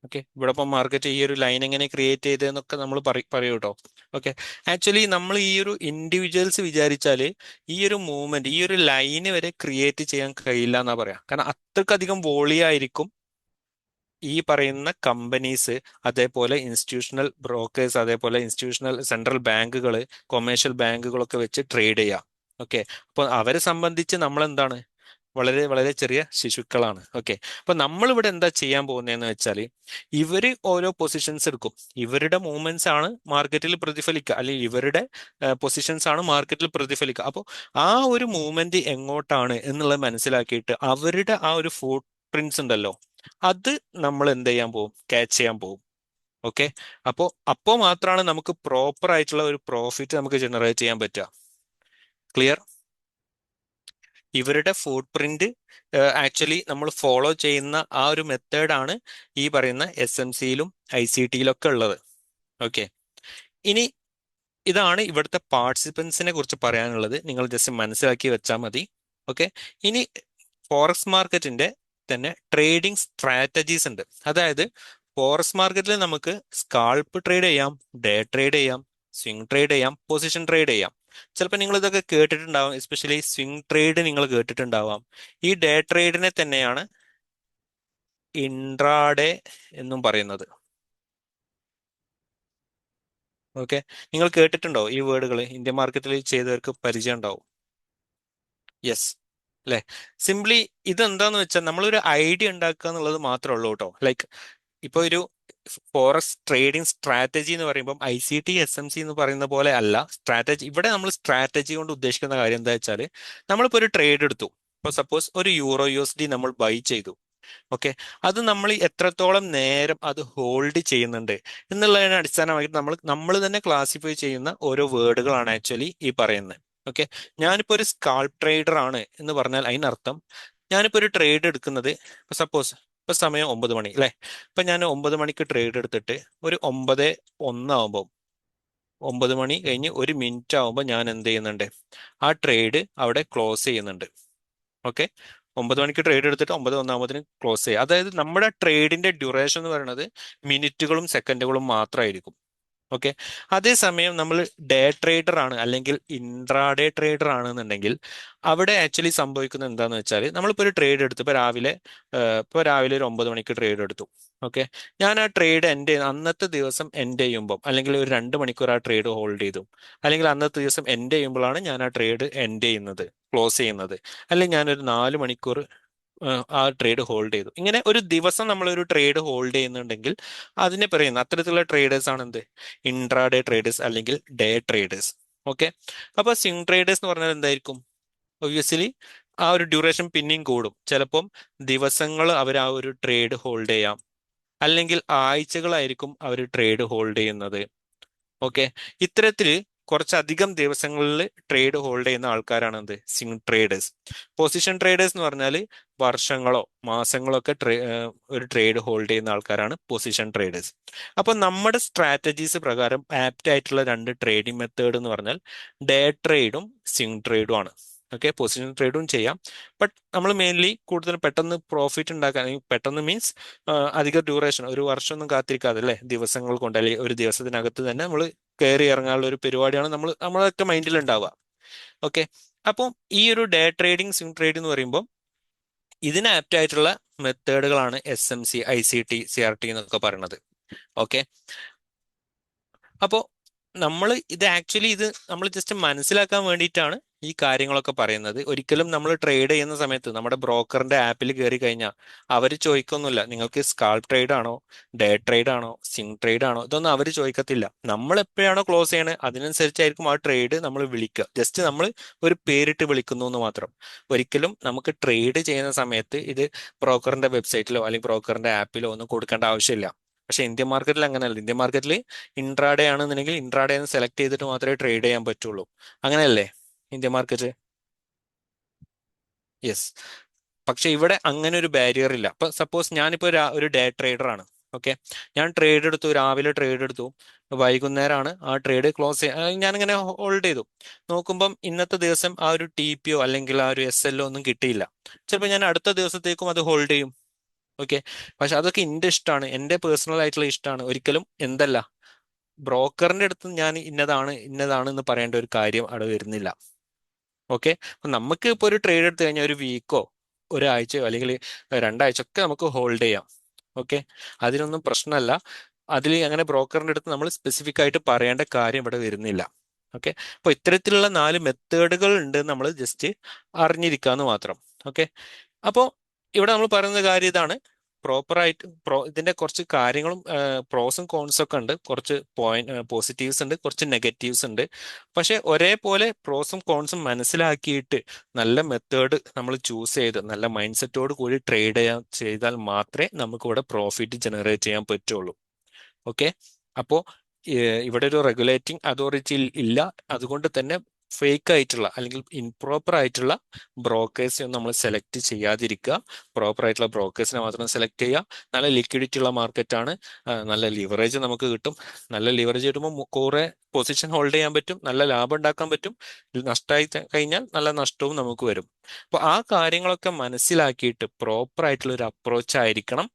ഓക്കെ, ഇവിടെ ഇപ്പം മാർക്കറ്റ് ഈ ഒരു ലൈൻ എങ്ങനെ ക്രിയേറ്റ് ചെയ്തതെന്നൊക്കെ നമ്മൾ പറയൂ കേട്ടോ. ഓക്കെ, ആക്ച്വലി നമ്മൾ ഈ ഒരു ഇൻഡിവിജ്വൽസ് വിചാരിച്ചാൽ ഈ ഒരു മൂവ്മെന്റ്, ഈ ഒരു ലൈന് വരെ ക്രിയേറ്റ് ചെയ്യാൻ കഴിയില്ല എന്നാ പറയാം. കാരണം അത്രക്കധികം വോളിയായിരിക്കും ഈ പറയുന്ന കമ്പനീസ്, അതേപോലെ ഇൻസ്റ്റിറ്റ്യൂഷണൽ ബ്രോക്കേഴ്സ്, അതേപോലെ ഇൻസ്റ്റിറ്റ്യൂഷണൽ സെൻട്രൽ ബാങ്കുകൾ, കൊമേഴ്ഷ്യൽ ബാങ്കുകളൊക്കെ വെച്ച് ട്രേഡ് ചെയ്യാം. ഓക്കെ, അപ്പോൾ അവരെ സംബന്ധിച്ച് നമ്മൾ എന്താണ്, വളരെ വളരെ ചെറിയ ശിശുക്കളാണ്. ഓക്കെ, അപ്പൊ നമ്മളിവിടെ എന്താ ചെയ്യാൻ പോകുന്നതെന്ന് വെച്ചാൽ, ഇവര് ഓരോ പൊസിഷൻസ് എടുക്കും, ഇവരുടെ മൂവ്മെന്റ്സ് ആണ് മാർക്കറ്റിൽ പ്രതിഫലിക്കുക, അല്ലെങ്കിൽ ഇവരുടെ പൊസിഷൻസ് ആണ് മാർക്കറ്റിൽ പ്രതിഫലിക്കുക. അപ്പോൾ ആ ഒരു മൂവ്മെന്റ് എങ്ങോട്ടാണ് എന്നുള്ളത് മനസ്സിലാക്കിയിട്ട് അവരുടെ ആ ഒരു ഫുട് പ്രിന്റ്സ് ഉണ്ടല്ലോ, അത് നമ്മൾ എന്ത് ചെയ്യാൻ പോകും, ക്യാച്ച് ചെയ്യാൻ പോകും. ഓക്കെ, അപ്പോൾ മാത്രമാണ് നമുക്ക് പ്രോപ്പർ ആയിട്ടുള്ള ഒരു പ്രോഫിറ്റ് നമുക്ക് ജനറേറ്റ് ചെയ്യാൻ പറ്റുക. ക്ലിയർ? ഇവരുടെ ഫുട് പ്രിന്റ് ആക്ച്വലി നമ്മൾ ഫോളോ ചെയ്യുന്ന ആ ഒരു മെത്തേഡാണ് ഈ പറയുന്ന SMC-യിലും ICT-യിലും ഒക്കെ ഉള്ളത്. ഓക്കെ, ഇനി ഇതാണ് ഇവിടുത്തെ പാർട്ടിസിപ്പൻസിനെ കുറിച്ച് പറയാനുള്ളത്. നിങ്ങൾ ജസ്റ്റ് മനസ്സിലാക്കി വെച്ചാൽ മതി. ഓക്കെ, ഇനി ഫോറക്സ് മാർക്കറ്റിന്റെ തന്നെ ട്രേഡിംഗ് സ്ട്രാറ്റജീസ് ഉണ്ട്. അതായത് ഫോറക്സ് മാർക്കറ്റിൽ നമുക്ക് സ്കാൾപ്പ് ട്രേഡ് ചെയ്യാം, ഡേ ട്രേഡ് ചെയ്യാം, സ്വിംഗ് ട്രേഡ് ചെയ്യാം, പൊസിഷൻ ട്രേഡ് ചെയ്യാം. ചിലപ്പോൾ നിങ്ങൾ ഇതൊക്കെ കേട്ടിട്ടുണ്ടാവാം, എസ്പെഷ്യലി സ്വിംഗ് ട്രേഡ് നിങ്ങൾ കേട്ടിട്ടുണ്ടാവാം. ഈ ഡേ ട്രേഡിനെ തന്നെയാണ് ഇൻട്രാഡേ എന്നും പറയുന്നത്. ഓക്കെ, നിങ്ങൾ കേട്ടിട്ടുണ്ടോ ഈ വേർഡുകൾ? ഇന്ത്യൻ മാർക്കറ്റിൽ ചെയ്തവർക്ക് പരിചയം ഉണ്ടാവും. യെസ് അല്ലെ? സിംപ്ലി ഇതെന്താന്ന് വെച്ചാൽ നമ്മളൊരു ഐഡിയ ഉണ്ടാക്കുക എന്നുള്ളത് മാത്രമേ ഉള്ളൂ കേട്ടോ. ലൈക്ക് ഇപ്പോൾ ഒരു ഫോറക്സ് ട്രേഡിംഗ് സ്ട്രാറ്റജി എന്ന് പറയുമ്പോൾ ICT SMC എന്ന് പറയുന്ന പോലെ അല്ല സ്ട്രാറ്റജി. ഇവിടെ നമ്മൾ സ്ട്രാറ്റജി കൊണ്ട് ഉദ്ദേശിക്കുന്ന കാര്യം എന്താ വെച്ചാൽ, നമ്മളിപ്പോൾ ഒരു ട്രേഡ് എടുത്തു. ഇപ്പോൾ സപ്പോസ് ഒരു യൂറോ USD നമ്മൾ ബൈ ചെയ്തു. ഓക്കെ, അത് നമ്മൾ എത്രത്തോളം നേരം അത് ഹോൾഡ് ചെയ്യുന്നുണ്ട് എന്നുള്ളതിനെ അടിസ്ഥാനമായിട്ട് നമ്മൾ തന്നെ ക്ലാസിഫൈ ചെയ്യുന്ന ഓരോ വേർഡുകളാണ് ആക്ച്വലി ഈ പറയുന്നത്. ഓക്കെ, ഞാനിപ്പോൾ ഒരു സ്കാൾപ്പ് ട്രേഡർ ആണ് എന്ന് പറഞ്ഞാൽ അതിനർത്ഥം, ഞാനിപ്പോൾ ഒരു ട്രേഡ് എടുക്കുന്നത്, ഇപ്പൊ സപ്പോസ് ഇപ്പൊ സമയം 9 മണി അല്ലെ, ഇപ്പൊ ഞാൻ 9 മണിക്ക് ട്രേഡ് എടുത്തിട്ട് ഒരു 9:01 ആവുമ്പോൾ, 9 മണി കഴിഞ്ഞ് 1 മിനിറ്റ് ആവുമ്പോൾ ഞാൻ എന്ത് ചെയ്യുന്നുണ്ട്, ആ ട്രേഡ് അവിടെ ക്ലോസ് ചെയ്യുന്നുണ്ട്. ഓക്കെ, 9 മണിക്ക് ട്രേഡ് എടുത്തിട്ട് 9:01 ക്ലോസ് ചെയ്യുക. അതായത് നമ്മുടെ ട്രേഡിന്റെ ഡ്യൂറേഷൻ എന്ന് പറയുന്നത് മിനിറ്റുകളും സെക്കൻഡുകളും മാത്രമായിരിക്കും. ഓക്കെ, അതേസമയം നമ്മൾ ഡേ ട്രേഡർ ആണ് അല്ലെങ്കിൽ ഇൻട്രാഡേ ട്രേഡർ ആണെന്നുണ്ടെങ്കിൽ അവിടെ ആക്ച്വലി സംഭവിക്കുന്നത് എന്താന്ന് വെച്ചാൽ, നമ്മളിപ്പോൾ ഒരു ട്രേഡ് എടുത്തു, ഇപ്പോൾ രാവിലെ ഒരു 9 മണിക്ക് ട്രേഡ് എടുത്തു. ഓക്കെ, ഞാൻ ആ ട്രേഡ് അന്നത്തെ ദിവസം എൻഡ് ചെയ്യുമ്പോൾ, അല്ലെങ്കിൽ ഒരു 2 മണിക്കൂർ ആ ട്രേഡ് ഹോൾഡ് ചെയ്തു, അല്ലെങ്കിൽ അന്നത്തെ ദിവസം എൻഡ് ചെയ്യുമ്പോഴാണ് ഞാൻ ആ ട്രേഡ് എൻഡ് ചെയ്യുന്നത്, ക്ലോസ് ചെയ്യുന്നത്, അല്ലെങ്കിൽ ഞാനൊരു 4 മണിക്കൂർ ആ ട്രേഡ് ഹോൾഡ് ചെയ്തു. ഇങ്ങനെ ഒരു ദിവസം നമ്മൾ ഒരു ട്രേഡ് ഹോൾഡ് ചെയ്യുന്നുണ്ടെങ്കിൽ അതിനെ പറയുന്ന അത്തരത്തിലുള്ള ട്രേഡേഴ്സ് ആണ് എന്ത്, ഇൻട്രാഡേ ട്രേഡേഴ്സ് അല്ലെങ്കിൽ ഡേ ട്രേഡേഴ്സ്. ഓക്കെ, അപ്പൊ സ്വിംഗ് ട്രേഡേഴ്സ് എന്ന് പറഞ്ഞാൽ എന്തായിരിക്കും? ഒബ്വിയസ്ലി ആ ഒരു ഡ്യൂറേഷൻ പിന്നെയും കൂടും. ചിലപ്പം ദിവസങ്ങൾ അവർ ആ ഒരു ട്രേഡ് ഹോൾഡ് ചെയ്യാം, അല്ലെങ്കിൽ ആഴ്ചകളായിരിക്കും അവർ ട്രേഡ് ഹോൾഡ് ചെയ്യുന്നത്. ഓക്കെ, ഇത്തരത്തില് കുറച്ചധികം ദിവസങ്ങളിൽ ട്രേഡ് ഹോൾഡ് ചെയ്യുന്ന ആൾക്കാരാണ് എന്ത്, സ്വിംഗ് ട്രേഡേഴ്സ്. പൊസിഷൻ ട്രേഡേഴ്സ് എന്ന് പറഞ്ഞാൽ വർഷങ്ങളോ മാസങ്ങളോ ഒക്കെ ഒരു ട്രേഡ് ഹോൾഡ് ചെയ്യുന്ന ആൾക്കാരാണ് പൊസിഷൻ ട്രേഡേഴ്സ്. അപ്പൊ നമ്മുടെ സ്ട്രാറ്റജീസ് പ്രകാരം ആപ്റ്റ് ആയിട്ടുള്ള 2 ട്രേഡിംഗ് മെത്തേഡ് എന്ന് പറഞ്ഞാൽ ഡേ ട്രേഡും സ്വിംഗ് ട്രേഡും ആണ്. ഓക്കെ, പൊസിഷൻ ട്രേഡും ചെയ്യാം, ബട്ട് നമ്മൾ മെയിൻലി കൂടുതൽ പെട്ടെന്ന് പ്രോഫിറ്റ് ഉണ്ടാക്കാൻ, പെട്ടെന്ന് മീൻസ് അധിക ഡ്യൂറേഷൻ, ഒരു വർഷമൊന്നും കാത്തിരിക്കാതെ അല്ലേ, ദിവസങ്ങൾ കൊണ്ട് അല്ലെങ്കിൽ ഒരു ദിവസത്തിനകത്ത് തന്നെ നമ്മൾ കയറി ഇറങ്ങാനുള്ള ഒരു പരിപാടിയാണ് നമ്മളൊക്കെ മൈൻഡിൽ ഉണ്ടാവുക. ഓക്കെ, അപ്പം ഈ ഒരു ഡേ ട്രേഡിംഗ് സ്വിംഗ് ട്രേഡിംഗ് എന്ന് പറയുമ്പോൾ ഇതിന് ആപ്റ്റ് ആയിട്ടുള്ള മെത്തേഡുകളാണ് SMC ICT CRT എന്നൊക്കെ പറയുന്നത്. ഓക്കെ, അപ്പോൾ ഇത് നമ്മൾ ജസ്റ്റ് മനസ്സിലാക്കാൻ വേണ്ടിയിട്ടാണ് ഈ കാര്യങ്ങളൊക്കെ പറയുന്നത്. ഒരിക്കലും നമ്മൾ ട്രേഡ് ചെയ്യുന്ന സമയത്ത് നമ്മുടെ ബ്രോക്കറിന്റെ ആപ്പിൽ കയറി കഴിഞ്ഞാൽ അവർ ചോദിക്കൊന്നുമില്ല, നിങ്ങൾക്ക് സ്കാൾപ്പ് ട്രേഡ് ആണോ, ഡേ ട്രേഡ് ആണോ, സ്വിംഗ് ട്രേഡ് ആണോ, ഇതൊന്നും അവർ ചോദിക്കത്തില്ല. നമ്മൾ എപ്പോഴാണോ ക്ലോസ് ചെയ്യണത് അതിനനുസരിച്ചായിരിക്കും ആ ട്രേഡ് നമ്മൾ വിളിക്കുക. ജസ്റ്റ് നമ്മൾ ഒരു പേരിട്ട് വിളിക്കുന്നു എന്ന് മാത്രം. ഒരിക്കലും നമുക്ക് ട്രേഡ് ചെയ്യുന്ന സമയത്ത് ഇത് ബ്രോക്കറിന്റെ വെബ്സൈറ്റിലോ അല്ലെങ്കിൽ ബ്രോക്കറിന്റെ ആപ്പിലോ ഒന്നും കൊടുക്കേണ്ട ആവശ്യമില്ല. പക്ഷെ ഇന്ത്യൻ മാർക്കറ്റിൽ അങ്ങനെയല്ല. ഇന്ത്യൻ മാർക്കറ്റിൽ ഇൻട്രാഡേ ആണെന്നുണ്ടെങ്കിൽ ഇൻട്രാഡേ എന്ന് സെലക്ട് ചെയ്തിട്ട് മാത്രമേ ട്രേഡ് ചെയ്യാൻ പറ്റുള്ളൂ. അങ്ങനെയല്ലേ ഇന്ത്യൻ മാർക്കറ്റ്? യെസ്. പക്ഷെ ഇവിടെ അങ്ങനെ ഒരു ബാരിയർ ഇല്ല. ഇപ്പൊ സപ്പോസ് ഞാനിപ്പോ ഒരു ഡേ ട്രേഡർ ആണ്. ഓക്കെ, ഞാൻ ട്രേഡ് എടുത്തു, രാവിലെ ട്രേഡ് എടുത്തു, വൈകുന്നേരമാണ് ആ ട്രേഡ് ക്ലോസ് ഞാനിങ്ങനെ ഹോൾഡ് ചെയ്തു. നോക്കുമ്പം ഇന്നത്തെ ദിവസം ആ ഒരു TP അല്ലെങ്കിൽ ആ ഒരു SL ഒന്നും കിട്ടിയില്ല. ചിലപ്പോൾ ഞാൻ അടുത്ത ദിവസത്തേക്കും അത് ഹോൾഡ് ചെയ്യും. ഓക്കെ, പക്ഷെ അതൊക്കെ എന്റെ ഇഷ്ടമാണ്, എന്റെ പേഴ്സണൽ ആയിട്ടുള്ള ഇഷ്ടമാണ്. ഒരിക്കലും എന്തല്ല, ബ്രോക്കറിന്റെ അടുത്ത് ഞാൻ ഇന്നതാണ് ഇന്നതാണ് എന്ന് പറയേണ്ട ഒരു കാര്യം അവിടെ വരുന്നില്ല. ഓക്കെ, അപ്പൊ നമുക്ക് ഇപ്പോൾ ഒരു ട്രേഡ് എടുത്തു കഴിഞ്ഞാൽ ഒരു വീക്കോ ഒരാഴ്ചയോ അല്ലെങ്കിൽ 2 ആഴ്ച ഒക്കെ നമുക്ക് ഹോൾഡ് ചെയ്യാം. ഓക്കെ, അതിനൊന്നും പ്രശ്നമല്ല. അതിൽ അങ്ങനെ ബ്രോക്കറിന്റെ അടുത്ത് നമ്മൾ സ്പെസിഫിക് ആയിട്ട് പറയേണ്ട കാര്യം ഇവിടെ വരുന്നില്ല. ഓക്കെ, അപ്പോൾ ഇത്തരത്തിലുള്ള 4 മെത്തേഡുകൾ ഉണ്ട്, നമ്മൾ ജസ്റ്റ് അറിഞ്ഞിരിക്കാന്ന് മാത്രം. ഓക്കെ, അപ്പോൾ ഇവിടെ നമ്മൾ പറയുന്ന കാര്യം ഇതാണ്. പ്രോപ്പറായിട്ട് ഇതിന്റെ കുറച്ച് കാര്യങ്ങളും പ്രോസും കോൺസും ഒക്കെ ഉണ്ട്, കുറച്ച് പോസിറ്റീവ്സ് ഉണ്ട്, കുറച്ച് നെഗറ്റീവ്സ് ഉണ്ട്. പക്ഷെ ഒരേപോലെ പ്രോസും കോൺസും മനസ്സിലാക്കിയിട്ട് നല്ല മെത്തേഡ് നമ്മൾ ചൂസ് ചെയ്ത് നല്ല മൈൻഡ് സെറ്റോട് കൂടി ട്രേഡ് ചെയ്താൽ മാത്രമേ നമുക്ക് ഇവിടെ പ്രോഫിറ്റ് ജനറേറ്റ് ചെയ്യാൻ പറ്റുള്ളൂ. ഓക്കെ, അപ്പോൾ ഇവിടെ ഒരു റെഗുലേറ്റിംഗ് അതോറിറ്റി ഇല്ല. അതുകൊണ്ട് തന്നെ ഫേക്ക് ആയിട്ടുള്ള അല്ലെങ്കിൽ ഇംപ്രോപ്പർ ആയിട്ടുള്ള ബ്രോക്കേഴ്സിനെ ഒന്നും നമ്മൾ സെലക്ട് ചെയ്യാതിരിക്കുക. പ്രോപ്പർ ആയിട്ടുള്ള ബ്രോക്കേഴ്സിനെ മാത്രം സെലക്ട് ചെയ്യുക. നല്ല ലിക്വിഡിറ്റി ഉള്ള മാർക്കറ്റാണ്, നല്ല ലിവറേജ് നമുക്ക് കിട്ടും. നല്ല ലിവറേജ് കിട്ടുമ്പോൾ കുറെ പൊസിഷൻ ഹോൾഡ് ചെയ്യാൻ പറ്റും, നല്ല ലാഭം ഉണ്ടാക്കാൻ പറ്റും. നഷ്ടമായി കഴിഞ്ഞാൽ നല്ല നഷ്ടവും നമുക്ക് വരും. അപ്പോൾ ആ കാര്യങ്ങളൊക്കെ മനസ്സിലാക്കിയിട്ട് പ്രോപ്പർ ആയിട്ടുള്ള ഒരു അപ്രോച്ച് ആയിരിക്കണം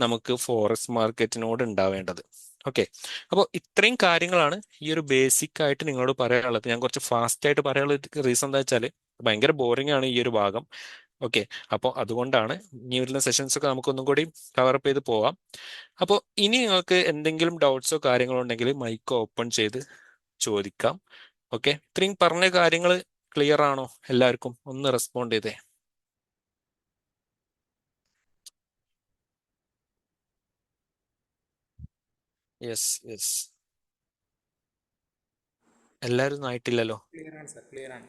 നമുക്ക് ഫോറക്സ് മാർക്കറ്റിനോട് ഉണ്ടാവേണ്ടത്. ഓക്കെ, അപ്പോൾ ഇത്രയും കാര്യങ്ങളാണ് ഈ ഒരു ബേസിക് ആയിട്ട് നിങ്ങളോട് പറയാനുള്ളത്. ഞാൻ കുറച്ച് ഫാസ്റ്റ് ആയിട്ട് പറയാനുള്ള റീസൺ എന്താ വെച്ചാൽ ഭയങ്കര ബോറിംഗ് ആണ് ഈ ഒരു ഭാഗം. ഓക്കെ, അപ്പോൾ അതുകൊണ്ടാണ്. ഇനി വരുന്ന സെഷൻസ് ഒക്കെ നമുക്കൊന്നും കൂടി കവറപ്പ് ചെയ്ത് പോവാം. അപ്പോൾ ഇനി നിങ്ങൾക്ക് എന്തെങ്കിലും ഡൗട്ട്സോ കാര്യങ്ങളോ ഉണ്ടെങ്കിൽ മൈക്ക് ഓപ്പൺ ചെയ്ത് ചോദിക്കാം. ഓക്കെ, ഇത്രയും പറഞ്ഞ കാര്യങ്ങൾ ക്ലിയർ ആണോ എല്ലാവർക്കും? ഒന്ന് റെസ്പോണ്ട് ചെയ്തേ. യെസ് യെസ്, എല്ലാവരും ഒന്നും ആയിട്ടില്ലല്ലോ. ക്ലിയർ ആണ് സർ, ക്ലിയർ ആണ്.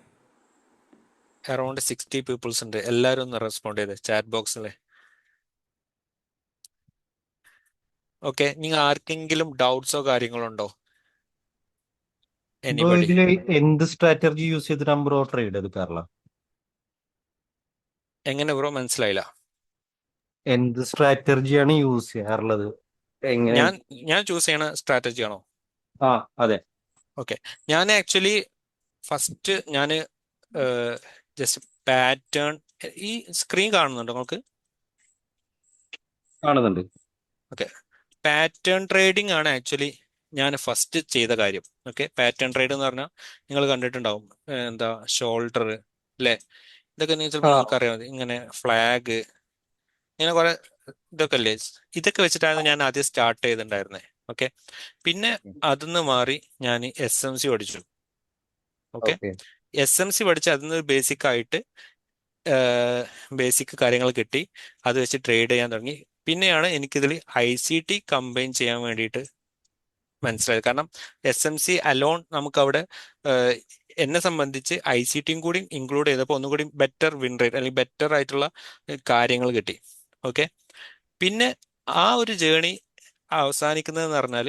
അറൌണ്ട് 60 പീപ്പിൾസ് ഉണ്ട്. എല്ലാവരും ഒന്ന് റെസ്പോണ്ട് ചെയ്തേ ചാറ്റ് ബോക്സിലെ. ഓക്കെ, നിങ്ങൾ ആർക്കെങ്കിലും ഡൗട്ട്സോ കാര്യങ്ങളോ ഉണ്ടോ? Bro anybody? ഇതില് എന്ത് സ്ട്രാറ്റജി യൂസ് ചെയ്തിട്ടാണ് ബ്രോ ട്രേഡ് എടുക്കാറില്ല? എങ്ങനെ ബ്രോ? മനസ്സിലായില്ല. എന്ത് സ്ട്രാറ്റജിയാണ് യൂസ് ചെയ്യാറുള്ളത്? എങ്ങനെ? ഞാൻ ചൂസ് ചെയ്യണ സ്ട്രാറ്റജി ആണോ? ആ അതെ. ഓക്കെ, ഞാൻ ആക്ച്വലി ഫസ്റ്റ് ഞാൻ ജസ്റ്റ് പാറ്റേൺ, ഈ സ്ക്രീൻ കാണുന്നുണ്ടോ നിങ്ങൾക്ക്? കാണുന്നുണ്ട്. ഓക്കെ, പാറ്റേൺ ട്രേഡിംഗ് ആണ് ആക്ച്വലി ഞാൻ ഫസ്റ്റ് ചെയ്ത കാര്യം. ഓക്കെ, പാറ്റേൺ ട്രേഡ് എന്ന് പറഞ്ഞാൽ നിങ്ങൾ കണ്ടിട്ടുണ്ടാവും, എന്താ ഷോൾഡർ അല്ലേ, ഇതൊക്കെ നിങ്ങൾ ചിലപ്പോൾ നിങ്ങൾക്ക് അറിയാം. ഇങ്ങനെ ഫ്ലാഗ്, ഇങ്ങനെ കുറെ ഇതൊക്കെ അല്ലേ, ഇതൊക്കെ വെച്ചിട്ടായിരുന്നു ഞാൻ ആദ്യം സ്റ്റാർട്ട് ചെയ്തിട്ടുണ്ടായിരുന്നത്. ഓക്കെ, പിന്നെ അതിന്ന് മാറി ഞാൻ SMC പഠിച്ചു. Okay, okay. SMC പഠിച്ച് അതിന്ന് ബേസിക് ആയിട്ട് ബേസിക് കാര്യങ്ങൾ കിട്ടി. അത് വെച്ച് ട്രേഡ് ചെയ്യാൻ തുടങ്ങി. പിന്നെയാണ് എനിക്കിതിൽ ICT കമ്പൈൻ ചെയ്യാൻ വേണ്ടിയിട്ട് മനസ്സിലായത്. കാരണം SMC അലോൺ നമുക്കവിടെ എന്നെ സംബന്ധിച്ച് ICTയും കൂടി ഇൻക്ലൂഡ് ചെയ്തപ്പോൾ ഒന്നും കൂടി ബെറ്റർ വിൻ റേറ്റ് അല്ലെങ്കിൽ ബെറ്റർ ആയിട്ടുള്ള കാര്യങ്ങൾ കിട്ടി. ഓക്കെ, പിന്നെ ആ ഒരു ജേണി അവസാനിക്കുന്നതെന്ന് പറഞ്ഞാൽ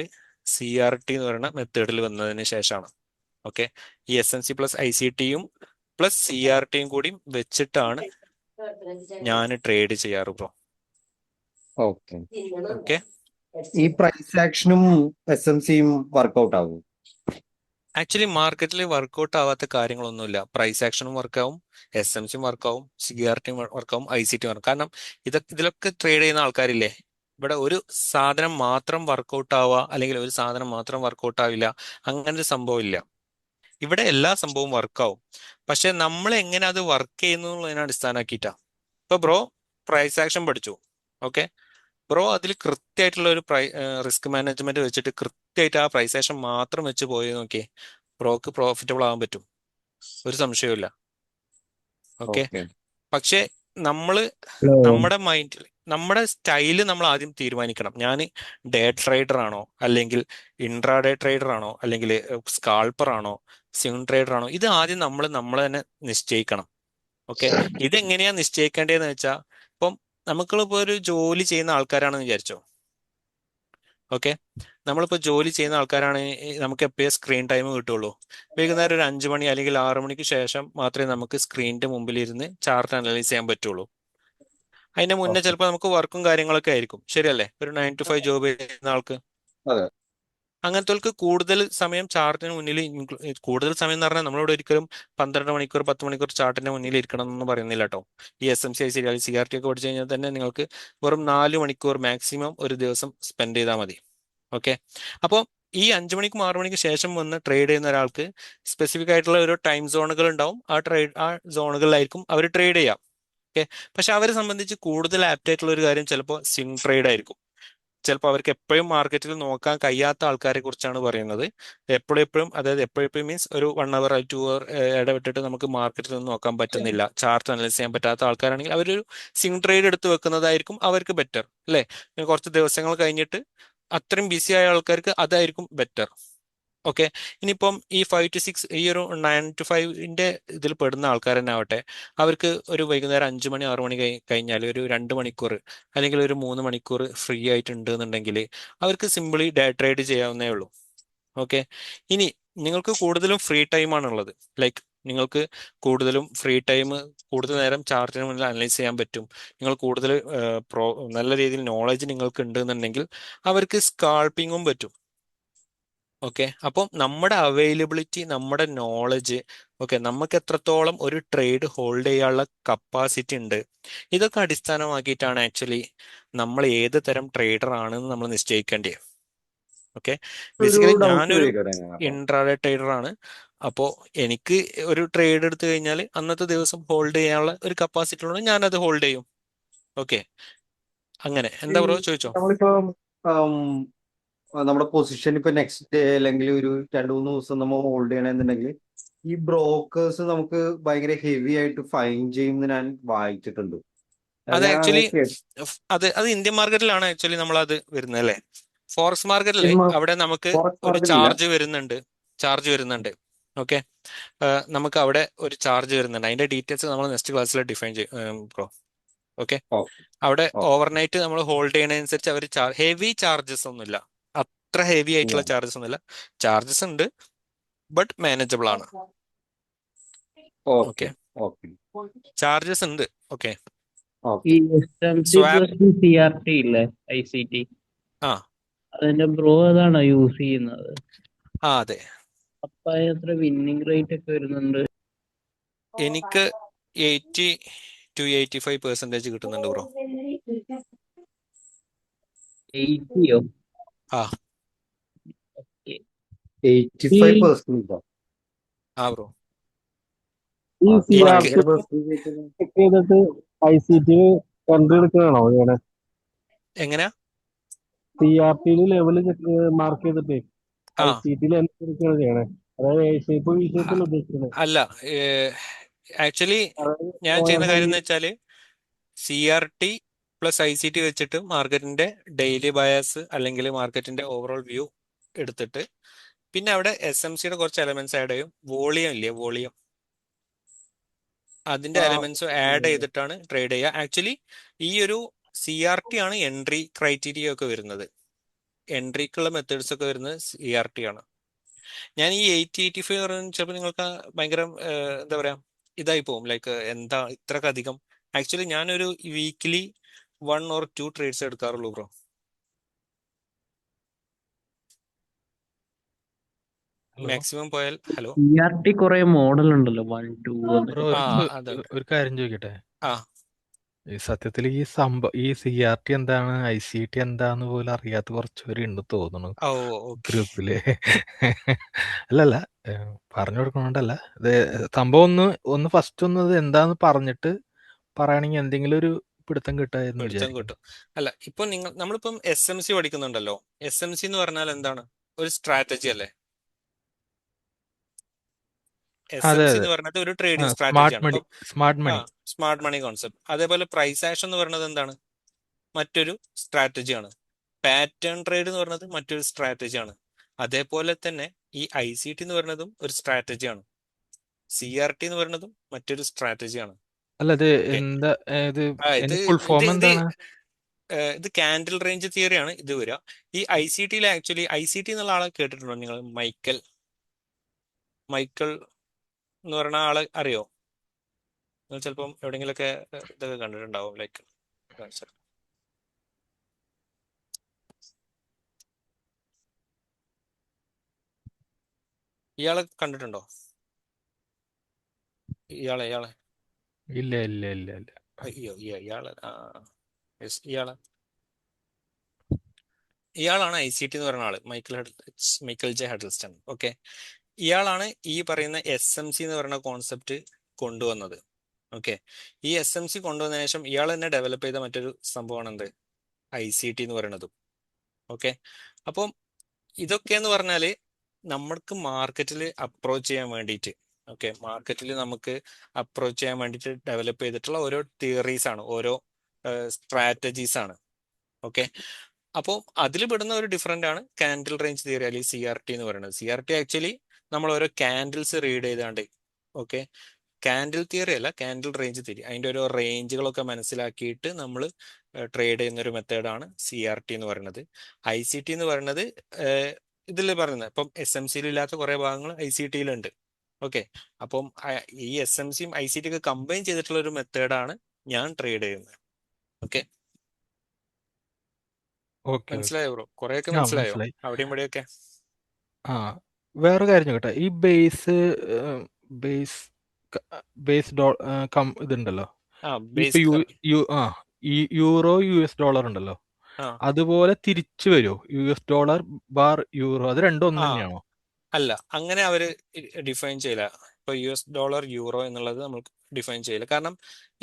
CRT എന്ന് പറയുന്ന മെത്തേഡിൽ വന്നതിന് ശേഷമാണ്. ഓക്കെ, ഈ SMC പ്ലസ് ICTയും പ്ലസ് CRTയും കൂടി വെച്ചിട്ടാണ് ഞാൻ ട്രേഡ് ചെയ്യാറ് ബ്രോ. ഓക്കെ. ഓക്കെ, ഈ പ്രൈസ് ആക്ഷനും SMCയും വർക്ക്ഔട്ട് ആവും? ആക്ച്വലി മാർക്കറ്റിൽ വർക്കൗട്ട് ആവാത്ത കാര്യങ്ങളൊന്നുമില്ല. പ്രൈസ് ആക്ഷനും വർക്കാവും, SMCയും വർക്കാവും, CRTയും വർക്കാവും, ICTയും വർക്കും. കാരണം ഇതിലൊക്കെ ട്രേഡ് ചെയ്യുന്ന ആൾക്കാരില്ലേ, ഇവിടെ ഒരു സാധനം മാത്രം വർക്കൗട്ട് ആവുക അല്ലെങ്കിൽ ഒരു സാധനം മാത്രം വർക്കൗട്ട് ആവില്ല, അങ്ങനെ ഒരു സംഭവം ഇല്ല. ഇവിടെ എല്ലാ സംഭവവും വർക്കാവും. പക്ഷെ നമ്മൾ എങ്ങനെ അത് വർക്ക് ചെയ്യുന്നു എന്നുള്ളതിനെ അടിസ്ഥാനമാക്കിയിട്ടാ. ഇപ്പൊ ബ്രോ പ്രൈസ് ആക്ഷൻ പഠിച്ചു. ഓക്കെ, ബ്രോ അതിൽ കൃത്യമായിട്ടുള്ള ഒരു റിസ്ക് മാനേജ്മെന്റ് വെച്ചിട്ട് കൃത്യമായിട്ട് ആ പ്രൈസ് ആക്ഷൻ മാത്രം വെച്ച് പോയി നോക്കിയേ, ബ്രോക്ക് പ്രോഫിറ്റബിൾ ആവാൻ പറ്റും, ഒരു സംശയവും ഇല്ല. Okay, okay. പക്ഷെ നമ്മള് നമ്മുടെ മൈൻഡിൽ നമ്മുടെ സ്റ്റൈല് നമ്മൾ ആദ്യം തീരുമാനിക്കണം. ഞാൻ ഡേ ട്രേഡർ ആണോ, അല്ലെങ്കിൽ ഇൻട്രാഡേ ട്രേഡർ ആണോ, അല്ലെങ്കിൽ സ്കാൾപ്പർ ആണോ, സ്വിംഗ് ട്രേഡർ ആണോ? ഇത് ആദ്യം നമ്മൾ തന്നെ നിശ്ചയിക്കണം. ഓക്കെ, ഇതെങ്ങനെയാ നിശ്ചയിക്കേണ്ടതെന്ന് വെച്ചാൽ, ഇപ്പം നമുക്കിപ്പോ ഒരു ജോലി ചെയ്യുന്ന ആൾക്കാരാണെന്ന് വിചാരിച്ചോ. ഓക്കെ, നമ്മളിപ്പോൾ ജോലി ചെയ്യുന്ന ആൾക്കാരാണ്, നമുക്ക് എപ്പോഴും സ്ക്രീൻ ടൈം കിട്ടുള്ളൂ. വൈകുന്നേരം ഒരു 5 മണി അല്ലെങ്കിൽ 6 മണിക്ക് ശേഷം മാത്രമേ നമുക്ക് സ്ക്രീനിന്റെ മുമ്പിൽ ഇരുന്ന് ചാർട്ട് അനലൈസ് ചെയ്യാൻ പറ്റുള്ളൂ. അതിന്റെ മുന്നേ ഓക്കെ. ചിലപ്പോൾ നമുക്ക് വർക്കും കാര്യങ്ങളൊക്കെ ആയിരിക്കും. ശരിയല്ലേ? ഒരു 9 to 5 ജോബ് ചെയ്യുന്ന ആൾക്ക്, അതെ. അങ്ങനത്തെ കൂടുതൽ സമയം ചാർട്ടിന് മുന്നിൽ കൂടുതൽ സമയം എന്ന് പറഞ്ഞാൽ നമ്മളോട് ഒരിക്കലും 12 മണിക്കൂർ 10 മണിക്കൂർ ചാർട്ടിന്റെ മുന്നിൽ ഇരിക്കണം എന്നൊന്നും പറയുന്നില്ല കേട്ടോ. ഈ SMC അല്ലെങ്കിൽ CRT ഒക്കെ പഠിച്ചു കഴിഞ്ഞാൽ തന്നെ നിങ്ങൾക്ക് വെറും 4 മണിക്കൂർ മാക്സിമം ഒരു ദിവസം സ്പെൻഡ് ചെയ്താൽ മതി. ഓക്കെ, അപ്പോൾ ഈ 5 മണിക്കും 6 മണിക്കും ശേഷം വന്ന് ട്രേഡ് ചെയ്യുന്ന ഒരാൾക്ക് സ്പെസിഫിക് ആയിട്ടുള്ള ഒരു ടൈം സോണുകൾ ഉണ്ടാവും. ആ സോണുകളിലായിരിക്കും അവർ ട്രേഡ് ചെയ്യാം. ഓക്കെ, പക്ഷെ അവരെ സംബന്ധിച്ച് കൂടുതൽ ആപ്റ്റ് ആയിട്ടുള്ള ഒരു കാര്യം ചിലപ്പോൾ സ്വിംഗ് ട്രേഡ് ആയിരിക്കും. ചിലപ്പോൾ അവർക്ക് എപ്പോഴും മാർക്കറ്റിൽ നോക്കാൻ കഴിയാത്ത ആൾക്കാരെ കുറിച്ചാണ് പറയുന്നത്. എപ്പോഴെപ്പോഴും, അതായത് എപ്പോഴെപ്പോഴും മീൻസ് ഒരു 1 അവർ 2 അവർ ഇടവിട്ടിട്ട് നമുക്ക് മാർക്കറ്റിൽ നിന്ന് നോക്കാൻ പറ്റുന്നില്ല, ചാർട്ട് അനലൈസ് ചെയ്യാൻ പറ്റാത്ത ആൾക്കാരാണെങ്കിൽ അവരൊരു സ്വിംഗ് ട്രേഡ് എടുത്ത് വെക്കുന്നതായിരിക്കും അവർക്ക് ബെറ്റർ അല്ലേ. കുറച്ച് ദിവസങ്ങൾ കഴിഞ്ഞിട്ട് അത്രയും ബിസി ആയ ആൾക്കാർക്ക് അതായിരിക്കും ബെറ്റർ. ഓക്കെ. ഇനിയിപ്പം ഈ 5 to 6, ഈ ഒരു 9 to 5 ഇതിൽ പെടുന്ന ആൾക്കാർ തന്നെ ആവട്ടെ, അവർക്ക് ഒരു വൈകുന്നേരം 5 മണി 6 മണി കഴിഞ്ഞാൽ ഒരു 2 മണിക്കൂർ അല്ലെങ്കിൽ ഒരു 3 മണിക്കൂർ ഫ്രീ ആയിട്ടുണ്ട് എന്നുണ്ടെങ്കിൽ അവർക്ക് സിമ്പിളി ഡേ ട്രേഡ് ചെയ്യാവുന്നേ ഉള്ളൂ. ഓക്കെ. ഇനി നിങ്ങൾക്ക് കൂടുതലും ഫ്രീ ടൈം ആണുള്ളത്, ലൈക്ക് നിങ്ങൾക്ക് കൂടുതലും ഫ്രീ ടൈം, കൂടുതൽ നേരം ചാർട്ടിന് മുന്നിൽ അനലൈസ് ചെയ്യാൻ പറ്റും, നിങ്ങൾ കൂടുതൽ നല്ല രീതിയിൽ നോളജ് നിങ്ങൾക്ക് ഉണ്ടെന്നുണ്ടെങ്കിൽ അവർക്ക് സ്കാൾപ്പിങ്ങും പറ്റും. ഓക്കെ. അപ്പം നമ്മുടെ അവൈലബിലിറ്റി, നമ്മുടെ നോളജ്, ഓക്കെ, നമുക്ക് എത്രത്തോളം ഒരു ട്രേഡ് ഹോൾഡ് ചെയ്യാനുള്ള കപ്പാസിറ്റി ഉണ്ട്, ഇതൊക്കെ അടിസ്ഥാനമാക്കിയിട്ടാണ് ആക്ച്വലി നമ്മൾ ഏത് തരം ട്രേഡർ ആണെന്ന് നമ്മൾ നിശ്ചയിക്കേണ്ടത്. ഓക്കെ. ഒരു ബേസിക്കലി ഡൗട്ട് ഞാനൊരു ചോദിക്കട്ടെ ഞാൻ അപ്പൊ? ഇൻട്രാഡേ ട്രേഡർ ആണ്. അപ്പോൾ എനിക്ക് ഒരു ട്രേഡ് എടുത്തു കഴിഞ്ഞാൽ അന്നത്തെ ദിവസം ഹോൾഡ് ചെയ്യാനുള്ള ഒരു കപ്പാസിറ്റി ഉള്ളത് ഞാനത് ഹോൾഡ് ചെയ്യും. ഓക്കെ. അങ്ങനെ ഈ എന്താ ബ്രോ, ചോദിച്ചോ. നമ്മളിപ്പോ ആം, നമ്മുടെ പൊസിഷൻ ഇപ്പൊ നെക്സ്റ്റ് ഡേ അല്ലെങ്കിൽ ഒരു 2-3 ദിവസം നമ്മൾ ഹോൾഡ് ചെയ്യണമെന്നുണ്ടെങ്കിൽ ഈ ബ്രോക്കേഴ്സ് നമുക്ക് ഭയങ്കര ഹെവി ആയിട്ട് ഫൈൻ ചെയ്യുമെന്ന് ഞാൻ വായിച്ചിട്ടുണ്ട്. അത് ഞാൻ ആക്ച്വലി അങ്ങനെ അത് ഇന്ത്യൻ മാർക്കറ്റിലാണ് ആക്ച്വലി നമ്മൾ അത് വരുന്നത് അല്ലേ. ഫോറക്സ് മാർക്കറ്റിൽ അവിടെ നമുക്ക് ഫോറക്സ് ഒരു മാർക്കറ്റില്ല. ചാർജ് വരുന്നുണ്ട്. ഓക്കെ. നമുക്ക് അവിടെ ഒരു ചാർജ് വരുന്നുണ്ട്. അതിന്റെ ഡീറ്റെയിൽസ് നമ്മൾ നെക്സ്റ്റ് ക്ലാസ്സിൽ ഡിഫൈൻ ചെയ്യും ബ്രോ. ഓക്കെ. ഓക്കെ അവിടെ ഓക്കെ ഓവർനൈറ്റ് നമ്മൾ ഹോൾഡ് ചെയ്യുന്നതനുസരിച്ച് അവർ ഹെവി ചാർജസ് ഒന്നുമില്ല, അത്ര ഹെവി ആയിട്ടുള്ള ചാർജസ് ഒന്നുമില്ല. ചാർജസ് ഉണ്ട്, ബട്ട് മാനേജബിൾ ആണ്. Okay okay. ഓക്കെ ചാർജസ് ഉണ്ട്. ഓക്കെ. ഓക്കെ ഈ SMC സ്വാപ്പ്. പ്ലസ് CRT ഇല്ലേ, ICT, ആ അതിന്റെ ബ്രോ അതാണോ യൂസ് ചെയ്യുന്നത്? അതെ. അപ്പൊ എത്ര വിന്നിംഗ് റേറ്റ് ഒക്കെ വരുന്നുണ്ട്? എനിക്ക് 80-85% കിട്ടുന്നുണ്ട് ബ്രോ. 80യോ? ആ 85% ഈ ബ്രോ. CRT എനിക്ക് ഭയങ്കര പെർസെന്റേജ്. ചെക്ക് ചെയ്തിട്ട് ICT കണ്ടെടുക്കുകയാണോ ചെയ്യണേ? എങ്ങനെയാ? CRT ലെവല് മാർക്ക് ചെയ്തിട്ട് ആ ICT എടുക്കുകയാണ് ചെയ്യണേ? അതായത് A ഷേപ്പ് B ഷേപ്പ് ഉദ്ദേശിക്കുന്നത്? അല്ല, ആക്ച്വലി അതായത് ഞാൻ ചെയ്യുന്ന കാര്യം എന്ന് വെച്ചാൽ CRT പ്ലസ് ICT വെച്ചിട്ട് മാർക്കറ്റിന്റെ ഡെയിലി ബയാസ് അല്ലെങ്കിൽ മാർക്കറ്റിന്റെ ഓവറോൾ വ്യൂ എടുത്തിട്ട് പിന്നെ അവിടെ SMCയുടെ കുറച്ച് എലമെന്റ്സ് ആഡ് ചെയ്യും. വോളിയം ഇല്ലേ, വോളിയം, അതിന്റെ എലമെന്റ്സും ആഡ് ചെയ്തിട്ടാണ് ട്രേഡ് ചെയ്യുക. ആക്ച്വലി ഈ ഒരു CRT ആണ് എൻട്രി ക്രൈറ്റീരിയ ഒക്കെ വരുന്നത്. എൻട്രിക്കുള്ള മെത്തേഡ്സ് ഒക്കെ വരുന്നത് CRT ആണ്. ഞാൻ ഈ 80-85 പറയുന്നത് ചിലപ്പോൾ നിങ്ങൾക്ക് ഭയങ്കര എന്താ പറയാ ഇതായി പോകും, ലൈക്ക് എന്താ ഇത്രക്കധികം. ആക്ച്വലി ഞാനൊരു വീക്കിലി 1 or 2 ട്രേഡ്സ് എടുക്കാറുള്ളൂ ബ്രോ. മാക്സിമം പോയാൽ. ഹലോ. CRT കുറെ മോഡൽ ഉണ്ടല്ലോ, 1 2 ബ്രോ ആ ഒരു അതൊക്കെ. ഒരു കാര്യം ചോദിക്കട്ടെ. ആ ഈ സത്യത്തിൽ ഈ CRT എന്താണ് ICT എന്താന്ന് പോലും അറിയാത്ത കുറച്ച് പേരുണ്ട് തോന്നുന്നു ഓ ഓക്കെ. ഗ്രൂപ്പില്. അല്ലല്ല, പറഞ്ഞു കൊടുക്കണോണ്ടല്ല. ഇത് സംഭവം ഒന്ന് ഫസ്റ്റ് ഒന്ന് ഇത് എന്താന്ന് പറഞ്ഞിട്ട് പറയുകയാണെങ്കിൽ എന്തെങ്കിലും ഒരു പിടുത്തം കിട്ടായിരുന്നു പിടുത്തം വിചാരിക്കുന്നു. കിട്ടും. അല്ല, ഇപ്പൊ നമ്മളിപ്പം SMC പഠിക്കുന്നുണ്ടല്ലോ. SMC എന്ന് പറഞ്ഞാൽ എന്താണ്? ഒരു സ്ട്രാറ്റജി അല്ലേ. അതെ SMC അതെ, എന്ന് പറഞ്ഞത് ഒരു ട്രേഡിംഗ് സ്മാർട്ട് സ്ട്രാറ്റജിയാണ്. മണി ഇപ്പം smart money. Smart money concept. അതേപോലെ പ്രൈസ് ആക്ഷൻ എന്ന് പറയുന്നത് എന്താണ്? മറ്റൊരു സ്ട്രാറ്റജിയാണ്. പാറ്റേൺ ട്രേഡ് എന്ന് പറയുന്നത് മറ്റൊരു സ്ട്രാറ്റജിയാണ്. അതേപോലെ തന്നെ ഈ ICT എന്ന് പറയുന്നതും ഒരു സ്ട്രാറ്റജിയാണ്. CRT എന്ന് പറയുന്നതും മറ്റൊരു സ്ട്രാറ്റജിയാണ്. അല്ല ഇത് ഓക്കെ. എന്താ ഇത് ഇത് ഫുൾ ഇത് ഫോം ഇത് എന്താണ്? ഇത് കാൻഡിൽ റേഞ്ച് തിയറിയാണ് ഇത് വരിക. ഈ ICTയിൽ ആക്ച്വലി ICT എന്നുള്ള ആളെ കേട്ടിട്ടുണ്ടോ നിങ്ങൾ? മൈക്കൽ എന്ന് പറയുന്ന ആളെ അറിയോ? നിങ്ങൾ ചിലപ്പം എവിടെയെങ്കിലൊക്കെ ഇതൊക്കെ കണ്ടിട്ടുണ്ടാവും, ലൈക്ക് ഇയാളെ കണ്ടിട്ടുണ്ടോ? ഇയാളെ ഇല്ല ഇല്ല ഇല്ല ഇല്ല. അയ്യോ, ഇയാളെ yes, ഇയാളാണ് ICT എന്ന് പറയുന്ന ആള്, മൈക്കൽ ജെ ഹഡൽസ്റ്റൺ. ഓക്കെ. ഇയാളാണ് ഈ പറയുന്ന SMC എന്ന് പറയുന്ന കോൺസെപ്റ്റ് കൊണ്ടുവന്നത്. ഓക്കെ. ഈ SMC കൊണ്ടുവന്നതിന് ശേഷം ഇയാൾ തന്നെ ഡെവലപ്പ് ചെയ്ത മറ്റൊരു സംഭവമാണ് എന്ത്? ICT എന്ന് പറയുന്നത്. ഓക്കെ. അപ്പം ഇതൊക്കെ എന്ന് പറഞ്ഞാല് നമ്മൾക്ക് മാർക്കറ്റിൽ അപ്രോച്ച് ചെയ്യാൻ വേണ്ടിയിട്ട്, ഓക്കെ, മാർക്കറ്റിൽ നമുക്ക് അപ്രോച്ച് ചെയ്യാൻ വേണ്ടിയിട്ട് ഡെവലപ്പ് ചെയ്തിട്ടുള്ള ഓരോ തിയറീസ് ആണ്, ഓരോ സ്ട്രാറ്റജീസ് ആണ്. ഓക്കെ. അപ്പോൾ അതിൽ പെടുന്ന ഒരു ഡിഫറൻ്റ് ആണ് കാൻഡിൽ റേഞ്ച് തിയറി അല്ലെങ്കിൽ CRT എന്ന് പറയുന്നത്. CRT ആക്ച്വലി നമ്മൾ ഓരോ കാൻഡിൽസ് റീഡ് ചെയ്താണ്ട്, ഓക്കെ, കാൻഡിൽ തിയറി അല്ല, കാൻഡിൽ റേഞ്ച് തിയറി, അതിൻ്റെ ഓരോ റേഞ്ചുകളൊക്കെ മനസ്സിലാക്കിയിട്ട് നമ്മൾ ട്രേഡ് ചെയ്യുന്ന ഒരു മെത്തേഡാണ് CRT എന്ന് പറയുന്നത്. ICT എന്ന് പറയുന്നത് ഇതിൽ പറയുന്നത് ഇപ്പം SMC ഇല്ലാത്ത കുറെ ഭാഗങ്ങൾ ICT യിലുണ്ട്. ഓക്കെ. അപ്പം ഈ SMCയും ICT ഒക്കെ കമ്പൈൻ ചെയ്തിട്ടുള്ള ഒരു മെത്തേഡാണ് ഞാൻ ട്രേഡ് ചെയ്യുന്നത്. Okay, okay. മനസ്സിലായോ ബ്രോ? കുറെയൊക്കെ ആ മനസ്സിലായോ മനസ്സിലായി. അവിടെയും ഇവിടെയൊക്കെ? ആ വേറെ കാര്യം ചോദിക്കട്ടെ, ഈ ബേസ് ബേസ് ഇതുണ്ടല്ലോ, ആ, ഇപ്പൊ ബേസ് ഈ യൂറോ US ഡോളർ ഉണ്ടല്ലോ, ആ അതുപോലെ തിരിച്ചു വരുമോ? US ഡോളർ ബാർ യൂറോ, അത് രണ്ടും ഒന്ന് ആ തന്നെയാണോ? അല്ല, അങ്ങനെ അവര് ഡിഫൈൻ ചെയ്യില്ല. ഇപ്പൊ US ഡോളർ യൂറോ എന്നുള്ളത് നമുക്ക് ഡിഫൈൻ ചെയ്യില്ല. കാരണം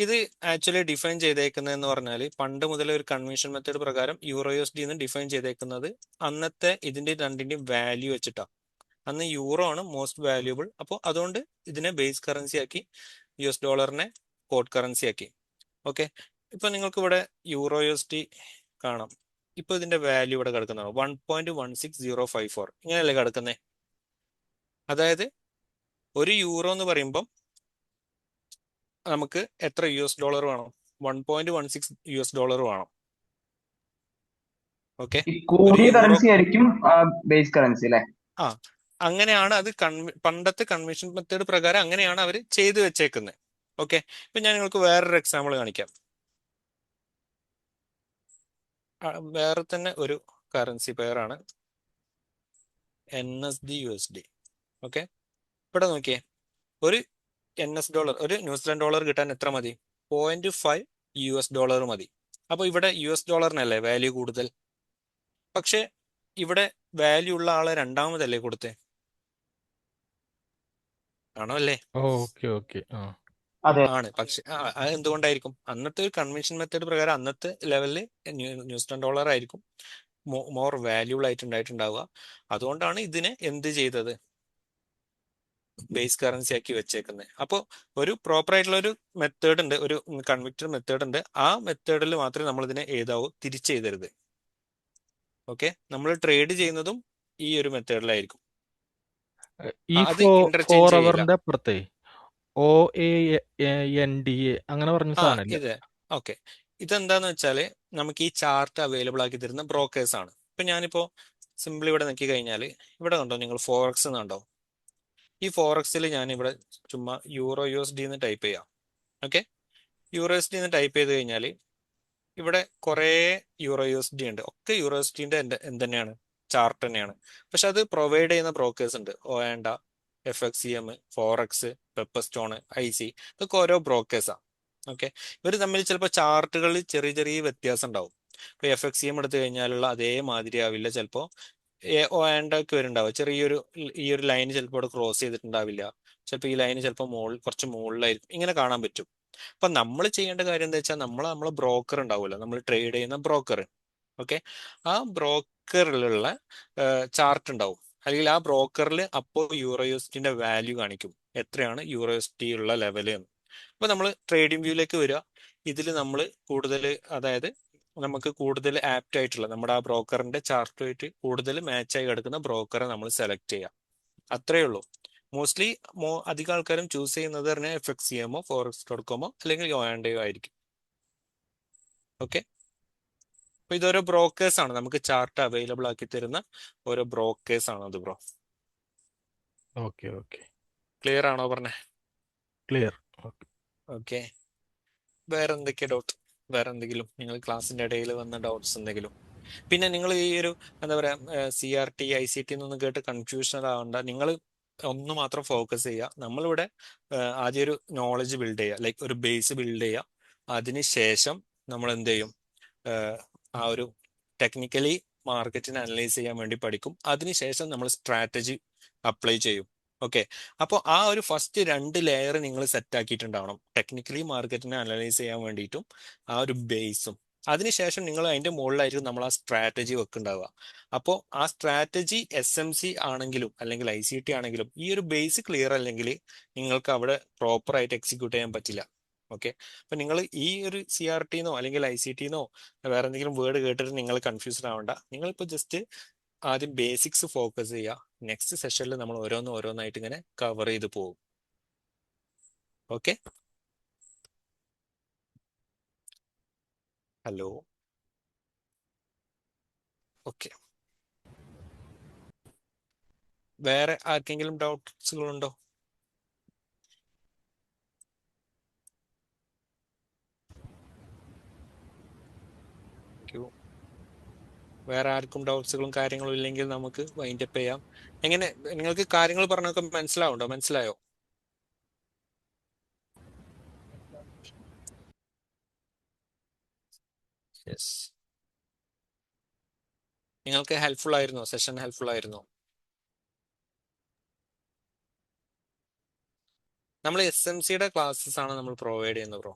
ഇത് ആക്ച്വലി ഡിഫൈൻ ചെയ്തേക്കുന്നതെന്ന് പറഞ്ഞാൽ പണ്ട് മുതലേ ഒരു കൺവെൻഷൻ മെത്തേഡ് പ്രകാരം USD എന്ന് ഡിഫൈൻ ചെയ്തേക്കുന്നത് അന്നത്തെ ഇതിന്റെ രണ്ടിന്റെയും വാല്യൂ വെച്ചിട്ടാണ്. അന്ന് യൂറോ ആണ് മോസ്റ്റ് വാല്യൂബിൾ. അപ്പോൾ അതുകൊണ്ട് ഇതിനെ ബേസ് കറൻസി ആക്കി, US ഡോളറിനെ കോഡ് കറൻസി ആക്കി. ഓക്കെ. ഇപ്പൊ നിങ്ങൾക്ക് ഇവിടെ USD കാണാം. ഇപ്പൊ ഇതിന്റെ വാല്യൂ ഇവിടെ കിടക്കുന്നതാണ് 1.16054. ഇങ്ങനെയല്ലേ കിടക്കുന്നേ? അതായത് ഒരു യൂറോ എന്ന് പറയുമ്പം നമുക്ക് എത്ര US ഡോളർ വേണം? 1.16 ഡോളർ വേണം. ഓക്കെ. ഈ ഒരു കൂടിയ യൂറോ, കറൻസി ആയിരിക്കും ബേസ് കറൻസി അല്ലേ? ആ, അങ്ങനെയാണ് അത് പണ്ടത്തെ കൺവെൻഷൻ മെത്തേഡ് പ്രകാരം അങ്ങനെയാണ് അവർ ചെയ്തു വെച്ചേക്കുന്നത്. ഓക്കെ. ഇപ്പൊ ഞാൻ നിങ്ങൾക്ക് വേറൊരു എക്സാമ്പിൾ കാണിക്കാം. വേറെ തന്നെ ഒരു കറൻസി പെയറാണ് NSD/USD. ഓക്കെ. ഇവിടെ നോക്കിയേ, ഒരു ഡോളർ, ഒരു ന്യൂസിലാൻഡ് ഡോളർ കിട്ടാൻ എത്ര മതി? 0.5 US ഡോളർ മതി. അപ്പൊ ഇവിടെ US ഡോളറിനല്ലേ വാല്യൂ കൂടുതൽ? പക്ഷെ ഇവിടെ വാല്യൂ ഉള്ള ആളെ രണ്ടാമതല്ലേ കൊടുത്തേ? ആണോ അല്ലേ? Okay okay. അതെ. ആണ്. പക്ഷെ അത് എന്തുകൊണ്ടായിരിക്കും? അന്നത്തെ ഒരു കൺവെൻഷൻ മെത്തേഡ് പ്രകാരം അന്നത്തെ ലെവലിൽ ന്യൂസിലാൻഡ് ഡോളർ ആയിരിക്കും മോർ വാല്യൂബിൾ ആയിട്ട് ഉണ്ടായിട്ടുണ്ടാവുക. അതുകൊണ്ടാണ് ഇതിനെ എന്ത് ചെയ്തത്? ബേസ് കറൻസി ആക്കി വെച്ചേക്കുന്നത്. അപ്പോൾ ഒരു പ്രോപ്പർ ആയിട്ടുള്ള ഒരു മെത്തേഡ് ഉണ്ട്, ഒരു കൺവിക്റ്റഡ് മെത്തേഡ് ഉണ്ട്. ആ മെത്തേഡിൽ മാത്രമേ നമ്മൾ ഇതിനെ ഏതാവൂ തിരിച്ചെഴുതരുത്. ഓക്കെ. നമ്മൾ ട്രേഡ് ചെയ്യുന്നതും ഈ ഒരു മെത്തേഡിലായിരിക്കും. ഈ അത് ഇന്റർചേഞ്ച് ചെയ്യില്ല. ഫോറവറിന്റെ അപ്പുറത്തെ OANDA അങ്ങനെ പറഞ്ഞ സാധനമില്ല? ഇത് ഓക്കെ. ഇതെന്താന്ന് വെച്ചാല് നമുക്ക് ഈ ചാർട്ട് അവൈലബിൾ ആക്കി തരുന്ന ബ്രോക്കേഴ്സ് ആണ്. ഇപ്പൊ ഞാനിപ്പോ സിമ്പിൾ ഇവിടെ നോക്കി കഴിഞ്ഞാൽ ഇവിടെ കണ്ടോ നിങ്ങൾ ഫോറക്സ് എന്നുണ്ടോ? ഈ ഫോറക്സിൽ ഞാൻ ഇവിടെ ചുമ്മാ USD എന്ന് ടൈപ്പ് ചെയ്യാം. ഓക്കെ. USD എന്ന് ടൈപ്പ് ചെയ്ത് കഴിഞ്ഞാൽ ഇവിടെ കുറേ USD ഉണ്ട്. ഒക്കെ USDന്റെ എന്ത് തന്നെയാണ്? ചാർട്ട് തന്നെയാണ്. പക്ഷെ അത് പ്രൊവൈഡ് ചെയ്യുന്ന ബ്രോക്കേഴ്സ് ഉണ്ട്. OANDA, FXCM, ഫോറക്സ്, പെപ്പർസ്റ്റോൺ, IC, ഇതൊക്കെ ഓരോ ബ്രോക്കേഴ്സാണ്. ഓക്കെ. ഇവർ തമ്മിൽ ചിലപ്പോൾ ചാർട്ടുകളിൽ ചെറിയ ചെറിയ വ്യത്യാസം ഉണ്ടാവും. ഇപ്പോൾ FXCM എടുത്തു കഴിഞ്ഞാലുള്ള അതേമാതിരി ആവില്ല ചിലപ്പോൾ OANDA വരുന്നുണ്ടാവുക. ചെറിയൊരു ഈ ഒരു ലൈൻ ചിലപ്പോൾ ഇവിടെ ക്രോസ് ചെയ്തിട്ടുണ്ടാവില്ല. ചിലപ്പോൾ ഈ ലൈൻ ചിലപ്പോൾ കുറച്ച് മുകളിലായിരിക്കും. ഇങ്ങനെ കാണാൻ പറ്റും. അപ്പൊ നമ്മൾ ചെയ്യേണ്ട കാര്യം എന്താ വെച്ചാൽ നമ്മളെ ബ്രോക്കർ ഉണ്ടാവുമല്ലോ, നമ്മൾ ട്രേഡ് ചെയ്യുന്ന ബ്രോക്കർ. ഓക്കെ. ആ ബ്രോക്കറിലുള്ള ചാർട്ട് ഉണ്ടാവും, അല്ലെങ്കിൽ ആ ബ്രോക്കറിൽ അപ്പോൾ USDന്റെ വാല്യൂ കാണിക്കും, എത്രയാണ് USD ഉള്ള ലെവല് എന്ന്. അപ്പൊ നമ്മൾ ട്രേഡിംഗ് വ്യൂയിലേക്ക് വരിക. ഇതിൽ നമ്മൾ കൂടുതൽ, അതായത് നമുക്ക് കൂടുതൽ ആപ്റ്റ് ആയിട്ടുള്ള നമ്മുടെ ആ ബ്രോക്കറിന്റെ ചാർട്ടുമായിട്ട് കൂടുതൽ മാച്ചായി കിടക്കുന്ന ബ്രോക്കറെ നമ്മൾ സെലക്ട് ചെയ്യാം. അത്രേ ഉള്ളൂ. മോസ്റ്റ്ലി അധികം ആൾക്കാരും ചൂസ് ചെയ്യുന്നത് പറഞ്ഞാൽ FXCMO, forex.com അല്ലെങ്കിൽ OANDA ആയിരിക്കും. ഓക്കെ. അപ്പൊ ഇതൊരോ ബ്രോക്കേഴ്സ് ആണ്, നമുക്ക് ചാർട്ട് അവൈലബിൾ ആക്കി തരുന്ന ഓരോ ബ്രോക്കേഴ്സ് ആണ് അത് ബ്രോ. Okay okay. ക്ലിയർ ആണോ പറഞ്ഞേ? ക്ലിയർ. ഓക്കെ. വേറെ എന്തൊക്കെയാ ഡൗട്ട്? വേറെ എന്തെങ്കിലും നിങ്ങൾ ക്ലാസ്സിന്റെ ഇടയിൽ വന്ന ഡൗട്ട്സ് എന്തെങ്കിലും? പിന്നെ നിങ്ങൾ ഈ ഒരു എന്താ പറയാ CRT ICT എന്നൊന്നും കേട്ട് കൺഫ്യൂഷൻ ആവണ്ട. നിങ്ങൾ ഒന്ന് മാത്രം ഫോക്കസ് ചെയ്യുക. നമ്മളിവിടെ ആദ്യം ഒരു നോളജ് ബിൽഡ് ചെയ്യുക, ലൈക്ക് ഒരു ബേസ് ബിൽഡ് ചെയ്യുക. അതിനുശേഷം നമ്മൾ എന്ത് ചെയ്യും? ആ ഒരു ടെക്നിക്കലി മാർക്കറ്റിനെ അനലൈസ് ചെയ്യാൻ വേണ്ടി പഠിക്കും. അതിനുശേഷം നമ്മൾ സ്ട്രാറ്റജി അപ്ലൈ ചെയ്യും. ഓക്കെ. അപ്പോൾ ആ ഒരു ഫസ്റ്റ് 2 ലെയർ നിങ്ങൾ സെറ്റ് ആക്കിയിട്ടുണ്ടാവണം, ടെക്നിക്കലി മാർക്കറ്റിനെ അനലൈസ് ചെയ്യാൻ വേണ്ടിയിട്ടും ആ ഒരു ബേസും. അതിനുശേഷം നിങ്ങൾ അതിന്റെ മുകളിലായിരിക്കും നമ്മൾ ആ സ്ട്രാറ്റജി വെക്കുന്നുണ്ടാവുക. അപ്പോൾ ആ സ്ട്രാറ്റജി SMC ആണെങ്കിലും അല്ലെങ്കിൽ ICT ആണെങ്കിലും ഈ ഒരു ബേസ് ക്ലിയർ അല്ലെങ്കിൽ നിങ്ങൾക്ക് അവിടെ പ്രോപ്പർ ആയിട്ട് എക്സിക്യൂട്ട് ചെയ്യാൻ പറ്റില്ല. ഓക്കെ, അപ്പൊ നിങ്ങൾ ഈ ഒരു CRTന്നോ അല്ലെങ്കിൽ ICTന്നോ വേറെ എന്തെങ്കിലും വേർഡ് കേട്ടിട്ട് നിങ്ങൾ കൺഫ്യൂസ്ഡ് ആവണ്ട. നിങ്ങളിപ്പോൾ ജസ്റ്റ് ആദ്യം ബേസിക്സ് ഫോക്കസ് ചെയ്യുക. നെക്സ്റ്റ് സെഷനിൽ നമ്മൾ ഓരോന്നായിട്ട് ഇങ്ങനെ കവർ ചെയ്ത് പോകും. Okay, hello, okay. വേറെ ആർക്കെങ്കിലും ഡൗട്ട്സുകളുണ്ടോ? വേറെ ആർക്കും ഡൗട്ട്സുകളും കാര്യങ്ങളും ഇല്ലെങ്കിൽ നമുക്ക് വൈൻഡപ്പ് ചെയ്യാം. എങ്ങനെ നിങ്ങൾക്ക് കാര്യങ്ങൾ പറഞ്ഞൊക്കെ മനസ്സിലായോ? യെസ്. നിങ്ങൾക്ക് ഹെൽപ്ഫുൾ ആയിരുന്നോ? സെഷൻ ഹെൽപ്ഫുൾ ആയിരുന്നോ? നമ്മൾ SMCയുടെ ക്ലാസ്സസ് ആണ് നമ്മൾ പ്രൊവൈഡ് ചെയ്യുന്നത് bro.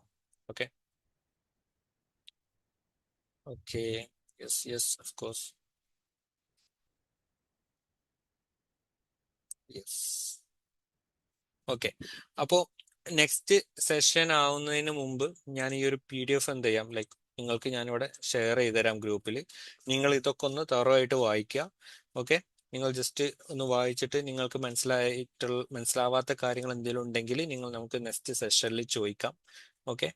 Okay, okay, yes of course, yes. Okay, അപ്പോൾ നെക്സ്റ്റ് സെഷൻ ആവുന്നതിന് മുമ്പ് ഞാൻ ഈ ഒരു PDF എന്ത് ചെയ്യാം, ലൈക്ക് നിങ്ങൾക്ക് ഞാനിവിടെ ഷെയർ ചെയ്തുതരാം ഗ്രൂപ്പിൽ. നിങ്ങൾ ഇതൊക്കെ ഒന്ന് തറവായിട്ട് വായിക്കുക. ഓക്കെ, നിങ്ങൾ ജസ്റ്റ് ഒന്ന് വായിച്ചിട്ട് നിങ്ങൾക്ക് മനസ്സിലാവാത്ത കാര്യങ്ങൾ എന്തെങ്കിലും ഉണ്ടെങ്കിൽ നമുക്ക് നെക്സ്റ്റ് സെഷനിൽ ചോദിക്കാം. ഓക്കെ,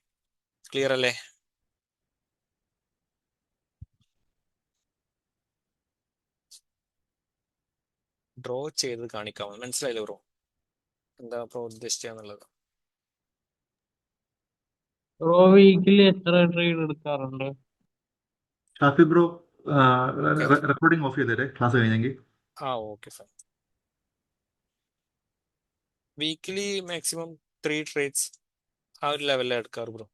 ക്ലിയർ അല്ലേ? ഡ്രോ ചെയ്ത് കാണിക്കാമോ? മനസ്സിലായില്ലേ ബ്രോ? എന്താ ബ്രോ ഉദ്ദേശിച്ചെന്നുള്ളത്? ബ്രോ വീക്കിലി എത്ര ട്രേഡ് എടുക്കാറുണ്ട്? Shafi bro okay, recording off ചെയ്തേരെ ക്ലാസ് കഴിഞ്ഞെങ്കിൽ. Okay fine. Weekly maximum 3 trades ആ ഒരു ലെവലിൽ എടുക്കാറ് ബ്രോ.